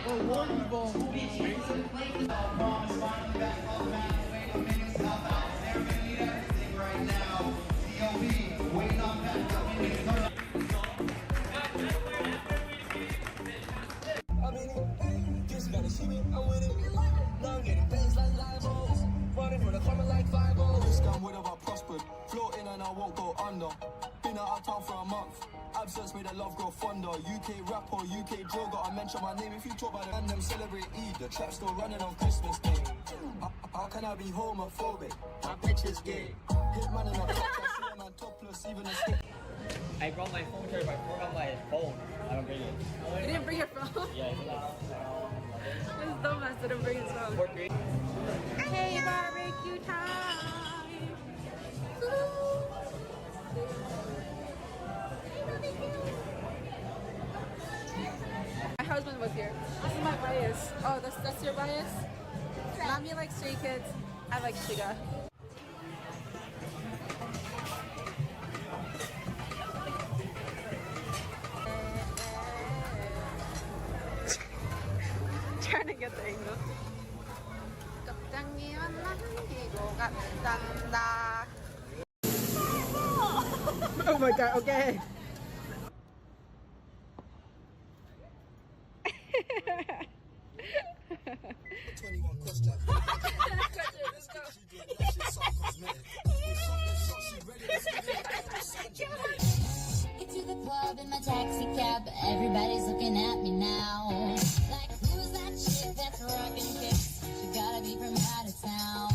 Speaker 2: I'm in it, just gotta see me, I'm with it. Now I'm getting pains like libels, running for the corner like 5-0. This gun would have I prospered, floating and I won't go under. Been out of town for a month, absence made the love grow fonder. UK rapper, UK drill, gotta mention my name. If you talk about it and them celebrate Eid, the trap's still running on Christmas Day. How can I be homophobic? My bitch is gay. Hit man in a box, I see a man topless, even a stick.
Speaker 4: I brought my phone charger, but I forgot my phone. I don't bring it.
Speaker 3: You didn't bring your phone?
Speaker 4: Yeah,
Speaker 3: This dumbass didn't bring his phone. Hey, barbecue time! My husband was here. This is my bias. Oh, that's your bias? Mommy likes Stray Kids. I like Shiga. Trying to get the angle. Oh my god, okay.
Speaker 5: Get to the club in my taxi cab, everybody's looking at me now. Like, who's that chick that's rocking kicks? She gotta be from out of town.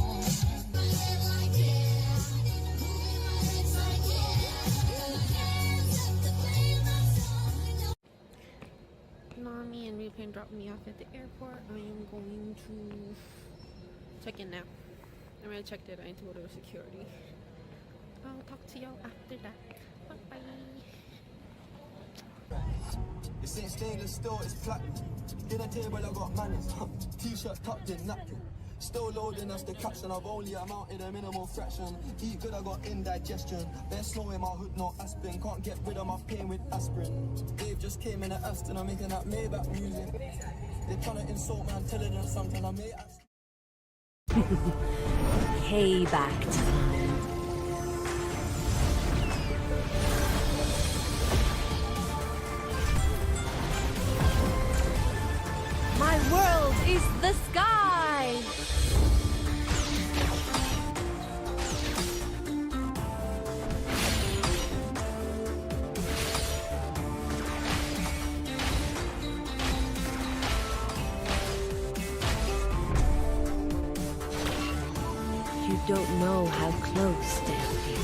Speaker 3: Nami and Replane dropped me off at the airport. I am going to check in now. I already checked it. I need to go to security. I'll talk to y'all after that. Bye bye.
Speaker 2: This ain't stainless steel, it's platinum. Dinner table, I got manners. T-shirt tucked in napkin. Still loading, that's the caption. I've only amounted a minimal fraction. Eat good, I got indigestion. There's snow in my hood, no aspirin. Can't get rid of my pain with aspirin. Dave just came in at Aston, I'm making that Maybach music. They're trying to insult my intelligence sometimes. I may ask.
Speaker 1: Payback time. My world is the sky! You don't know how close death is.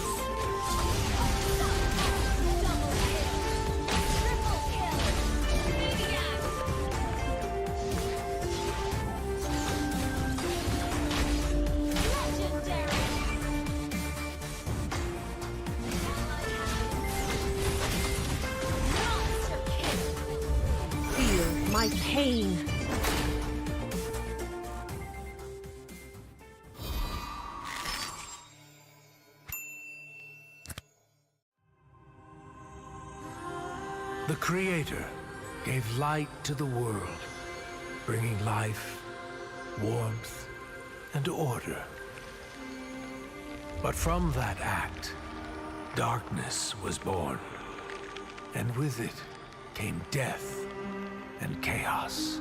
Speaker 1: Feel my pain.
Speaker 6: The Creator gave light to the world, bringing life, warmth, and order. But from that act, darkness was born, and with it came death and chaos.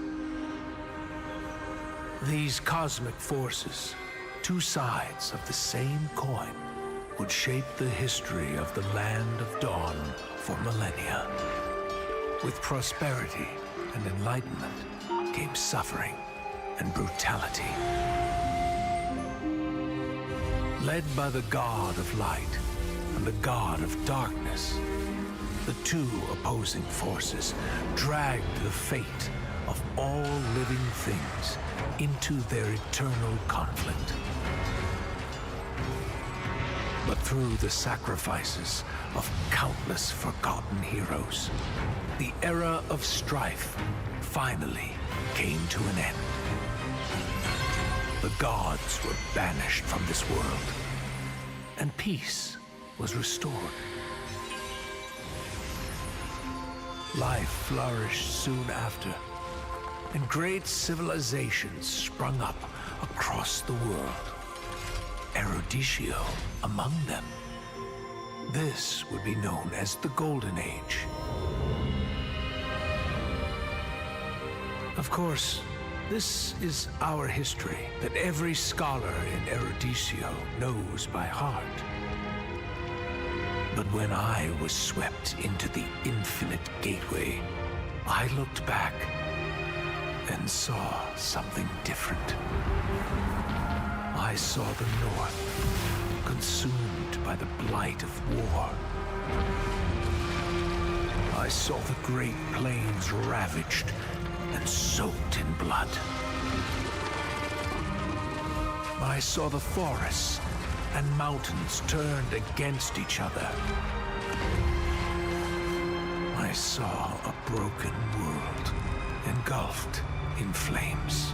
Speaker 6: These cosmic forces, two sides of the same coin, would shape the history of the Land of Dawn for millennia. With prosperity and enlightenment came suffering and brutality. Led by the God of Light and the God of Darkness, the two opposing forces dragged the fate of all living things into their eternal conflict. But through the sacrifices of countless forgotten heroes, the era of strife finally came to an end. The gods were banished from this world, and peace was restored. Life flourished soon after, and great civilizations sprung up across the world. Eruditio among them. This would be known as the Golden Age. Of course, this is our history that every scholar in Eruditio knows by heart. But when I was swept into the infinite gateway, I looked back and saw something different. I saw the North consumed by the blight of war. I saw the Great Plains ravaged and soaked in blood. I saw the forests and mountains turned against each other. I saw a broken world engulfed in flames.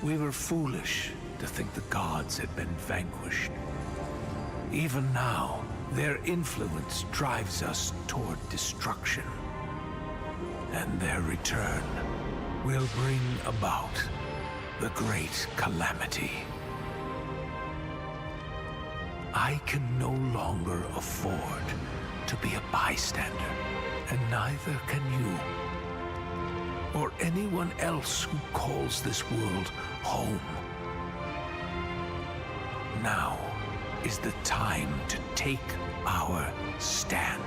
Speaker 6: We were foolish to think the gods had been vanquished. Even now, their influence drives us toward destruction. And their return will bring about the great calamity. I can no longer afford to be a bystander, and neither can you, or anyone else who calls this world home. Now is the time to take our stand.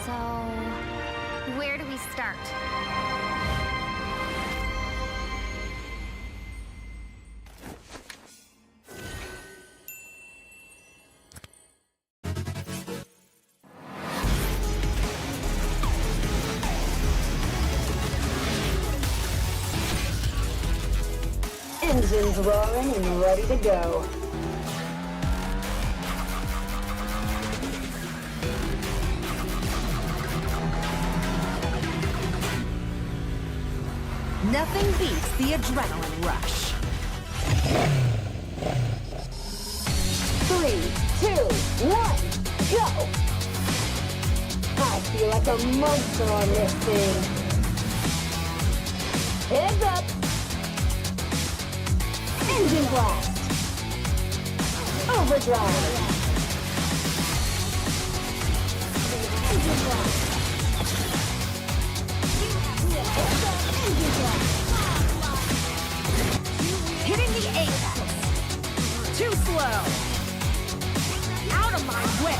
Speaker 7: So, where do we start?
Speaker 8: Engines roaring and ready to go.
Speaker 1: Nothing beats the adrenaline rush.
Speaker 8: 3, 2, 1, go! I feel like a monster on this thing. Heads up! Engine blast! Overdrive! Engine blast! Heads up, engine blast!
Speaker 1: Hitting the apex. Too slow. Out of my way.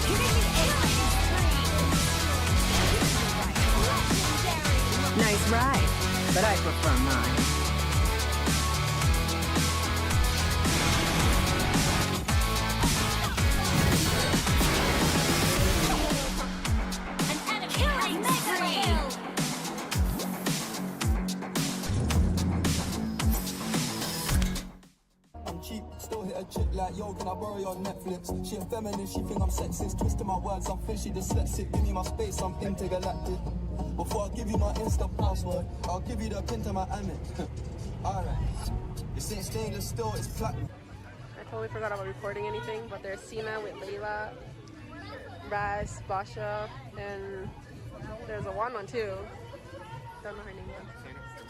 Speaker 1: Hitting the apex. Nice ride, but I prefer mine.
Speaker 2: Still hit a chick like, yo, can I borrow your Netflix? She a feminist, she think I'm sexist. Twisting my words, I'm fishy dyslexic. Give me my space, I'm intergalactic. Before I give you my Insta password, I'll give you the pin to my Amex. Alright. This ain't stainless steel, it's platinum.
Speaker 3: I totally forgot about recording anything, but there's Sina with Layla, Raz, Basha, and there's a one too. Don't know her name yet.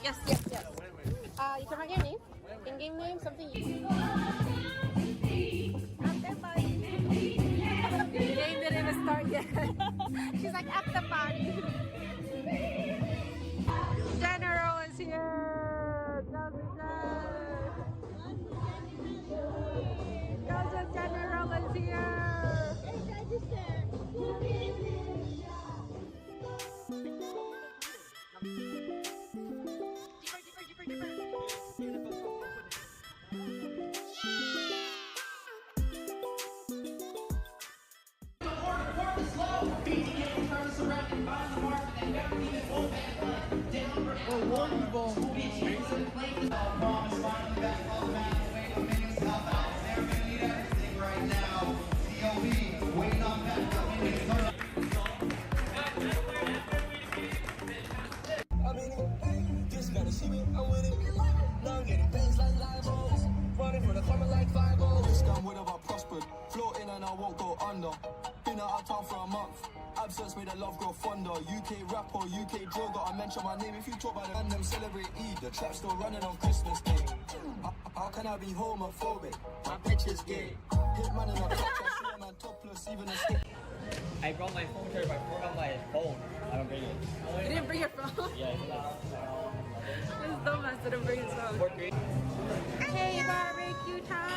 Speaker 3: Yes. You can write your name. In-game name, something you... The game didn't even start yet. She's like, at the party. General is here. Joseph General is here.
Speaker 2: This gun would have prospered. Floating and I won't go under. Been out of town for a month. Absence made the love grow fonder. UK rapper, UK drill, gotta mention my name. If you talk about the man, them celebrate Eid. The trap's still running on Christmas Day. How can I be homophobic? My bitch is gay. Hit man in a top, I see a man topless, even a stick.
Speaker 4: I brought my phone here, but I forgot my phone. I don't bring it.
Speaker 3: You didn't bring your phone?
Speaker 4: Yeah,
Speaker 3: This dumbass didn't bring his phone. Hey, barbecue time!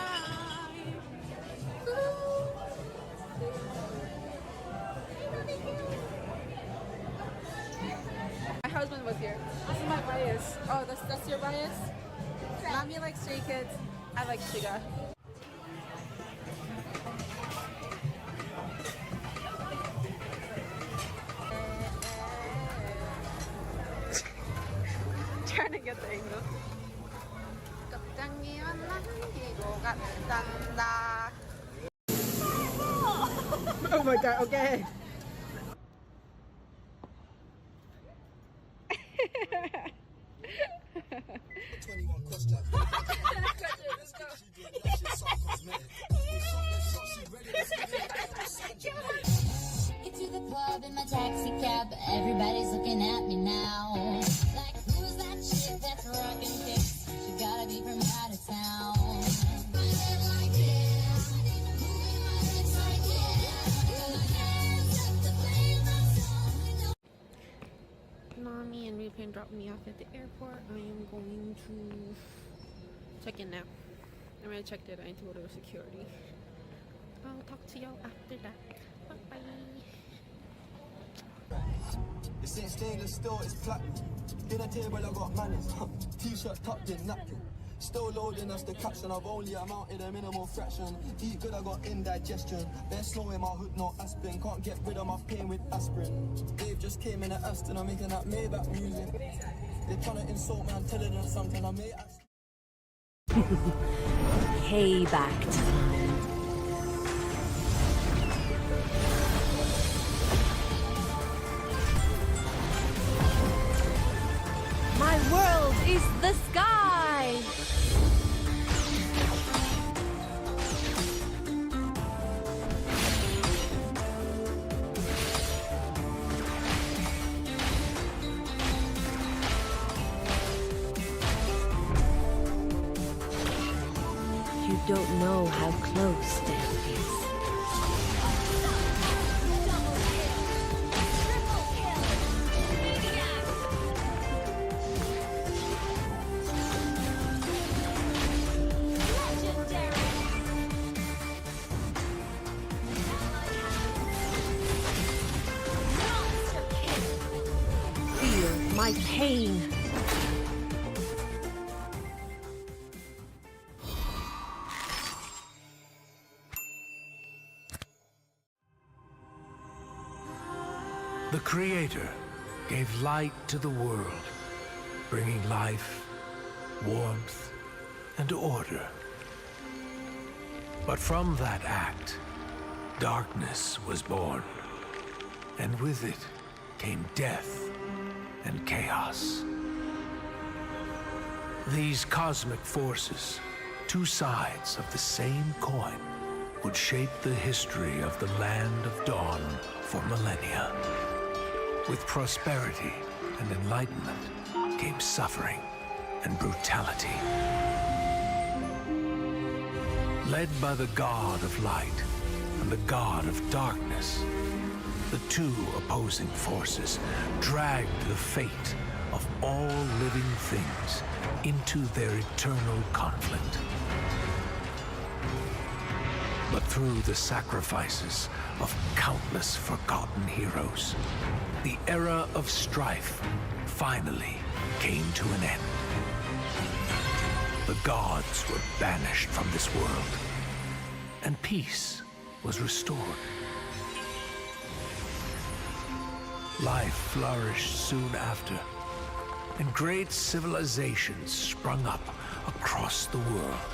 Speaker 3: My husband was here. This is my bias. Oh, that's your bias? Mommy likes Stray Kids. I like Shiga. Trying to get the angle. Oh my god, okay.
Speaker 5: Get to the club in my taxi cab, everybody's looking at me now. Like, who's that chick that's rocking kicks? She gotta be from out of town.
Speaker 3: Mommy and Replane dropped me off at the airport. I am going to check in now. I already checked it. I need to go to security. I'll talk to y'all after that. Bye bye.
Speaker 2: This ain't stainless steel, it's platinum. Dinner table, I got manners. T-shirt tucked in napkin. Still loading, that's the caption. I've only amounted a minimal fraction. Eat good, I got indigestion. There's snow in my hood, no aspirin. Can't get rid of my pain with aspirin. Dave just came in at Aston, I'm making that Maybach music. They're trying to insult me, I'm telling them something. I may ask.
Speaker 1: Payback time. My world is the sky! You don't know how close death is. Feel my pain.
Speaker 6: The Creator gave light to the world, bringing life, warmth, and order. But from that act, darkness was born, and with it came death and chaos. These cosmic forces, two sides of the same coin, would shape the history of the Land of Dawn for millennia. With prosperity and enlightenment came suffering and brutality. Led by the God of Light and the God of Darkness, the two opposing forces dragged the fate of all living things into their eternal conflict. But through the sacrifices of countless forgotten heroes, the era of strife finally came to an end. The gods were banished from this world, and peace was restored. Life flourished soon after, and great civilizations sprung up across the world.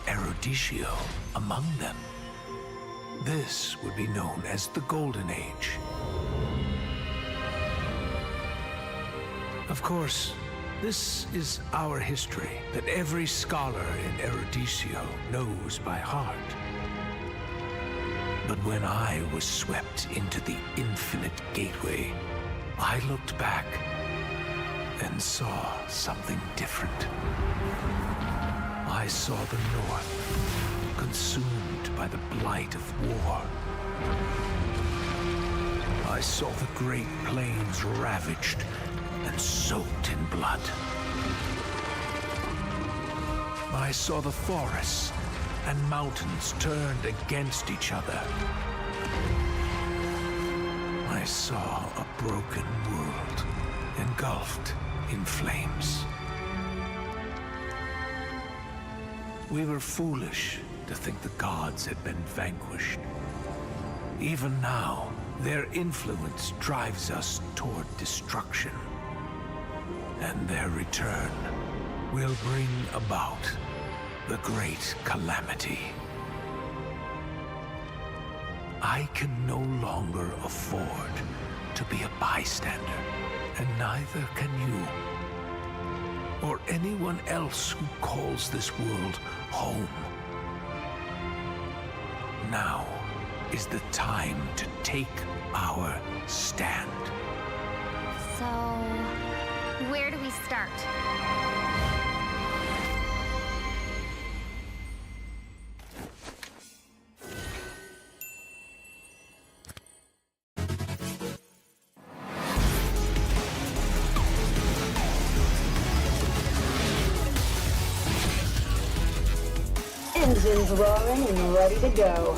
Speaker 6: Eruditio among them. This would be known as the Golden Age. Of course, this is our history that every scholar in Eruditio knows by heart. But when I was swept into the infinite gateway, I looked back and saw something different. I saw the North consumed by the blight of war. I saw the Great Plains ravaged and soaked in blood. I saw the forests and mountains turned against each other. I saw a broken world engulfed in flames. We were foolish to think the gods had been vanquished. Even now, their influence drives us toward destruction. And their return will bring about the great calamity. I can no longer afford to be a bystander, and neither can you, or anyone else who calls this world home. Now is the time to take our stand.
Speaker 7: So, where do we start?
Speaker 8: Engines roaring and ready to go.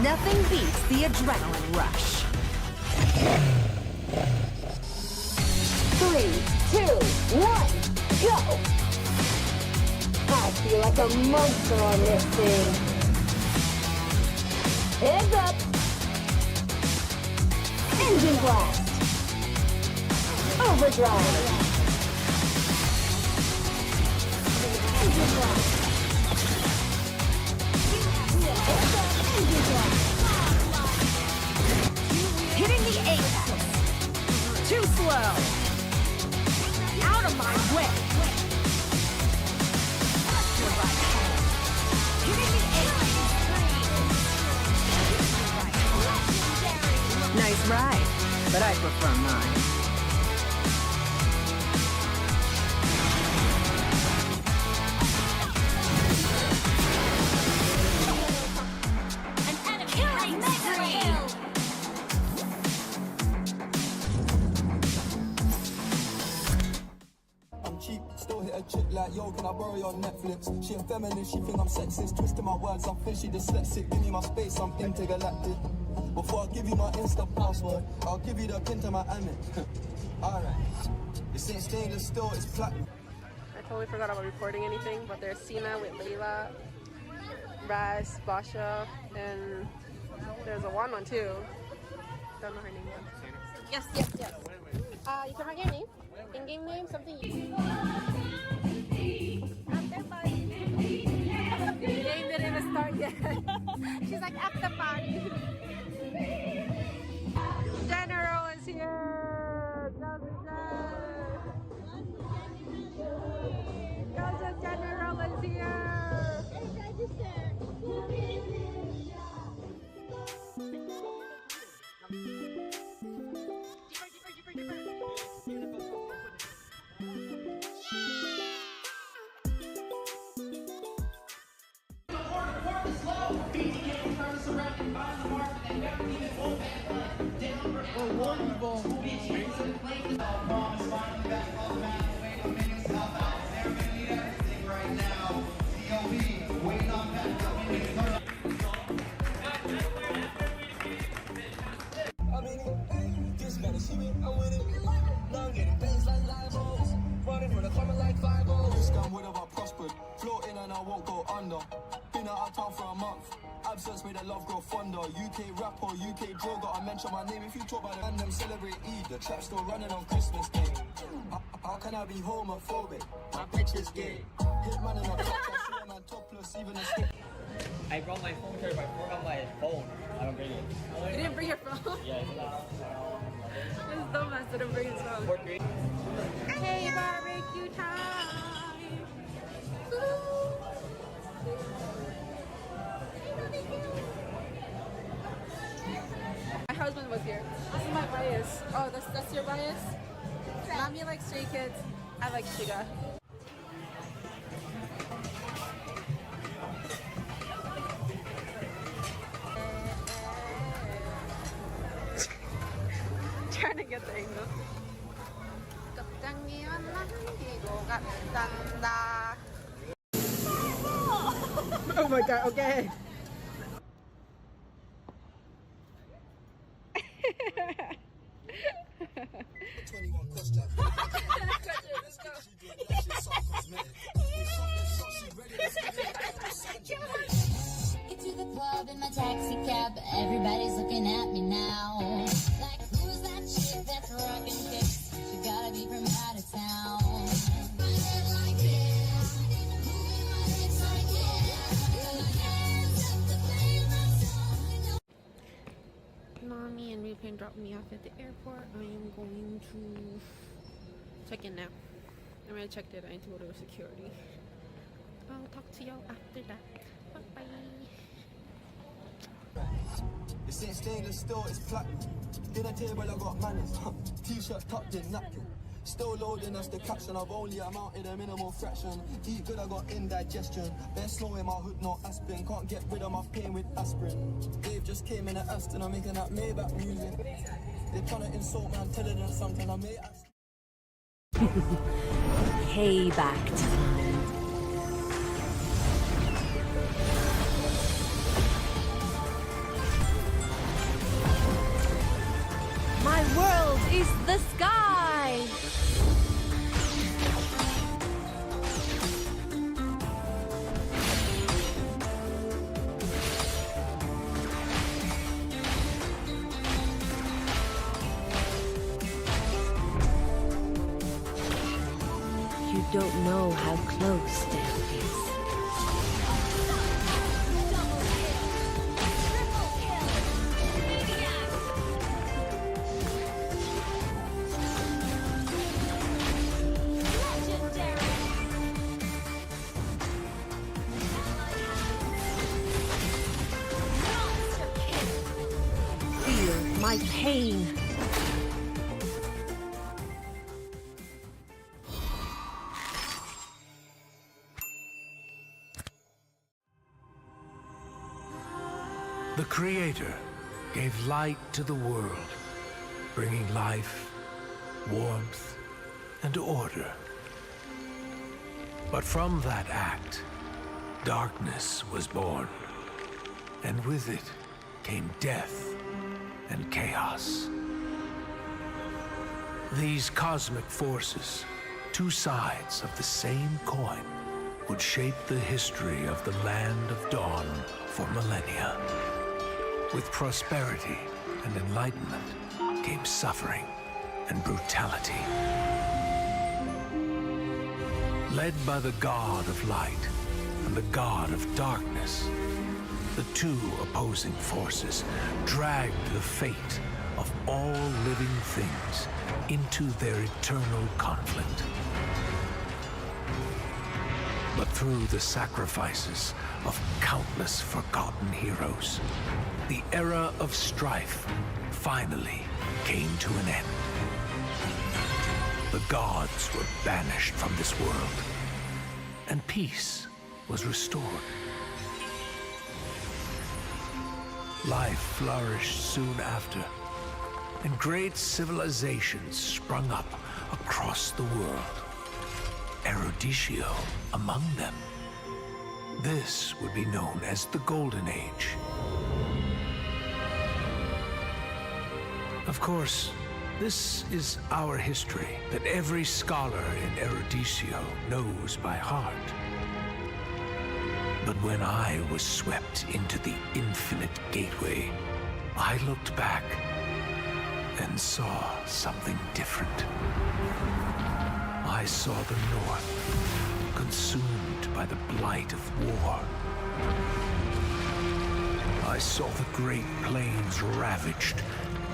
Speaker 1: Nothing beats the adrenaline rush.
Speaker 8: 3, 2, 1, go! I feel like a monster on this thing. Heads up! Engine blast! Overdrive! Engine blast! Heads up, engine blast!
Speaker 1: Hitting the apex. Too slow. Out of my way. Hitting the apex. Nice ride, but I prefer mine.
Speaker 2: Still hit a chick like, yo, can I borrow your Netflix? She a feminist, she think I'm sexist. Twisting my words, I think she dyslexic. Give me my space, I'm intergalactic. Before I give you my Insta password, I'll give you the pin to my Amex. Alright. This ain't stainless steel, it's platinum.
Speaker 3: I totally forgot about recording anything, but there's Sina with Layla, Raz, Basha, and there's a one too. Don't know her name yet. Yes. You can write your name. In-game name, something you... The game didn't even start yet. She's like, after party. General is here! Gaza General is here!
Speaker 2: Absence made the love grow fonder. UK rapper, UK drill, gotta mention my name. If you talk about it and them celebrate Eid, the trap's still running on Christmas Day. How can I be homophobic? My bitch is gay. Hit man in a clutch, I see a man topless, even a stick.
Speaker 4: I brought my phone here, but I forgot my phone. I don't bring it.
Speaker 3: You didn't bring your phone?
Speaker 4: Yeah,
Speaker 3: It's dumbass didn't bring his phone. Hey, barbecue time! My husband was here. This is my bias. Oh, that's your bias? Mommy likes Stray Kids. I like Shiga. Trying to get the angle. Oh my god, okay.
Speaker 5: Get to the club in my taxi cab, everybody's looking at me now. Like, who's that chick that's rocking kicks? She gotta be from out of town.
Speaker 3: Mommy and Rupin dropped me off at the airport. I am going to check in now. I'm gonna check that I need to go to security. I'll talk to y'all after that. Bye bye.
Speaker 2: It's in stainless steel, it's platinum. Dinner table, I got manners. T-shirt tucked in napkin. Still loading, that's the caption. I've only amounted a minimal fraction. Eat good, I got indigestion. There's snow in my hood, no aspirin. Can't get rid of my pain with aspirin. Dave just came in at Aston, I'm making that Maybach music. They're trying to insult my intelligence sometimes. I may ask.
Speaker 1: Payback time. My world is the sky! You don't know how close death is. Feel my pain.
Speaker 6: The Creator gave light to the world, bringing life, warmth, and order. But from that act, darkness was born, and with it came death and chaos. These cosmic forces, two sides of the same coin, would shape the history of the Land of Dawn for millennia. With prosperity and enlightenment came suffering and brutality. Led by the God of Light and the God of Darkness, the two opposing forces dragged the fate of all living things into their eternal conflict. But through the sacrifices of countless forgotten heroes, the era of strife finally came to an end. The gods were banished from this world, and peace was restored. Life flourished soon after, and great civilizations sprung up across the world. Eruditio among them. This would be known as the Golden Age. Of course, this is our history that every scholar in Eruditio knows by heart. But when I was swept into the infinite gateway, I looked back and saw something different. I saw the North consumed by the blight of war. I saw the Great Plains ravaged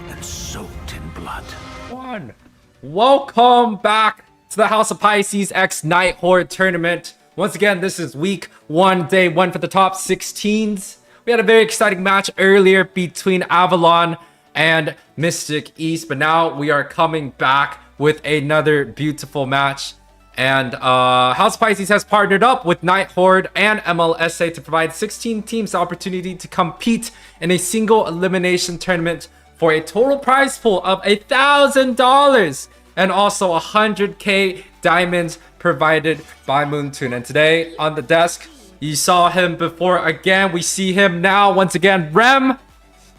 Speaker 6: and soaked in blood.
Speaker 9: one. Welcome back to the House of Pisces X Nighthorde tournament. Once again, this is week 1, day 1 for the top 16s. We had a very exciting match earlier between Avalon and Mystic East, but now we are coming back with another beautiful match. And House of Pisces has partnered up with Nighthorde and MLSA to provide 16 teams the opportunity to compete in a single elimination tournament for a total prize pool of $1,000 and also 100k diamonds provided by Moonton. And today on the desk, you saw him before. Again, we see him now once again. Rem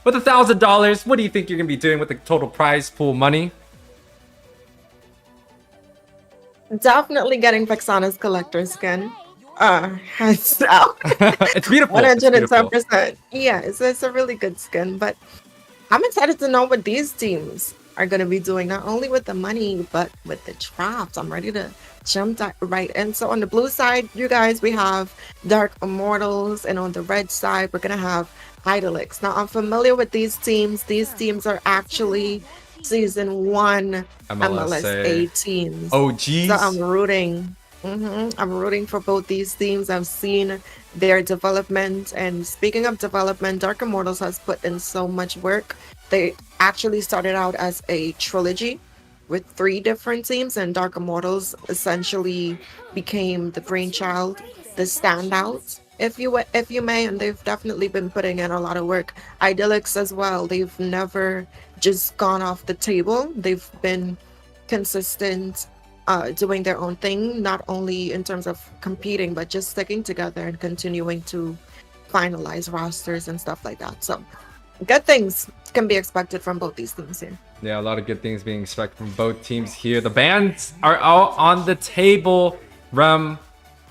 Speaker 9: with $1,000. What do you think you're gonna be doing with the total prize pool money?
Speaker 10: Definitely getting Vexana's collector skin. Hands down.
Speaker 9: It's beautiful.
Speaker 10: 110%. Yeah, it's a really good skin, but I'm excited to know what these teams are going to be doing, not only with the money, but with the drafts. I'm ready to jump right in. So on the blue side, you guys, we have Dark Immortals, and on the red side, we're going to have Idyllics. Now, I'm familiar with these teams. These teams are actually Season 1 MLSA teams.
Speaker 9: OGs.
Speaker 10: So I'm rooting. I'm rooting for both these teams. I've seen their development, and speaking of development, Dark Immortals has put in so much work. They actually started out as a trilogy with 3 different teams, and Dark Immortals essentially became the brainchild, the standout, if you may, and they've definitely been putting in a lot of work. Idyllics as well. They've never just gone off the table. They've been consistent, doing their own thing, not only in terms of competing, but just sticking together and continuing to finalize rosters and stuff like that. So good things can be expected from both these teams here.
Speaker 9: Yeah, a lot of good things being expected from both teams here. The bans are all on the table. Rem,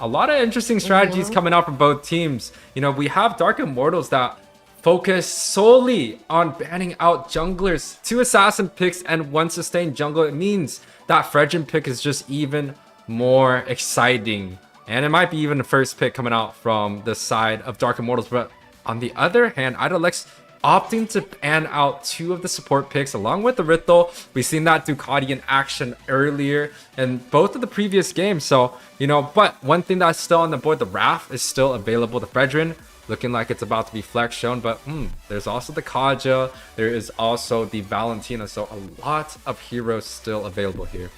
Speaker 9: a lot of interesting strategies coming out from both teams. You know, we have Dark Immortals that focus solely on banning out junglers, 2 assassin picks and 1 sustained jungler. It means that Fredrin pick is just even more exciting. And it might be even the first pick coming out from the side of Dark Immortals. But on the other hand, Idolics opting to ban out 2 of the support picks along with the Rithel. We've seen that Ducati in action earlier in both of the previous games. So, you know, but one thing that's still on the board, the Wrath is still available. The Fredrin looking like it's about to be flex shown, but there's also the Kaja, there is also the Valentina, so a lot of heroes still available here.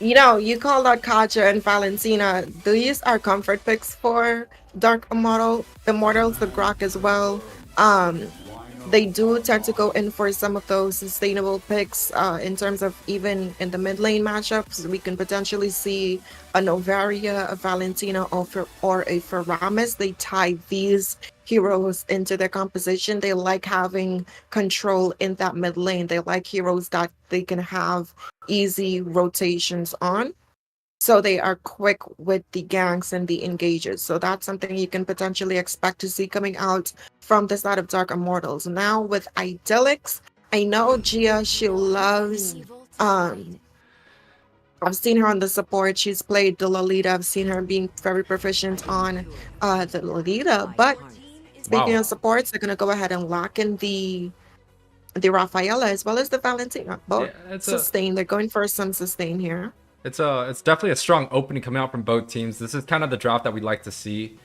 Speaker 10: You know, you called out Kaja and Valentina. These are comfort picks for Dark Immortals, the Grok as well. They do tend to go in for some of those sustainable picks, in terms of even in the mid lane matchups. We can potentially see a Novaria, a Valentina, or a Faramis. They tie these heroes into their composition. They like having control in that mid lane. They like heroes that they can have easy rotations on. So they are quick with the ganks and the engages. So that's something you can potentially expect to see coming out from the side of Dark Immortals. Now with Idyllics, I know Gia, she loves, I've seen her on the support. She's played the Lolita. I've seen her being very proficient on the Lolita. But speaking of supports, they're going to go ahead and lock in the Rafaela as well as the Valentina. Both sustain. They're going for some sustain here.
Speaker 9: It's definitely a strong opening coming out from both teams. This is kind of the draft that we'd like to see.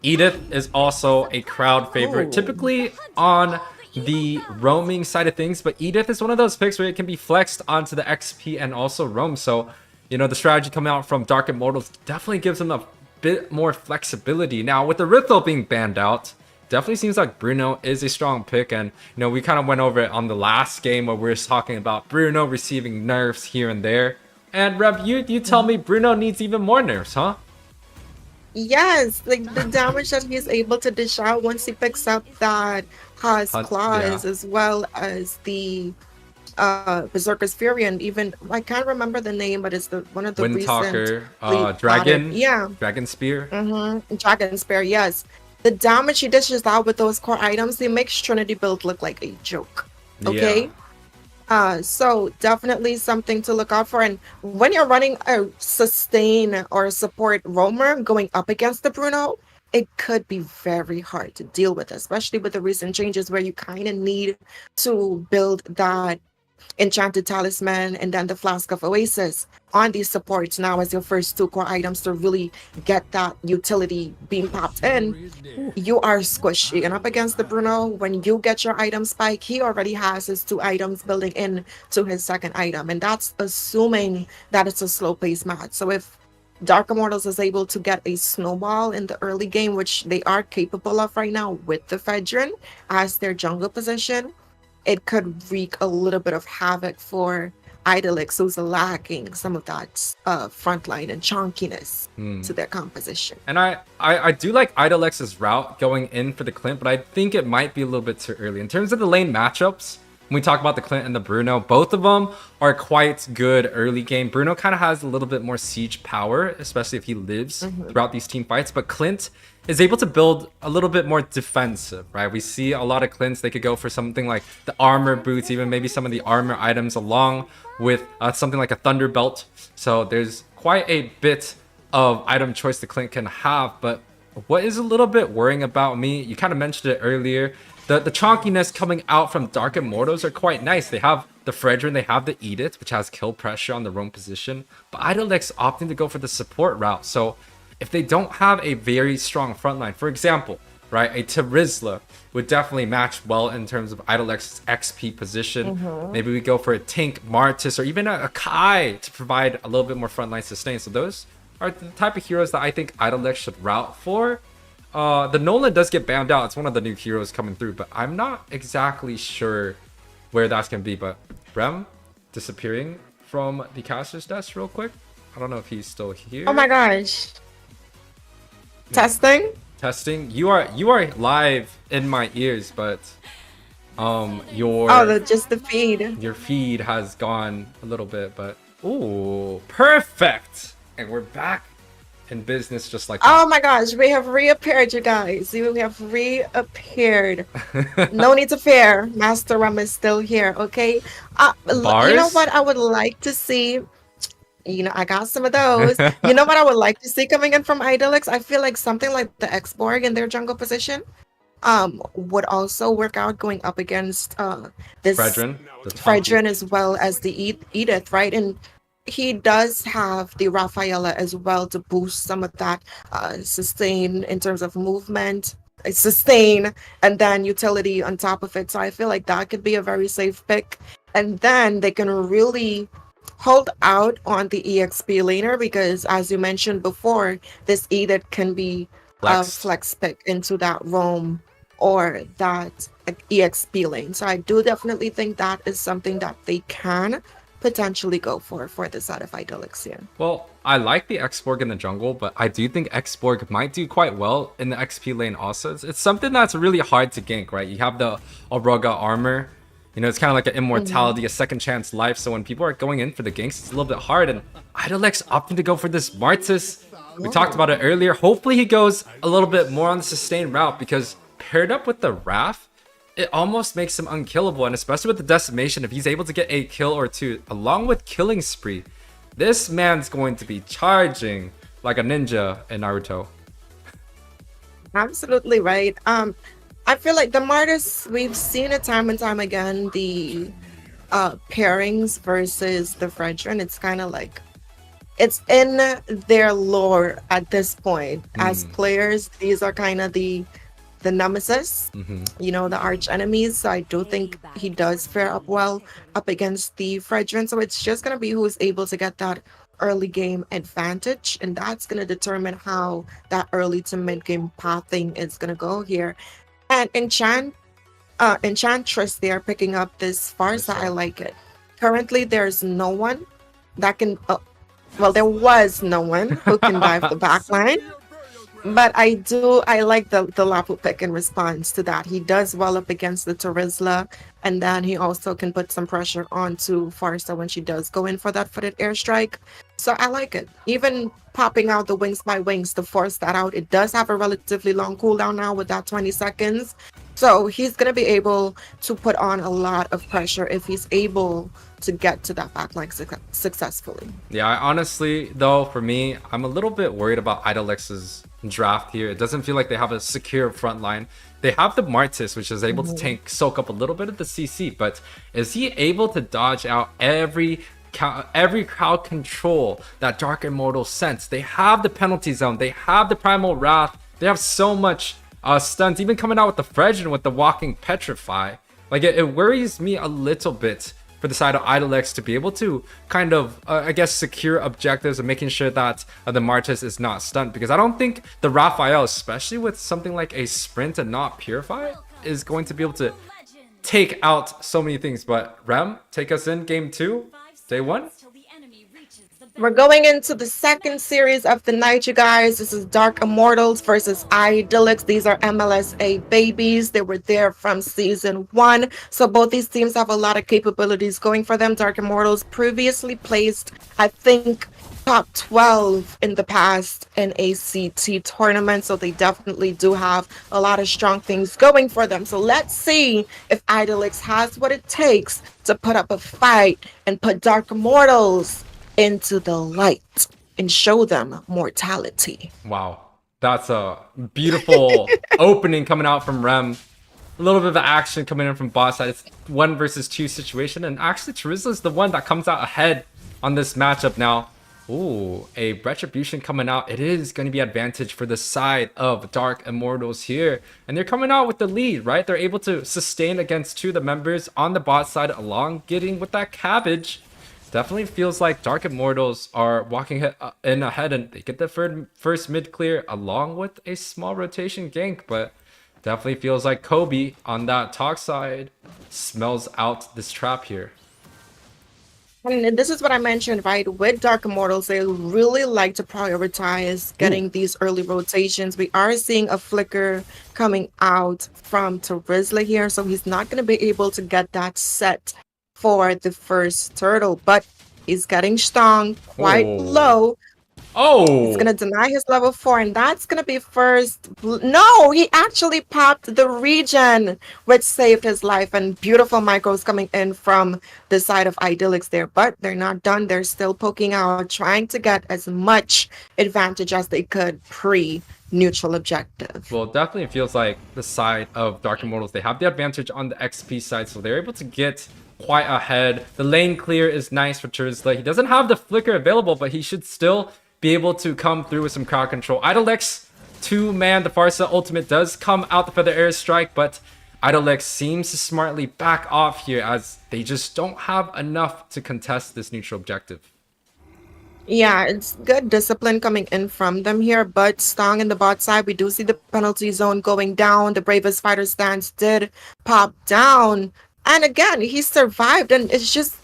Speaker 9: Edith is also a crowd favorite, typically on the roaming side of things, but Edith is one of those picks where it can be flexed onto the XP and also roam. So, you know, the strategy coming out from Dark Immortals definitely gives them a bit more flexibility. Now, with the Rithel being banned out, definitely seems like Bruno is a strong pick. And, you know, we kind of went over it on the last game where we were talking about Bruno receiving nerfs here and there. And Rev, you tell me Bruno needs even more nerfs, huh?
Speaker 10: Yes, like the damage that he's able to dish out once he picks up that has claws, as well as the Berserker's Fury, and even I can't remember the name, but it's one of the
Speaker 9: Windtalker,
Speaker 10: recent
Speaker 9: Dragon,
Speaker 10: yeah,
Speaker 9: Dragon Spear,
Speaker 10: Dragon Spear, yes. The damage he dishes out with those core items, they make Trinity build look like a joke. Okay. Yeah. So definitely something to look out for. And when you're running a sustain or a support roamer going up against the Bruno, it could be very hard to deal with, especially with the recent changes where you kind of need to build that Enchanted Talisman, and then the Flask of Oasis on these supports now as your first 2 core items to really get that utility being popped in, you are squishy. And up against the Bruno, when you get your item spike, he already has his 2 items building in to his second item. And that's assuming that it's a slow pace match. So if Dark Immortals is able to get a snowball in the early game, which they are capable of right now with the Fedrin as their jungle position, it could wreak a little bit of havoc for Idyllics, who's lacking some of that frontline and chunkiness to their composition.
Speaker 9: And I do like Idolix's route going in for the Clint, but I think it might be a little bit too early. In terms of the lane matchups, when we talk about the Clint and the Bruno, both of them are quite good early game. Bruno kind of has a little bit more siege power, especially if he lives throughout these team fights. But Clint is able to build a little bit more defensive, right? We see a lot of Clints. They could go for something like the armor boots, even maybe some of the armor items along with something like a thunder belt. So there's quite a bit of item choice the Clint can have. But what is a little bit worrying about me, you kind of mentioned it earlier, the chonkiness coming out from Dark Immortals are quite nice. They have the Fredrin, they have the Edict, which has kill pressure on the roam position. But Idolix opting to go for the support route. So if they don't have a very strong frontline, for example, right, a Terizla would definitely match well in terms of Idolix's XP position. Maybe we go for a Tink, Martis, or even a Kai to provide a little bit more frontline sustain. So those are the type of heroes that I think Idolix should route for. The Nolan does get banned out. It's one of the new heroes coming through, but I'm not exactly sure where that's going to be. But Rem disappearing from the caster's desk real quick. I don't know if he's still here.
Speaker 10: Oh my gosh. Testing.
Speaker 9: You are live in my ears, but
Speaker 10: just the feed.
Speaker 9: Your feed has gone a little bit, but ooh, perfect. And we're back in business just like that.
Speaker 10: Oh my gosh, we have reappeared, you guys. We have reappeared. No need to fear. Master Ram is still here, okay? You know what I would like to see? You know, I got some of those. You know what I would like to see coming in from Idyllics? I feel like something like the X-Borg in their jungle position would also work out going up against this Fredrin as well as the Edith, right? And he does have the Rafaela as well to boost some of that sustain in terms of movement, sustain, and then utility on top of it. So I feel like that could be a very safe pick. And then they can really hold out on the EXP laner because, as you mentioned before, this Edith can be a flex pick into that roam or that EXP lane. So I do definitely think that is something that they can potentially go for the side of Idyllics here.
Speaker 9: Well, I like the X-Borg in the jungle, but I do think X-Borg might do quite well in the XP lane also. It's something that's really hard to gank, right? You have the Auraga armor. You know, it's kind of like an immortality, a second chance life. So when people are going in for the ganks, it's a little bit hard. And Idolix opting to go for this Martis. We talked about it earlier. Hopefully he goes a little bit more on the sustained route because paired up with the Wrath, it almost makes him unkillable. And especially with the decimation, if he's able to get a kill or two along with killing spree, this man's going to be charging like a ninja in Naruto.
Speaker 10: Absolutely right. I feel like the Martis, we've seen it time and time again, the pairings versus the Fredrin. It's kind of like, it's in their lore at this point. As players, these are kind of the nemesis, you know, the arch enemies. So I do think he does fare up well up against the Fredrin. So it's just going to be who's able to get that early game advantage. And that's going to determine how that early to mid game pathing is going to go here. And Enchantress, they are picking up this Farsa. I like it. Currently, there's no one that can... well, there was no one who can dive the backline. But I like the Lapu pick in response to that. He does well up against the Terizla. And then he also can put some pressure onto Farsa when she does go in for that footed airstrike. So I like it. Even popping out the wings by wings to force that out. It does have a relatively long cooldown now with that 20 seconds. So he's going to be able to put on a lot of pressure if he's able to get to that backline successfully.
Speaker 9: Yeah, honestly, though, for me, I'm a little bit worried about Idolix's draft here. It doesn't feel like they have a secure front line. They have the Martis, which is able to soak up a little bit of the CC, but is he able to dodge out every crowd control that Dark Immortals sense? They have the penalty zone, they have the Primal Wrath, they have so much stuns, even coming out with the Fredge and with the Walking Petrify. Like, it worries me a little bit for the side of Idyllics to be able to kind of, I guess, secure objectives and making sure that the Martis is not stunned. Because I don't think the Raphael, especially with something like a Sprint and not Purify, is going to be able to take out so many things. But Rem, take us in game 2, day 1.
Speaker 10: We're going into the second series of the night, you guys. This is Dark Immortals versus Idyllics. These are MLSA babies. They were there from season 1. So both these teams have a lot of capabilities going for them. Dark Immortals previously placed, I think, top 12 in the past in ACT tournament. So they definitely do have a lot of strong things going for them. So let's see if Idyllics has what it takes to put up a fight and put Dark Immortals into the light and show them mortality.
Speaker 9: Wow, that's a beautiful opening coming out from Rem. A little bit of action coming in from bot side. It's 1 versus 2 situation, and actually Charizla is the one that comes out ahead on this matchup now. Ooh, a Retribution coming out. It is going to be advantage for the side of Dark Immortals here, and they're coming out with the lead, right? They're able to sustain against 2 of the members on the bot side, along getting with that cabbage. Definitely feels like Dark Immortals are walking in ahead, and they get the first mid clear along with a small rotation gank, but definitely feels like Kobe on that talk side smells out this trap here.
Speaker 10: And this is what I mentioned, right? With Dark Immortals, they really like to prioritize getting these early rotations. We are seeing a flicker coming out from Charizla here, so he's not going to be able to get that set for the first turtle, but he's getting stung quite low. He's gonna deny his level 4, and that's gonna be first. No, he actually popped the regen, which saved his life. And beautiful micros coming in from the side of Idyllics there, but they're not done. They're still poking out, trying to get as much advantage as they could pre-neutral objective.
Speaker 9: Well, it definitely feels like the side of Dark Immortals, they have the advantage on the XP side, so they're able to get quite ahead. The lane clear is nice for Charizla. He doesn't have the flicker available, but he should still be able to come through with some crowd control. Idyllics, 2-man, the Farsa ultimate does come out the Feather Air Strike, but Idyllics seems to smartly back off here as they just don't have enough to contest this neutral objective.
Speaker 10: Yeah, it's good discipline coming in from them here, but Stong in the bot side, we do see the penalty zone going down. The Bravest Fighter stance did pop down. And again, he survived, and it's just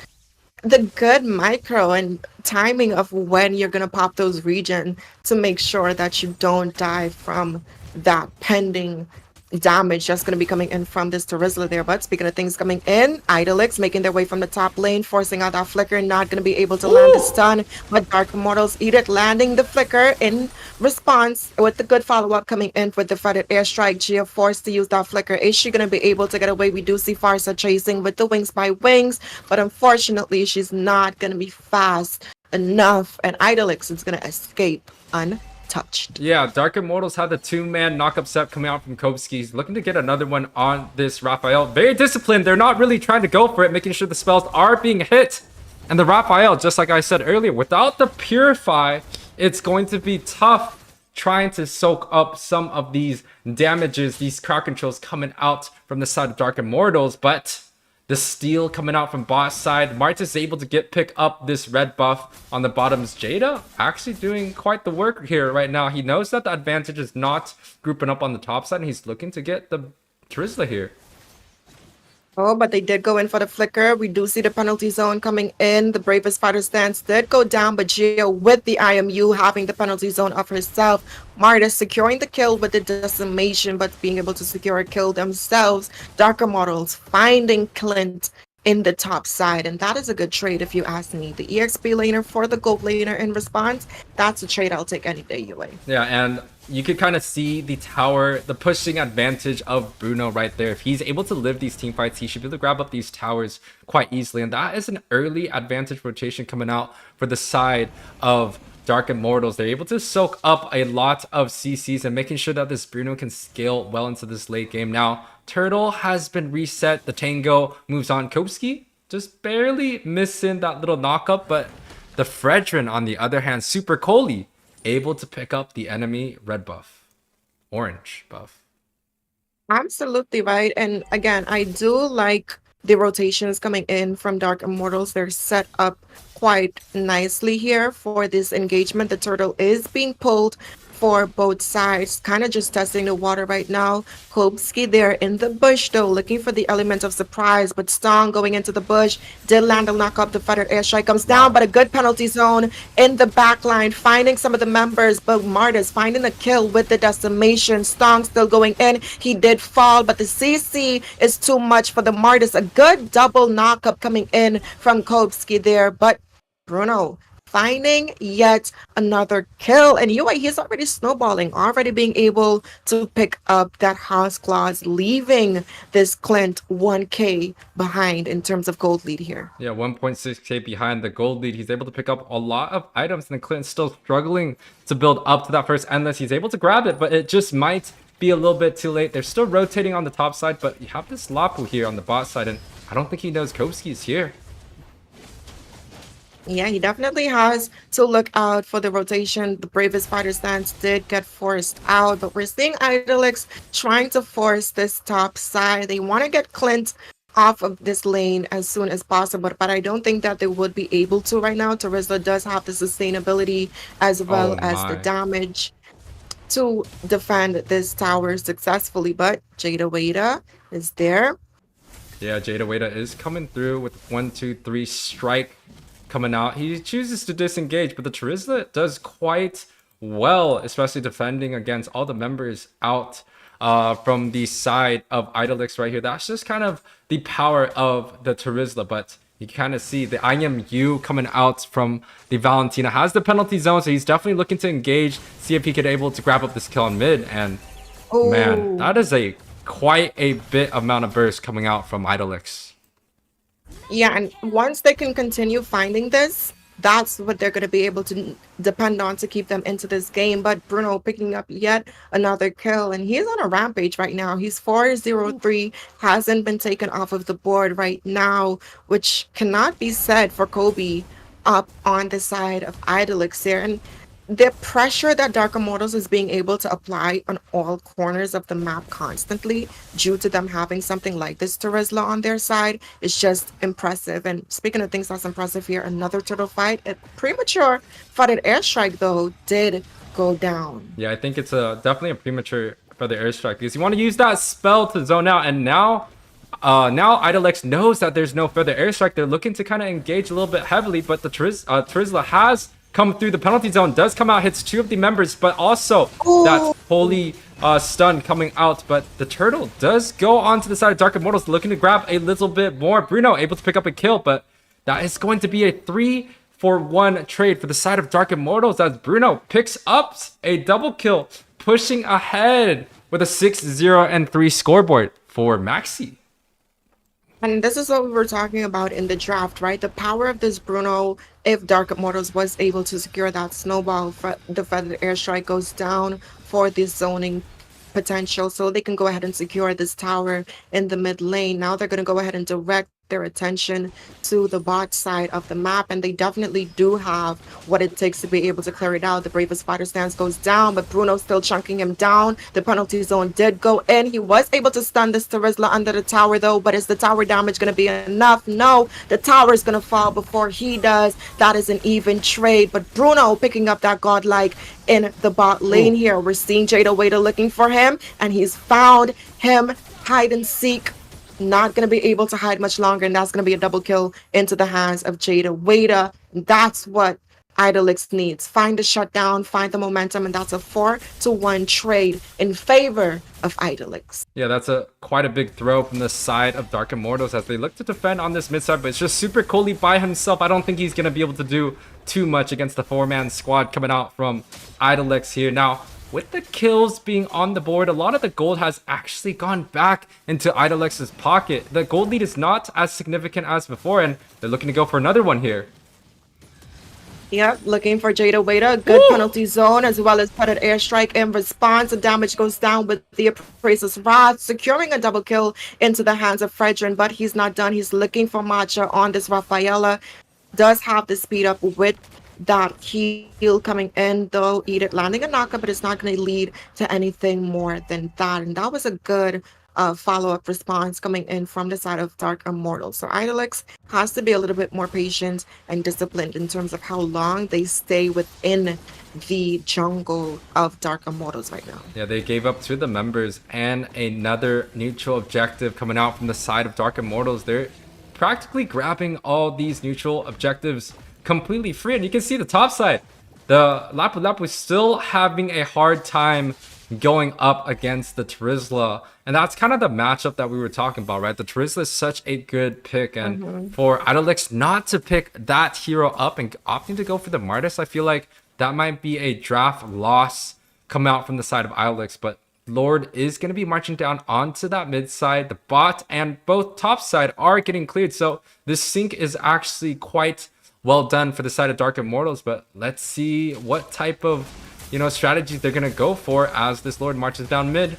Speaker 10: the good micro and timing of when you're going to pop those regen to make sure that you don't die from that pending damage that's going to be coming in from this Charizla there. But speaking of things coming in, Idyllics making their way from the top lane, forcing out that flicker, not going to be able to land the stun, but Dark Immortals eat it, landing the flicker in response with the good follow-up coming in with the Feathered Airstrike. Gia forced to use that flicker. Is she going to be able to get away? We do see Farsa chasing with the Wings by Wings, but unfortunately she's not going to be fast enough, and Idyllics is going to escape untouched.
Speaker 9: Yeah, Dark Immortals had the 2-man knock-up set coming out from Kovsky. He's looking to get another one on this Raphael. Very disciplined. They're not really trying to go for it, making sure the spells are being hit. And the Raphael, just like I said earlier, without the Purify, it's going to be tough trying to soak up some of these damages, these crowd controls coming out from the side of Dark Immortals. But the steal coming out from bot side, Martis is able to pick up this red buff on the bottom's Jada. Actually doing quite the work here right now. He knows that the advantage is not grouping up on the top side, and he's looking to get the Charizla here.
Speaker 10: Oh, but they did go in for the flicker. We do see the penalty zone coming in. The Bravest Fighter stance did go down, but Gio with the IMU having the penalty zone of herself. Martis securing the kill with the decimation, but being able to secure a kill themselves. Dark Immortals finding Clint in the top side, and that is a good trade if you ask me. The EXP laner for the gold laner in response, that's a trade I'll take any day, UA.
Speaker 9: Yeah, and you could kind of see the tower, the pushing advantage of Bruno right there. If he's able to live these team fights, he should be able to grab up these towers quite easily, and that is an early advantage rotation coming out for the side of Dark Immortals. They're able to soak up a lot of CCs and making sure that this Bruno can scale well into this late game. Now, Turtle has been reset. The Tango moves on. Kopsky just barely missing that little knockup, but the Fredrin, on the other hand, Super Coley, able to pick up the enemy red buff, orange buff.
Speaker 10: Absolutely right. And again, I do like the rotations coming in from Dark Immortals. They're set up quite nicely here for this engagement. The turtle is being pulled for both sides, kind of just testing the water right now. Kopsky there in the bush though, looking for the element of surprise, but Stong going into the bush did land a knock up. The feathered airstrike comes down, but a good penalty zone in the back line, finding some of the members, but Martis finding a kill with the decimation. Stong still going in. He did fall, but the CC is too much for the Martis. A good double knock up coming in from Kopsky there, but Bruno finding yet another kill, and he's already snowballing, already being able to pick up that house clause, leaving this Clint 1k behind in terms of gold lead here.
Speaker 9: Yeah, 1.6k behind the gold lead. He's able to pick up a lot of items, and Clint's still struggling to build up to that first endless. He's able to grab it, but it just might be a little bit too late. They're still rotating on the top side, but you have this Lapu here on the bot side, and I don't think he knows Kopsky is here.
Speaker 10: Yeah, he definitely has to look out for the rotation. The bravest fighter stance did get forced out, but we're seeing Idyllics trying to force this top side. They want to get Clint off of this lane as soon as possible, but I don't think that they would be able to right now. Terizla does have the sustainability as well as the damage to defend this tower successfully, but Jada Wada is there.
Speaker 9: Yeah, Jada Wada is coming through with 1, 2, 3 strike coming out. He chooses to disengage, but the Terizla does quite well, especially defending against all the members out from the side of Idyllics right here. That's just kind of the power of the Terizla, but you kind of see the IMU coming out from the Valentina. Has the penalty zone, so he's definitely looking to engage, see if he could able to grab up this kill on mid, and man, that is quite a bit amount of burst coming out from Idyllics.
Speaker 10: Yeah, and once they can continue finding this, that's what they're going to be able to depend on to keep them into this game. But Bruno picking up yet another kill, and he's on a rampage right now. He's 4-0-3, hasn't been taken off of the board right now, which cannot be said for Kobe up on the side of Idyllics here. And the pressure that Dark Immortals is being able to apply on all corners of the map constantly due to them having something like this Terizla on their side is just impressive. And speaking of things that's impressive here, another turtle fight. A premature feathered airstrike though did go down.
Speaker 9: Yeah, I think it's definitely a premature feathered airstrike because you want to use that spell to zone out, and now Idyllics knows that there's no feather airstrike. They're looking to kind of engage a little bit heavily, but the Terizla has come through the penalty zone, does come out, hits 2 of the members, but also that holy stun coming out. But the turtle does go onto the side of Dark Immortals, looking to grab a little bit more. Bruno able to pick up a kill, but that is going to be a 3-for-1 trade for the side of Dark Immortals as Bruno picks up a double kill, pushing ahead with a 6-0-3 scoreboard for Maxi.
Speaker 10: And this is what we were talking about in the draft, right? The power of this Bruno, if Dark Immortals was able to secure that snowball, the feathered airstrike goes down for this zoning potential, so they can go ahead and secure this tower in the mid lane. Now they're going to go ahead and direct their attention to the bot side of the map, and they definitely do have what it takes to be able to clear it out. The bravest fighter stance goes down, but Bruno's still chunking him down. The penalty zone did go in. He was able to stun this Terizla under the tower though, but is the tower damage going to be enough? No, the tower is going to fall before he does. That is an even trade, but Bruno picking up that godlike in the bot lane here. We're seeing Jada Wada looking for him, and he's found him. Hide and seek, not going to be able to hide much longer, and that's going to be a double kill into the hands of Jada Wada. That's what Idyllics needs. Find the shutdown, find the momentum, and that's a 4-to-1 trade in favor of Idyllics.
Speaker 9: Yeah, that's quite a big throw from the side of Dark Immortals as they look to defend on this mid side, but it's just Super Coley by himself. I don't think he's going to be able to do too much against the 4-man squad coming out from Idyllics here. Now, with the kills being on the board, a lot of the gold has actually gone back into Idyllics' pocket. The gold lead is not as significant as before, and they're looking to go for another one here.
Speaker 10: Yep, looking for Jada Waiter. Good penalty zone as well as putted airstrike in response. The damage goes down with the Appraiser's Wrath, securing a double kill into the hands of Fredrin, but he's not done. He's looking for Matcha on this Rafaela. Does have the speed up with that heal coming in, though Edith landing a knockup, but it's not going to lead to anything more than that. And that was a good follow-up response coming in from the side of Dark Immortals. So Idyllics has to be a little bit more patient and disciplined in terms of how long they stay within the jungle of Dark Immortals right now.
Speaker 9: Yeah, they gave up to the members and another neutral objective coming out from the side of Dark Immortals. They're practically grabbing all these neutral objectives completely free, and you can see the top side. The Lapu Lapu is still having a hard time going up against the Terizla, and that's kind of the matchup that we were talking about, right? The Terizla is such a good pick, and for Idyllics not to pick that hero up and opting to go for the Martis, I feel like that might be a draft loss come out from the side of Idyllics. But Lord is going to be marching down onto that mid side. The bot and both top side are getting cleared, so this sync is actually quite well done for the side of Dark Immortals. But let's see what type of strategies they're gonna go for as this Lord marches down mid.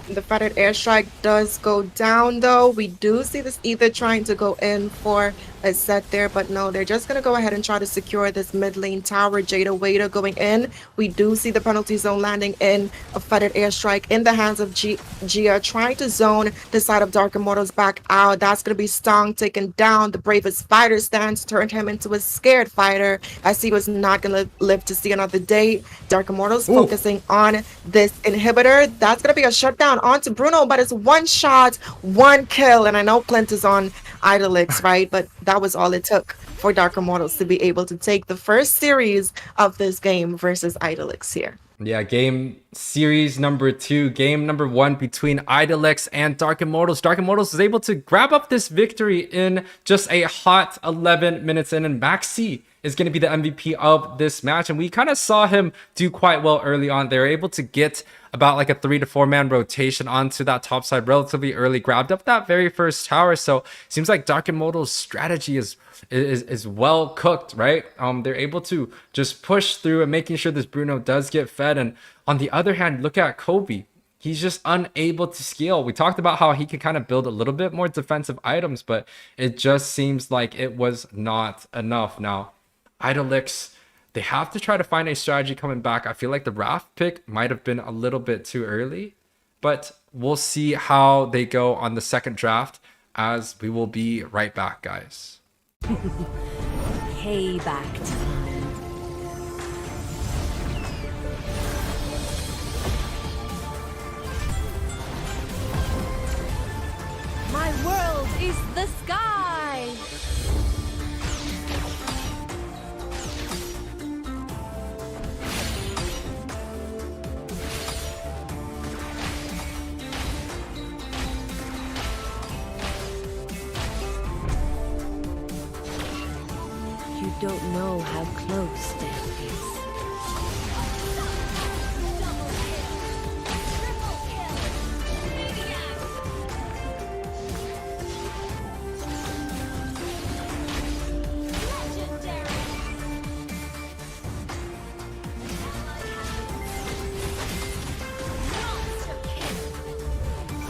Speaker 10: The feathered airstrike does go down, though. We do see this either trying to go in for a set there, but no, they're just going to go ahead and try to secure this mid lane tower. Jada Waiter going in. We do see the penalty zone landing in a feathered airstrike in the hands of Gia, trying to zone the side of Dark Immortals back out. That's going to be Stong taken down. The bravest fighter stance turned him into a scared fighter, as he was not going to live to see another day. Dark Immortals focusing on this inhibitor. That's going to be a shutdown onto Bruno, but it's one shot, one kill. And I know Clint is on Idyllics, right? But that was all it took for Dark Immortals to be able to take the first series of this game versus Idyllics here.
Speaker 9: Yeah, game series number 2, game number 1 between Idyllics and Dark Immortals. Dark Immortals is able to grab up this victory in just a hot 11 minutes in, and Maxi is going to be the MVP of this match. And we kind of saw him do quite well early on. They were able to get about like a 3 to 4 man rotation onto that top side relatively early, grabbed up that very first tower. So seems like Dark Immortals' strategy is well cooked, right? They're able to just push through and making sure this Bruno does get fed. And on the other hand, look at Kobe. He's just unable to scale. We talked about how he can kind of build a little bit more defensive items, but it just seems like it was not enough. Now, Idyllics, they have to try to find a strategy coming back. I feel like the Wrath pick might have been a little bit too early, but we'll see how they go on the second draft, as we will be right back, guys.
Speaker 1: Payback time. My world is the sky. You don't know how close death is.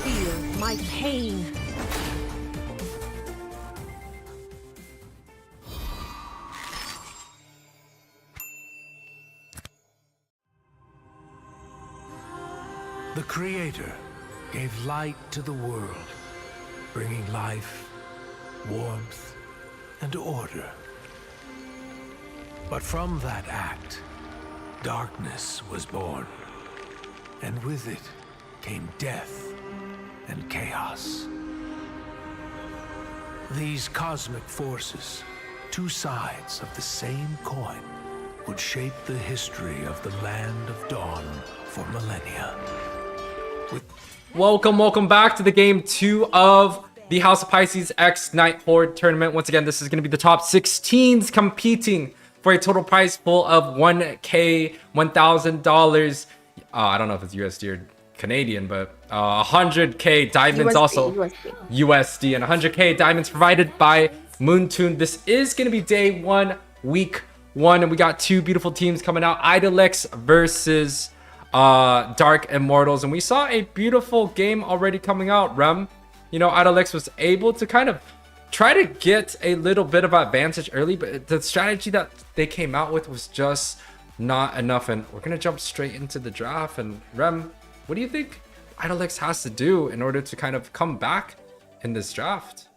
Speaker 1: Feel my pain.
Speaker 6: The Creator gave light to the world, bringing life, warmth, and order. But from that act, darkness was born, and with it came death and chaos. These cosmic forces, two sides of the same coin, would shape the history of the Land of Dawn for millennia.
Speaker 9: Welcome back to the game 2 of the House of Pisces X Nighthorde tournament. Once again, this is going to be the top 16s competing for a total prize pool of $1,000, $1,000. I don't know if it's USD or Canadian, but 100K diamonds, USD. USD, and 100K diamonds provided by Moonton. This is going to be day 1, week 1, and we got two beautiful teams coming out. Idyllics versus Dark Immortals, and we saw a beautiful game already coming out. Rem, you know, Idyllics was able to kind of try to get a little bit of advantage early, but the strategy that they came out with was just not enough. And we're gonna jump straight into the draft. And Rem, what do you think Idyllics has to do in order to kind of come back in this draft?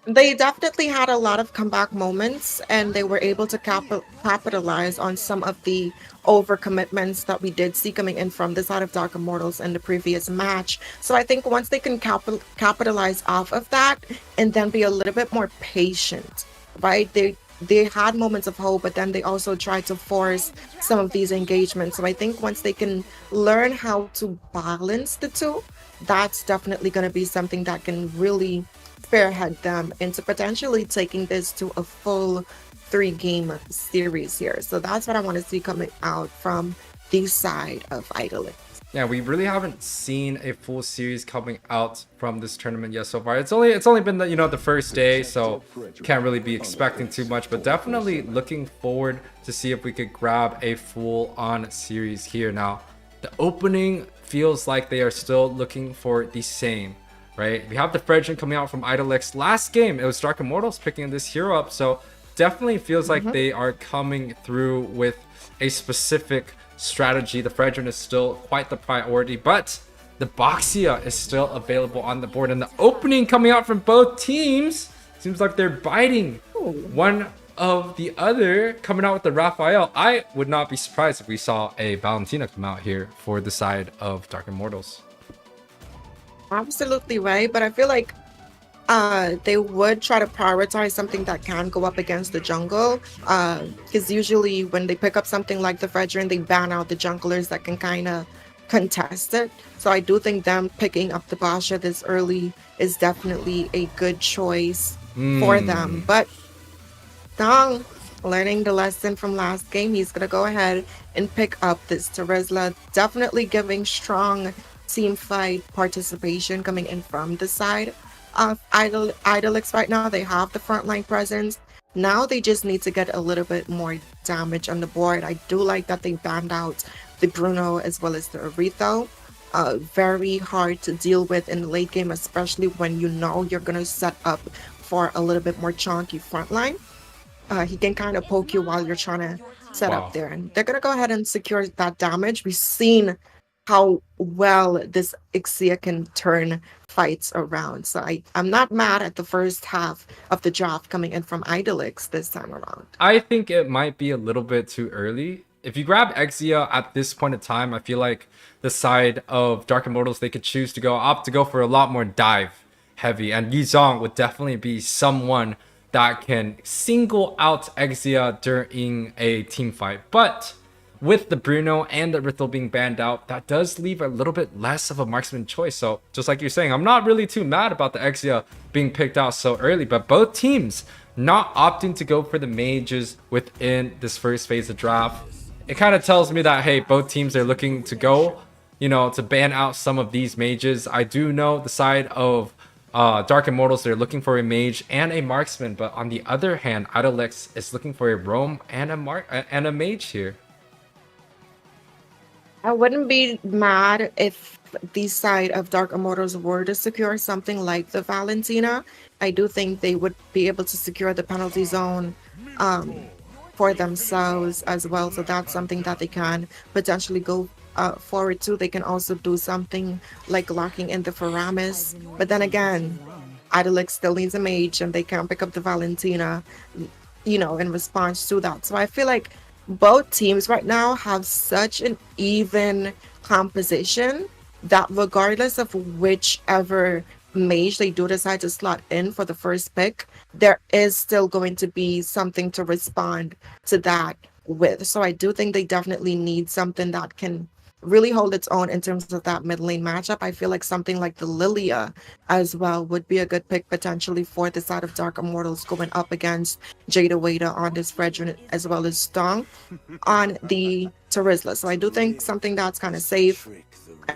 Speaker 10: They definitely had a lot of comeback moments, and they were able to capitalize on some of the overcommitments that we did see coming in from the side of Dark Immortals in the previous match. So I think once they can capitalize off of that and then be a little bit more patient, right? They had moments of hope, but then they also tried to force some of these engagements. So I think once they can learn how to balance the two, that's definitely going to be something that can really spearhead them into potentially taking this to a full 3-game series here. So that's what I want to see coming out from the side of Idolic.
Speaker 9: Yeah, we really haven't seen a full series coming out from this tournament yet so far. It's only been the first day, so can't really be expecting too much, but definitely looking forward to see if we could grab a full-on series here. Now, the opening feels like they are still looking for the same, right? We have the Fredrin coming out from Idyllics. Last game, it was Dark Immortals picking this hero up, so definitely feels like they are coming through with a specific strategy. The Fredrin is still quite the priority, but the Boxia is still available on the board, and the opening coming out from both teams seems like they're biting one of the other, coming out with the Raphael. I would not be surprised if we saw a Valentina come out here for the side of Dark Immortals.
Speaker 10: Absolutely right, but I feel like they would try to prioritize something that can go up against the jungle, because usually when they pick up something like the Fredrin, they ban out the junglers that can kind of contest it. So I do think them picking up the Basha this early is definitely a good choice for them. But Dong, learning the lesson from last game, he's gonna go ahead and pick up this Terizla, definitely giving strong team fight participation coming in from the side of Idyllics right now. They have the frontline presence. Now they just need to get a little bit more damage on the board. I do like that they banned out the Bruno as well as the Aretho. Very hard to deal with in the late game, especially when you know you're going to set up for a little bit more chunky frontline. He can kind of poke you while you're trying to set up there. And they're going to go ahead and secure that damage. We've seen how well this Ixia can turn fights around. So I'm not mad at the first half of the draft coming in from Idyllics this time around.
Speaker 9: I think it might be a little bit too early. If you grab Ixia at this point in time, I feel like the side of Dark Immortals, they could choose to opt to go for a lot more dive heavy. And Yizong would definitely be someone that can single out Ixia during a team fight. But with the Bruno and the Rithel being banned out, that does leave a little bit less of a marksman choice. So just like you're saying, I'm not really too mad about the Ixia being picked out so early, but both teams not opting to go for the mages within this first phase of draft. It kind of tells me that, hey, both teams are looking to go, to ban out some of these mages. I do know the side of Dark Immortals, they're looking for a mage and a marksman, but on the other hand, Idyllics is looking for a roam and a mage here.
Speaker 10: I wouldn't be mad if the side of Dark Immortals were to secure something like the Valentina. I do think they would be able to secure the penalty zone for themselves as well. So that's something that they can potentially go forward to. They can also do something like locking in the Faramis. But then again, Idyllic still needs a mage and they can't pick up the Valentina, in response to that. So I feel like both teams right now have such an even composition that regardless of whichever mage they do decide to slot in for the first pick, there is still going to be something to respond to that with. So I do think they definitely need something that can really hold its own in terms of that mid lane matchup. I feel like something like the Lilia as well would be a good pick potentially for the side of Dark Immortals going up against Jada Wada on this Fredrin as well as Stong on the Terizla. So I do think something that's kind of safe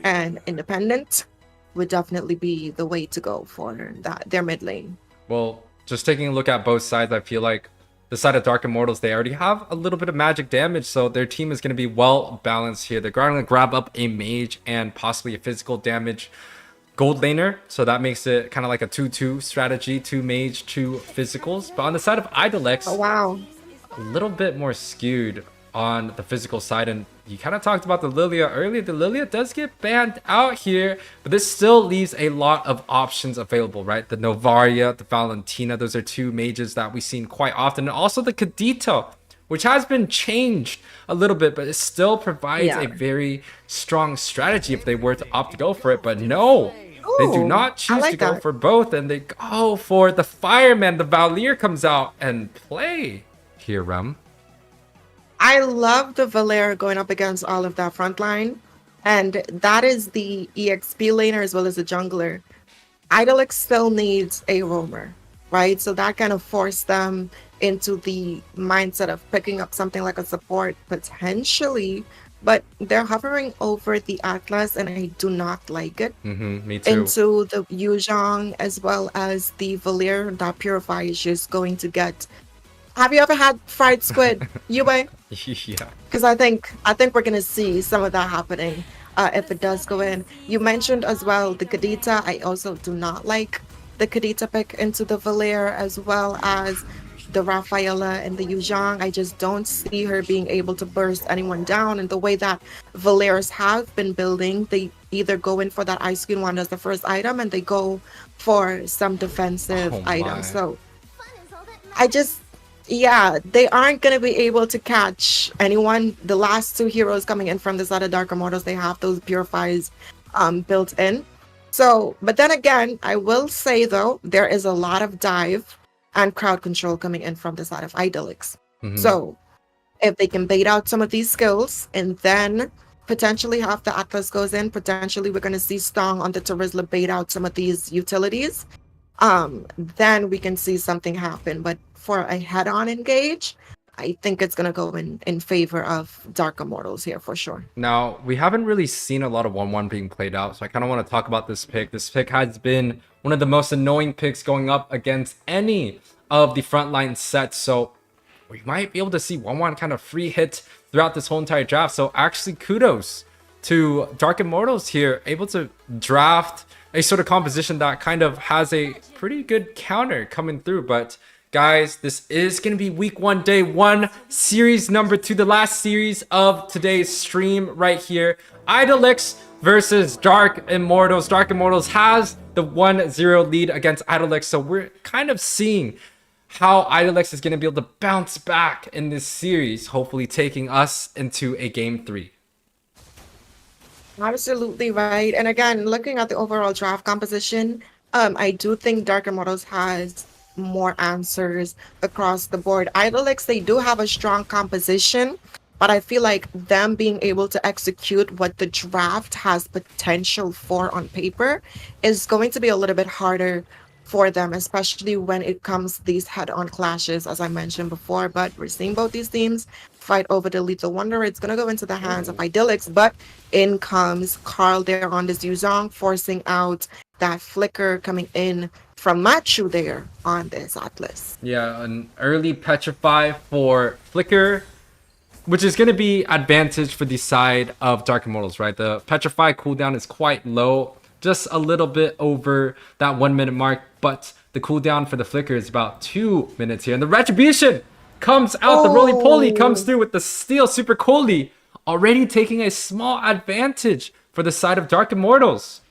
Speaker 10: and independent would definitely be the way to go for their mid lane.
Speaker 9: Well, just taking a look at both sides, I feel like the the side of Dark Immortals, they already have a little bit of magic damage, so their team is going to be well balanced here. They're going to grab up a mage and possibly a physical damage gold laner, so that makes it kind of like a 2-2 strategy, 2 mage, 2 physicals. But on the side of Idyllics,
Speaker 10: Oh, wow.
Speaker 9: a little bit more skewed on the physical side, and you kind of talked about the Lilia earlier. The Lilia does get banned out here, but this still leaves a lot of options available, right? The Novaria, the Valentina, those are 2 mages that we've seen quite often, and also the Kadita, which has been changed a little bit, but it still provides a very strong strategy if they were to opt to go for it. But no, they do not choose to go for both, and they go for the Fireman. The Valier comes out and play here, Rem.
Speaker 10: I love the Valera going up against all of that front line, and that is the EXP laner as well as the jungler. Idyllic still needs a roamer, right? So that kind of forced them into the mindset of picking up something like a support potentially, but they're hovering over the Atlas, and I do not like it.
Speaker 9: Me too.
Speaker 10: Into the Yuzhong as well as the Valir. That Purify is just going to get. Have you ever had fried squid, Yue?
Speaker 9: Yeah.
Speaker 10: Because I think we're gonna see some of that happening if it does go in. You mentioned as well the Kadita. I also do not like the Kadita pick into the Valir, as well as the Rafaela and the Yuzhong. I just don't see her being able to burst anyone down. And the way that Valirs have been building, they either go in for that Ice Queen one as the first item, and they go for some defensive items. So yeah, they aren't going to be able to catch anyone. The last 2 heroes coming in from the side of Dark Immortals, they have those purifies built in. So, but then again, I will say though, there is a lot of dive and crowd control coming in from the side of Idyllics. So if they can bait out some of these skills and then potentially have the Atlas goes in, potentially we're going to see Stong on the Terizla bait out some of these utilities, then we can see something happen. But for a head-on engage, I think it's going to go in favor of Dark Immortals here for sure.
Speaker 9: Now, we haven't really seen a lot of 1-1 being played out, so I kind of want to talk about this pick. This pick has been one of the most annoying picks going up against any of the frontline sets, so we might be able to see 1-1 kind of free hit throughout this whole entire draft. So actually, kudos to Dark Immortals here, able to draft a sort of composition that kind of has a pretty good counter coming through. But guys, this is going to be week 1, day 1, series number 2, the last series of today's stream right here. Idyllics versus Dark Immortals. Dark Immortals has the 1-0 lead against Idyllics, so we're kind of seeing how Idyllics is going to be able to bounce back in this series, hopefully taking us into a game 3.
Speaker 10: Absolutely right. And again, looking at the overall draft composition, I do think Dark Immortals has more answers across the board. Idyllics, they do have a strong composition, but I feel like them being able to execute what the draft has potential for on paper is going to be a little bit harder for them, especially when it comes to these head-on clashes, as I mentioned before. But we're seeing both these teams fight over the Lethal Wanderer. It's going to go into the hands of Idyllics, but in comes Carl there on this Yuzhong, forcing out that flicker coming in from Machu there on this Atlas.
Speaker 9: Yeah, an early Petrify for Flicker, which is going to be advantage for the side of Dark Immortals, right? The Petrify cooldown is quite low, just a little bit over that 1 minute mark, but the cooldown for the Flicker is about 2 minutes here. And the Retribution comes out, the roly-poly comes through with the Steel Super Cooley, already taking a small advantage for the side of Dark Immortals.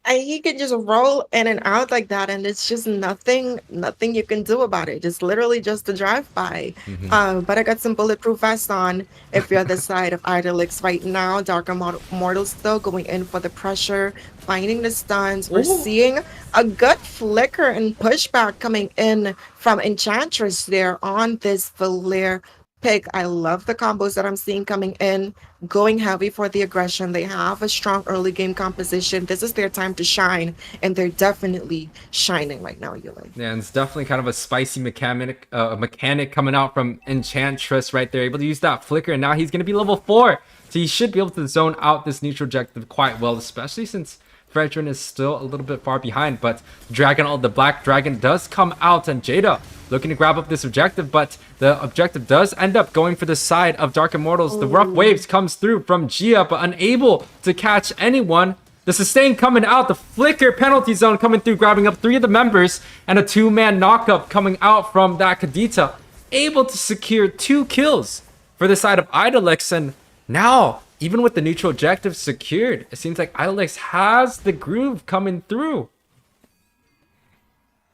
Speaker 10: And he can just roll in and out like that, and it's just nothing you can do about it. Just literally just a drive-by. But I got some bulletproof vests on if you're the side of Idyllics right now. Dark Immortals though going in for the pressure, finding the stuns. We're seeing a good flicker and pushback coming in from Enchantress there on this Valir pick. I love the combos that I'm seeing coming in going heavy for the aggression. They have a strong early game composition. This is their time to shine, and they're definitely shining right now, Yuli.
Speaker 9: Yeah, and it's definitely kind of a spicy mechanic coming out from Enchantress right there. Able to use that flicker, and now he's going to be level 4. So he should be able to zone out this neutral objective quite well, especially since Fredrin is still a little bit far behind. But the Black Dragon does come out, and Jada looking to grab up this objective, but the objective does end up going for the side of Dark Immortals. The rough waves comes through from Gia, but unable to catch anyone. The sustain coming out, the flicker penalty zone coming through, grabbing up 3 of the members, and a 2-man knockup coming out from that Kadita. Able to secure 2 kills for the side of Idyllics, and now, even with the neutral objective secured, it seems like Idyllics has the groove coming through.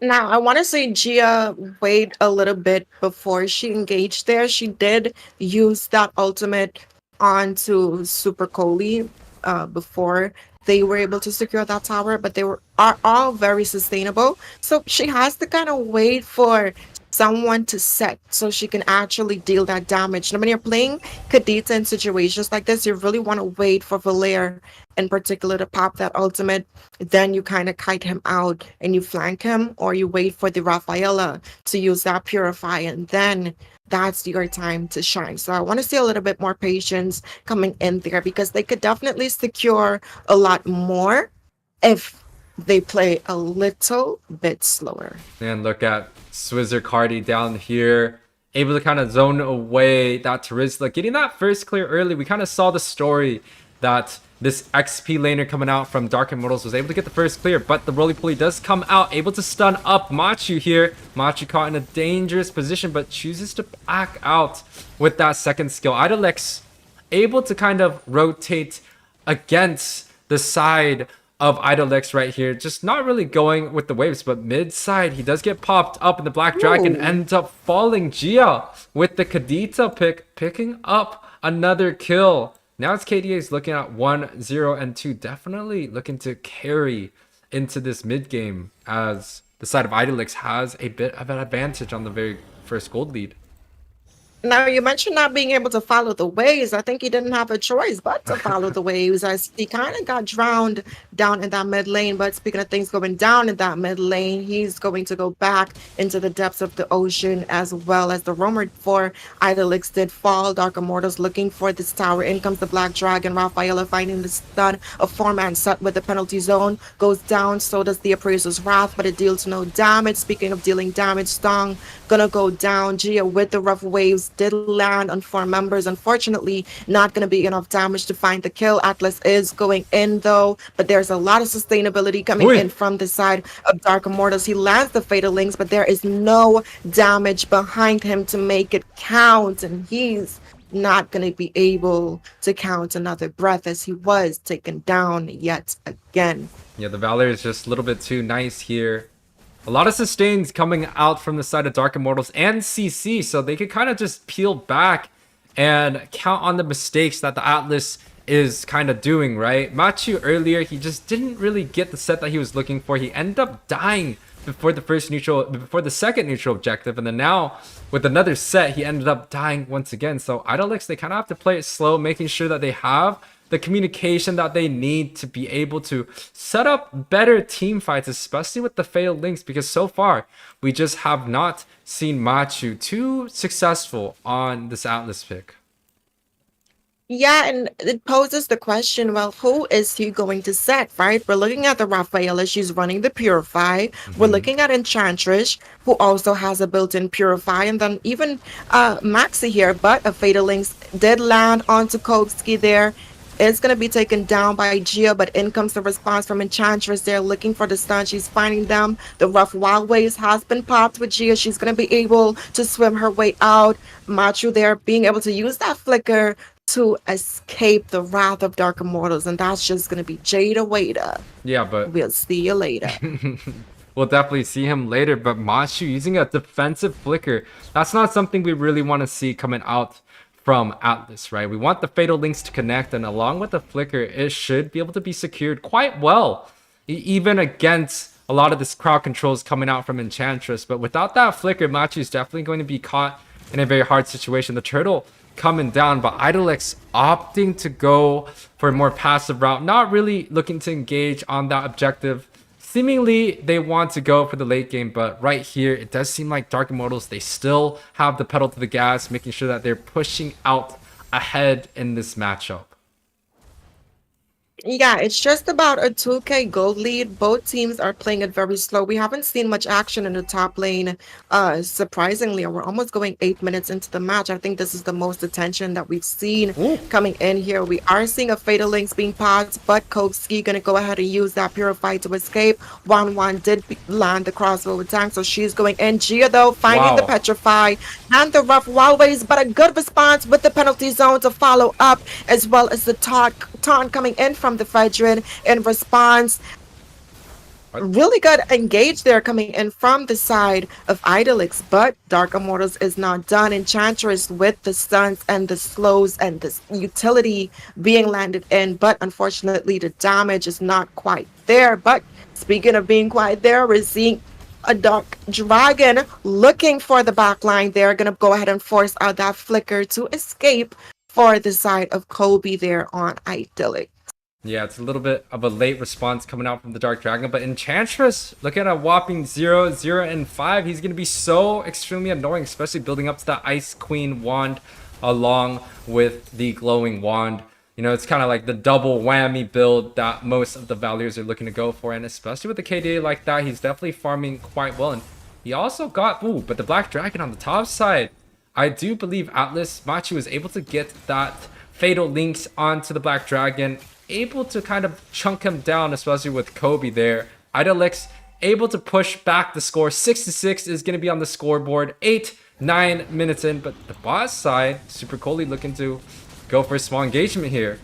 Speaker 10: Now, I want to say Gia wait a little bit before she engaged there. She did use that ultimate onto Super Coley before they were able to secure that tower, but are all very sustainable. So she has to kind of wait for someone to set so she can actually deal that damage. Now, when you're playing Kadita in situations like this, you really want to wait for Valair in particular to pop that ultimate. Then you kind of kite him out and you flank him, or you wait for the Rafaela to use that Purify, and then that's your time to shine. So I want to see a little bit more patience coming in there, because they could definitely secure a lot more if they play a little bit slower.
Speaker 9: And look at Swizzer Cardi down here, able to kind of zone away that Terizla, getting that first clear early. We kind of saw the story that this XP laner coming out from Dark Immortals was able to get the first clear, but the roly-poly does come out, able to stun up Machu here. Machu caught in a dangerous position, but chooses to back out with that second skill. Idyllics able to kind of rotate against the side of Idyllics right here, just not really going with the waves, but mid side he does get popped up, and the Black Dragon ends up falling. Gia with the Kadita picking up another kill. Now it's KDA's looking at 1, 0, and 2, definitely looking to carry into this mid game, as the side of Idyllics has a bit of an advantage on the very first gold lead.
Speaker 10: Now, you mentioned not being able to follow the waves. I think he didn't have a choice but to follow the waves, as he kind of got drowned down in that mid lane. But speaking of things going down in that mid lane, he's going to go back into the depths of the ocean, as well as the roamer for Idyllics did fall. Dark Immortals looking for this tower. In comes the Black Dragon. Rafaela finding the stun. A 4-man set with the penalty zone goes down. So does the Appraiser's Wrath, but it deals no damage. Speaking of dealing damage, Stong gonna go down. Gia with the rough waves did land on 4 members. Unfortunately, not going to be enough damage to find the kill. Atlas is going in though, but there's a lot of sustainability coming in from the side of Dark Immortals. He lands the Fatal Links, but there is no damage behind him to make it count, and he's not going to be able to count another breath, as he was taken down yet again.
Speaker 9: Yeah, the Valor is just a little bit too nice here. A lot of sustains coming out from the side of Dark Immortals and CC, so they could kind of just peel back and count on the mistakes that the Atlas is kind of doing, right? Machu earlier, he just didn't really get the set that he was looking for. He ended up dying before the second neutral objective, and then now with another set, he ended up dying once again. So Idyllics, they kind of have to play it slow, making sure that they have the communication that they need to be able to set up better team fights, especially with the failed links, because so far we just have not seen Machu too successful on this Atlas pick.
Speaker 10: Yeah, and it poses the question, well, who is he going to set, right? We're looking at the Rafaela, she's running the Purify. We're looking at Enchantress, who also has a built-in Purify, and then even Maxi here, but a Fatal Links did land onto Kovsky there. It's going to be taken down by Gia, but in comes the response from Enchantress. They're looking for the stun. She's finding them. The rough wild waves has been popped with Gia. She's going to be able to swim her way out. Machu there being able to use that flicker to escape the wrath of Dark Immortals, and that's just going to be Jada Waiter.
Speaker 9: Yeah, but
Speaker 10: we'll see you later.
Speaker 9: We'll definitely see him later, but Machu using a defensive flicker, that's not something we really want to see coming out from Atlas, right? We want the Fatal Links to connect, and along with the flicker, it should be able to be secured quite well, even against a lot of this crowd controls coming out from Enchantress. But without that flicker, Machu is definitely going to be caught in a very hard situation. The turtle coming down, but Idyllics opting to go for a more passive route, not really looking to engage on that objective. Seemingly, they want to go for the late game, but right here, it does seem like Dark Immortals, they still have the pedal to the gas, making sure that they're pushing out ahead in this matchup.
Speaker 10: Yeah, it's just about a 2K gold lead. Both teams are playing it very slow. We haven't seen much action in the top lane, surprisingly. We're almost going 8 minutes into the match. I think this is the most attention that we've seen coming in here. We are seeing a Fatal Links being popped, but Kovsky gonna go ahead and use that Purify to escape. 1-1 did land the crossbow with tank, so she's going in. Gia, though, finding the Petrify and the rough wallways, but a good response with the penalty zone to follow up, as well as the taunt coming in from the Fredrin in response. Really good engage there coming in from the side of Idyllics, but Dark Immortals is not done. Enchantress with the stuns and the slows and the utility being landed in, but unfortunately the damage is not quite there. But speaking of being quite there, we're seeing a Dark Dragon looking for the back line. They're gonna go ahead and force out that flicker to escape for the side of Kobe there on Idyllic.
Speaker 9: Yeah, it's a little bit of a late response coming out from the Dark Dragon, but Enchantress, look at a whopping 0, 0, and 5. He's going to be so extremely annoying, especially building up to that Ice Queen wand along with the glowing wand. You know, it's kind of like the double whammy build that most of the Valiers are looking to go for, and especially with the KDA like that, he's definitely farming quite well. And he also got, but the Black Dragon on the top side. I do believe Atlas Machi was able to get that Fatal Links onto the Black Dragon, able to kind of chunk him down, especially with Kobe there. Idyllics able to push back the score. 6-6 is going to be on the scoreboard. 8-9 minutes in, but the boss side, Super Coley looking to go for a small engagement here.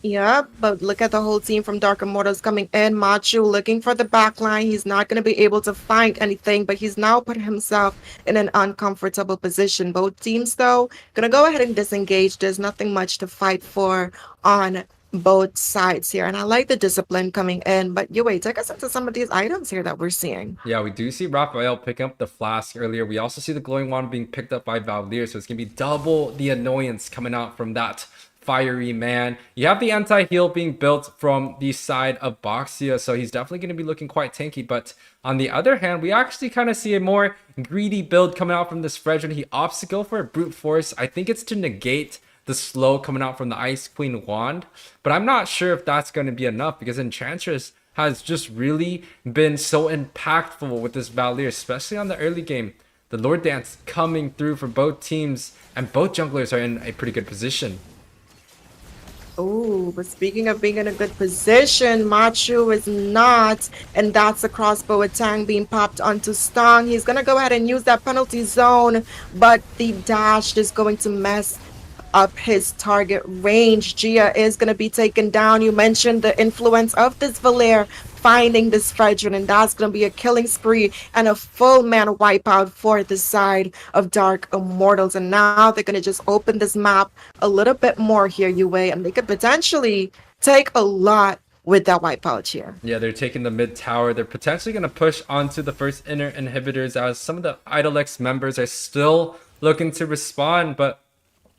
Speaker 10: Yeah, but look at the whole team from Dark Immortals coming in. Machu looking for the back line. He's not going to be able to find anything, but he's now put himself in an uncomfortable position. Both teams, though, going to go ahead and disengage. There's nothing much to fight for on both sides here. And I like the discipline coming in, but you wait, take us into some of these items here that we're seeing.
Speaker 9: Yeah, we do see Raphael picking up the flask earlier. We also see the glowing wand being picked up by Valier, so it's going to be double the annoyance coming out from that fiery man. You have the anti-heal being built from the side of Boxia, so he's definitely going to be looking quite tanky. But on the other hand, we actually kind of see a more greedy build coming out from this Fredrin. He opts to go for a brute force. I think it's to negate the slow coming out from the Ice Queen wand, but I'm not sure if that's going to be enough, because Enchantress has just really been so impactful with this Valier, especially on the early game. The Lord Dance coming through for both teams, and both junglers are in a pretty good position.
Speaker 10: Oh, but speaking of being in a good position, Machu is not, and that's a crossbow attack being popped onto Stong. He's going to go ahead and use that penalty zone, but the dash is going to mess up his target range. Gia is going to be taken down. You mentioned the influence of this Valier finding this Fredrin, and that's going to be a killing spree and a full mana wipeout for the side of Dark Immortals. And now they're going to just open this map a little bit more here, Yue, and they could potentially take a lot with that wipeout here.
Speaker 9: Yeah, they're taking the mid tower. They're potentially going to push onto the first inner inhibitors, as some of the Idolix members are still looking to respond, but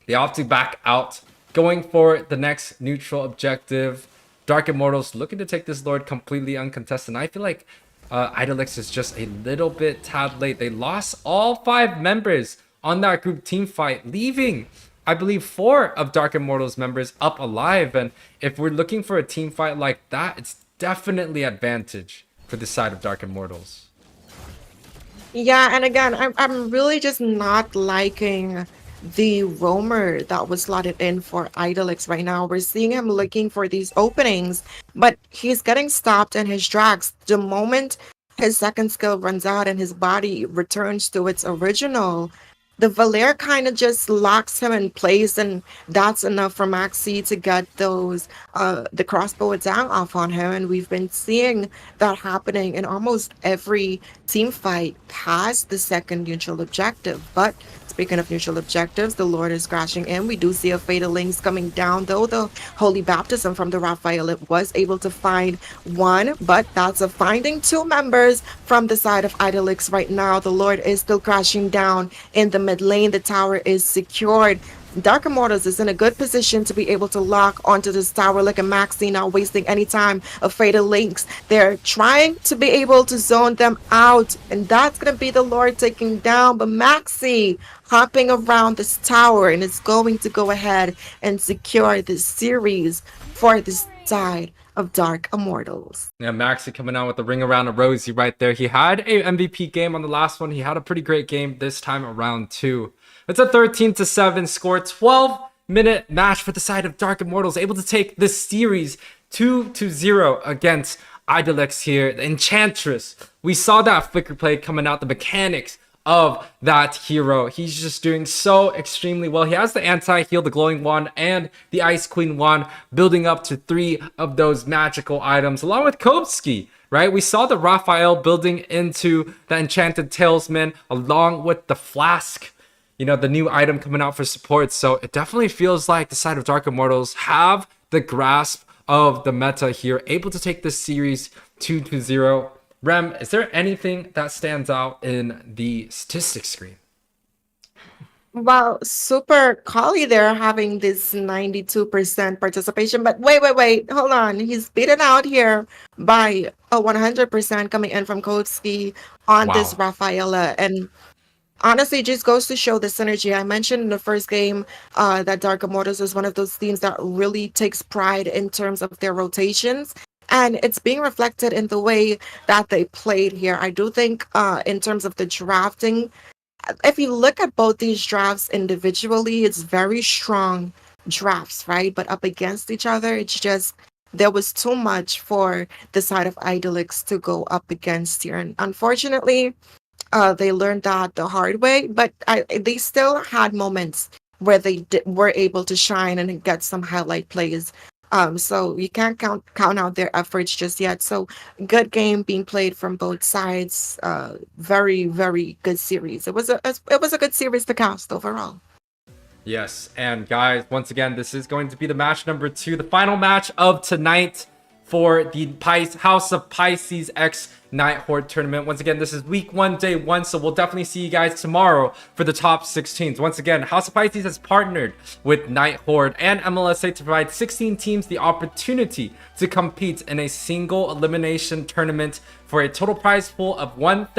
Speaker 9: they opt to back out, going for the next neutral objective. Dark Immortals looking to take this Lord completely uncontested. And I feel like Idyllics is just a little bit tad late. They lost all 5 members on that group team fight, leaving, I believe, 4 of Dark Immortals members up alive. And if we're looking for a team fight like that, it's definitely advantage for the side of Dark Immortals.
Speaker 10: Yeah, and again, I'm really just not liking the roamer that was slotted in for Idyllics right now. We're seeing him looking for these openings, but he's getting stopped in his tracks. The moment his second skill runs out and his body returns to its original, the Valier kind of just locks him in place, and that's enough for Maxi to get those the crossbow attack off on him. And we've been seeing that happening in almost every team fight past the second neutral objective. But Speaking of neutral objectives, the Lord is crashing in. We do see a Fatal Links coming down, though. The Holy Baptism from the Raphael was able to find one, but that's a finding two members from the side of Idyllics right now. The Lord is still crashing down in the mid lane. The tower is secured. Dark Immortals is in a good position to be able to lock onto this tower like a Maxi, not wasting any time of Fatal Links. They're trying to be able to zone them out, and that's going to be the Lord taking down. But Maxi hopping around this tower and is going to go ahead and secure this series for this side of Dark Immortals.
Speaker 9: Yeah, Maxi coming out with the ring around a rosy right there. He had a MVP game on the last one. He had a pretty great game this time around too. It's a 13-7 score, 12-minute match for the side of Dark Immortals, able to take this series 2-0 against Idyllics here. The Enchantress, we saw that flicker play coming out, the mechanics of that hero. He's just doing so extremely well. He has the anti-heal, the glowing wand, and the Ice Queen wand, building up to 3 of those magical items, along with Kopsky. Right, we saw the Raphael building into the Enchanted Talisman, along with the Flask. You know, the new item coming out for support. So it definitely feels like the side of Dark Immortals have the grasp of the meta here, able to take this series 2-0. Rem, is there anything that stands out in the statistics screen?
Speaker 10: Well, Super Collie there having this 92% participation, but wait, hold on. He's beaten out here by a 100% coming in from Kotsky on this Rafaela, and honestly, it just goes to show the synergy. I mentioned in the first game that Dark Immortals is one of those teams that really takes pride in terms of their rotations. And it's being reflected in the way that they played here. I do think in terms of the drafting, if you look at both these drafts individually, it's very strong drafts, right? But up against each other, it's just there was too much for the side of Idyllics to go up against here. And unfortunately, they learned that the hard way, but they still had moments where they were able to shine and get some highlight plays. So you can't count out their efforts just yet. So good game being played from both sides. Very, very good series. It was a good series to cast overall.
Speaker 9: Yes, and guys, once again, this is going to be the match number 2, the final match of tonight for the House of Pisces X Nighthorde tournament. Once again, this is week 1, day 1, so we'll definitely see you guys tomorrow for the top 16s. Once again, House of Pisces has partnered with Nighthorde and MLSA to provide 16 teams the opportunity to compete in a single elimination tournament for a total prize pool of $1,000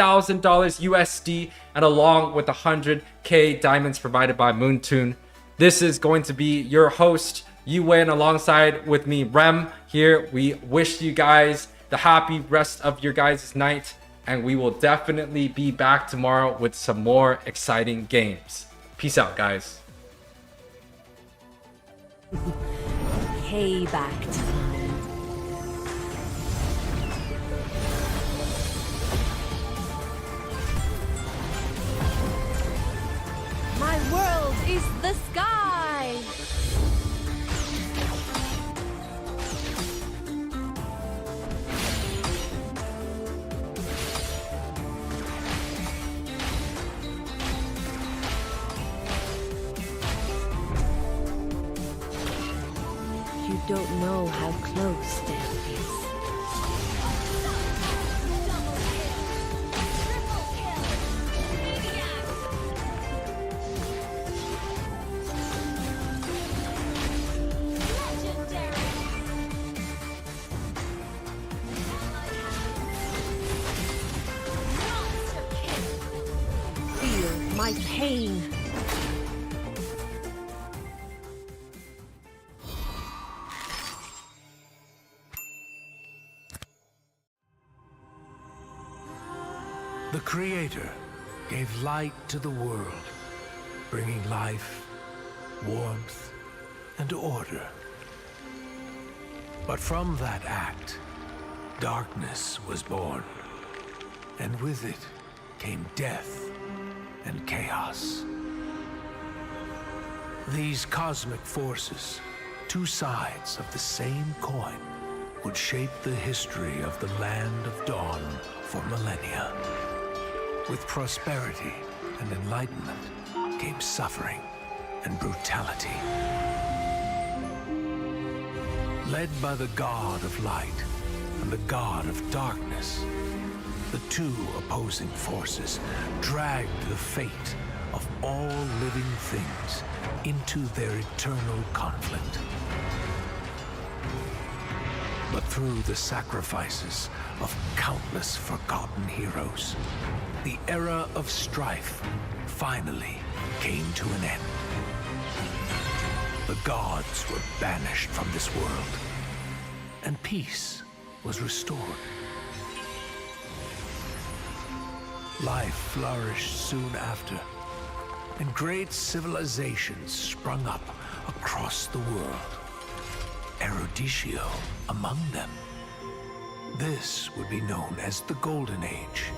Speaker 9: USD and along with 100k diamonds provided by Moonton. This is going to be your host, Yuwen, alongside with me, Rem, here. We wish you guys the happy rest of your guys' night, and we will definitely be back tomorrow with some more exciting games. Peace out, guys.
Speaker 1: Payback time. My world is the sky. You don't know how close death is. Feel my pain.
Speaker 6: The Creator gave light to the world, bringing life, warmth, and order. But from that act, darkness was born, and with it came death and chaos. These cosmic forces, two sides of the same coin, would shape the history of the Land of Dawn for millennia. With prosperity and enlightenment came suffering and brutality. Led by the god of light and the god of darkness, the two opposing forces dragged the fate of all living things into their eternal conflict. But through the sacrifices of countless forgotten heroes, the era of strife finally came to an end. The gods were banished from this world, and peace was restored. Life flourished soon after, and great civilizations sprung up across the world. Eruditio among them. This would be known as the Golden Age.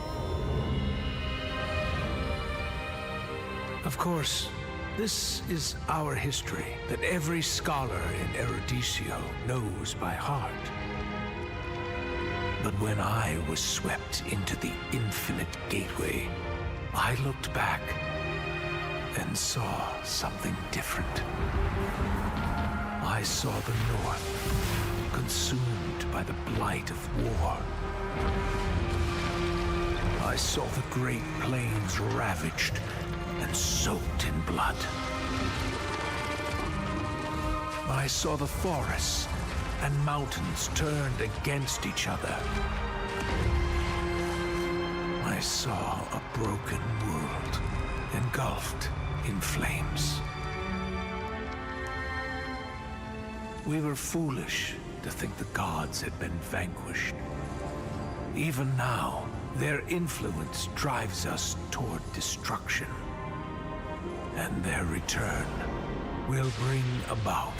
Speaker 6: Of course, this is our history that every scholar in Eruditio knows by heart. But when I was swept into the infinite gateway, I looked back and saw something different. I saw the North consumed by the blight of war. I saw the Great Plains ravaged and soaked in blood. I saw the forests and mountains turned against each other. I saw a broken world engulfed in flames. We were foolish to think the gods had been vanquished. Even now, their influence drives us toward destruction. And their return will bring about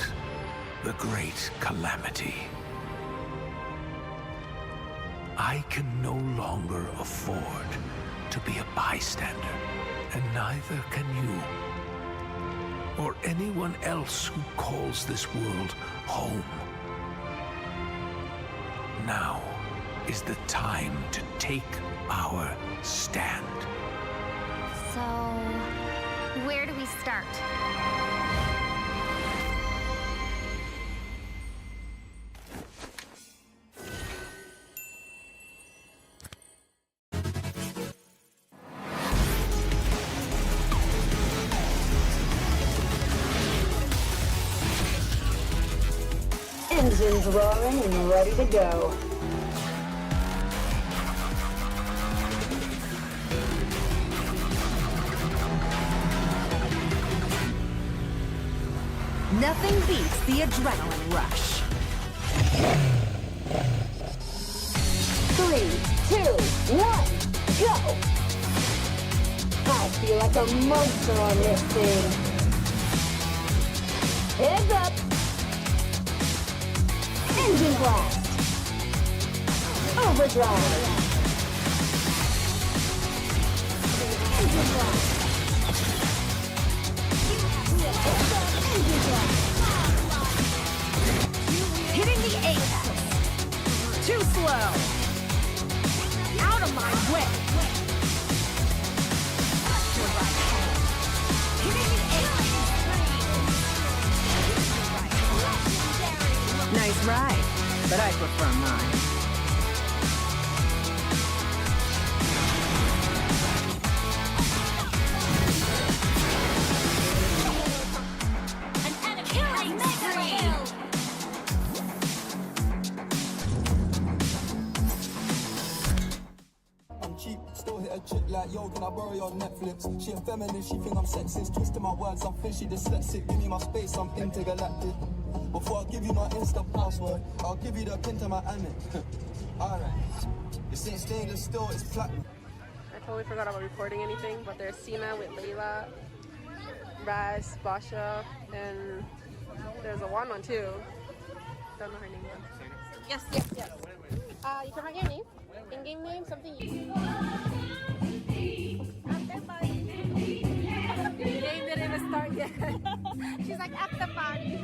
Speaker 6: the great calamity. I can no longer afford to be a bystander, and neither can you. Or anyone else who calls this world home. Now is the time to take our stand.
Speaker 7: So, where do we start?
Speaker 8: Engines roaring and ready to go.
Speaker 1: Nothing beats the adrenaline rush.
Speaker 8: 3, 2, 1, go! I feel like a monster on this thing. Heads up! Engine blast! Overdrive! Engine blast! Engine blast!
Speaker 1: Hitting the apex. Too slow. Out of my way. Hitting the apex. Nice ride, but I prefer mine.
Speaker 2: Chick like, yo, can I borrow your Netflix? She a feminist, she think I'm sexist. Twisting my words, I'm fishy, dyslexic. Give me my space, I'm intergalactic. Before I give you my Insta password, I'll give you the pin to my Amex. Alright. This ain't stainless steel, it's platinum.
Speaker 3: I totally forgot about recording anything, but there's Sina with Layla, Raz, Basha, and there's a one too. Don't know her name yet. Yes. You can write your name. In-game name, something you... The game didn't even start yet. She's like, at the party.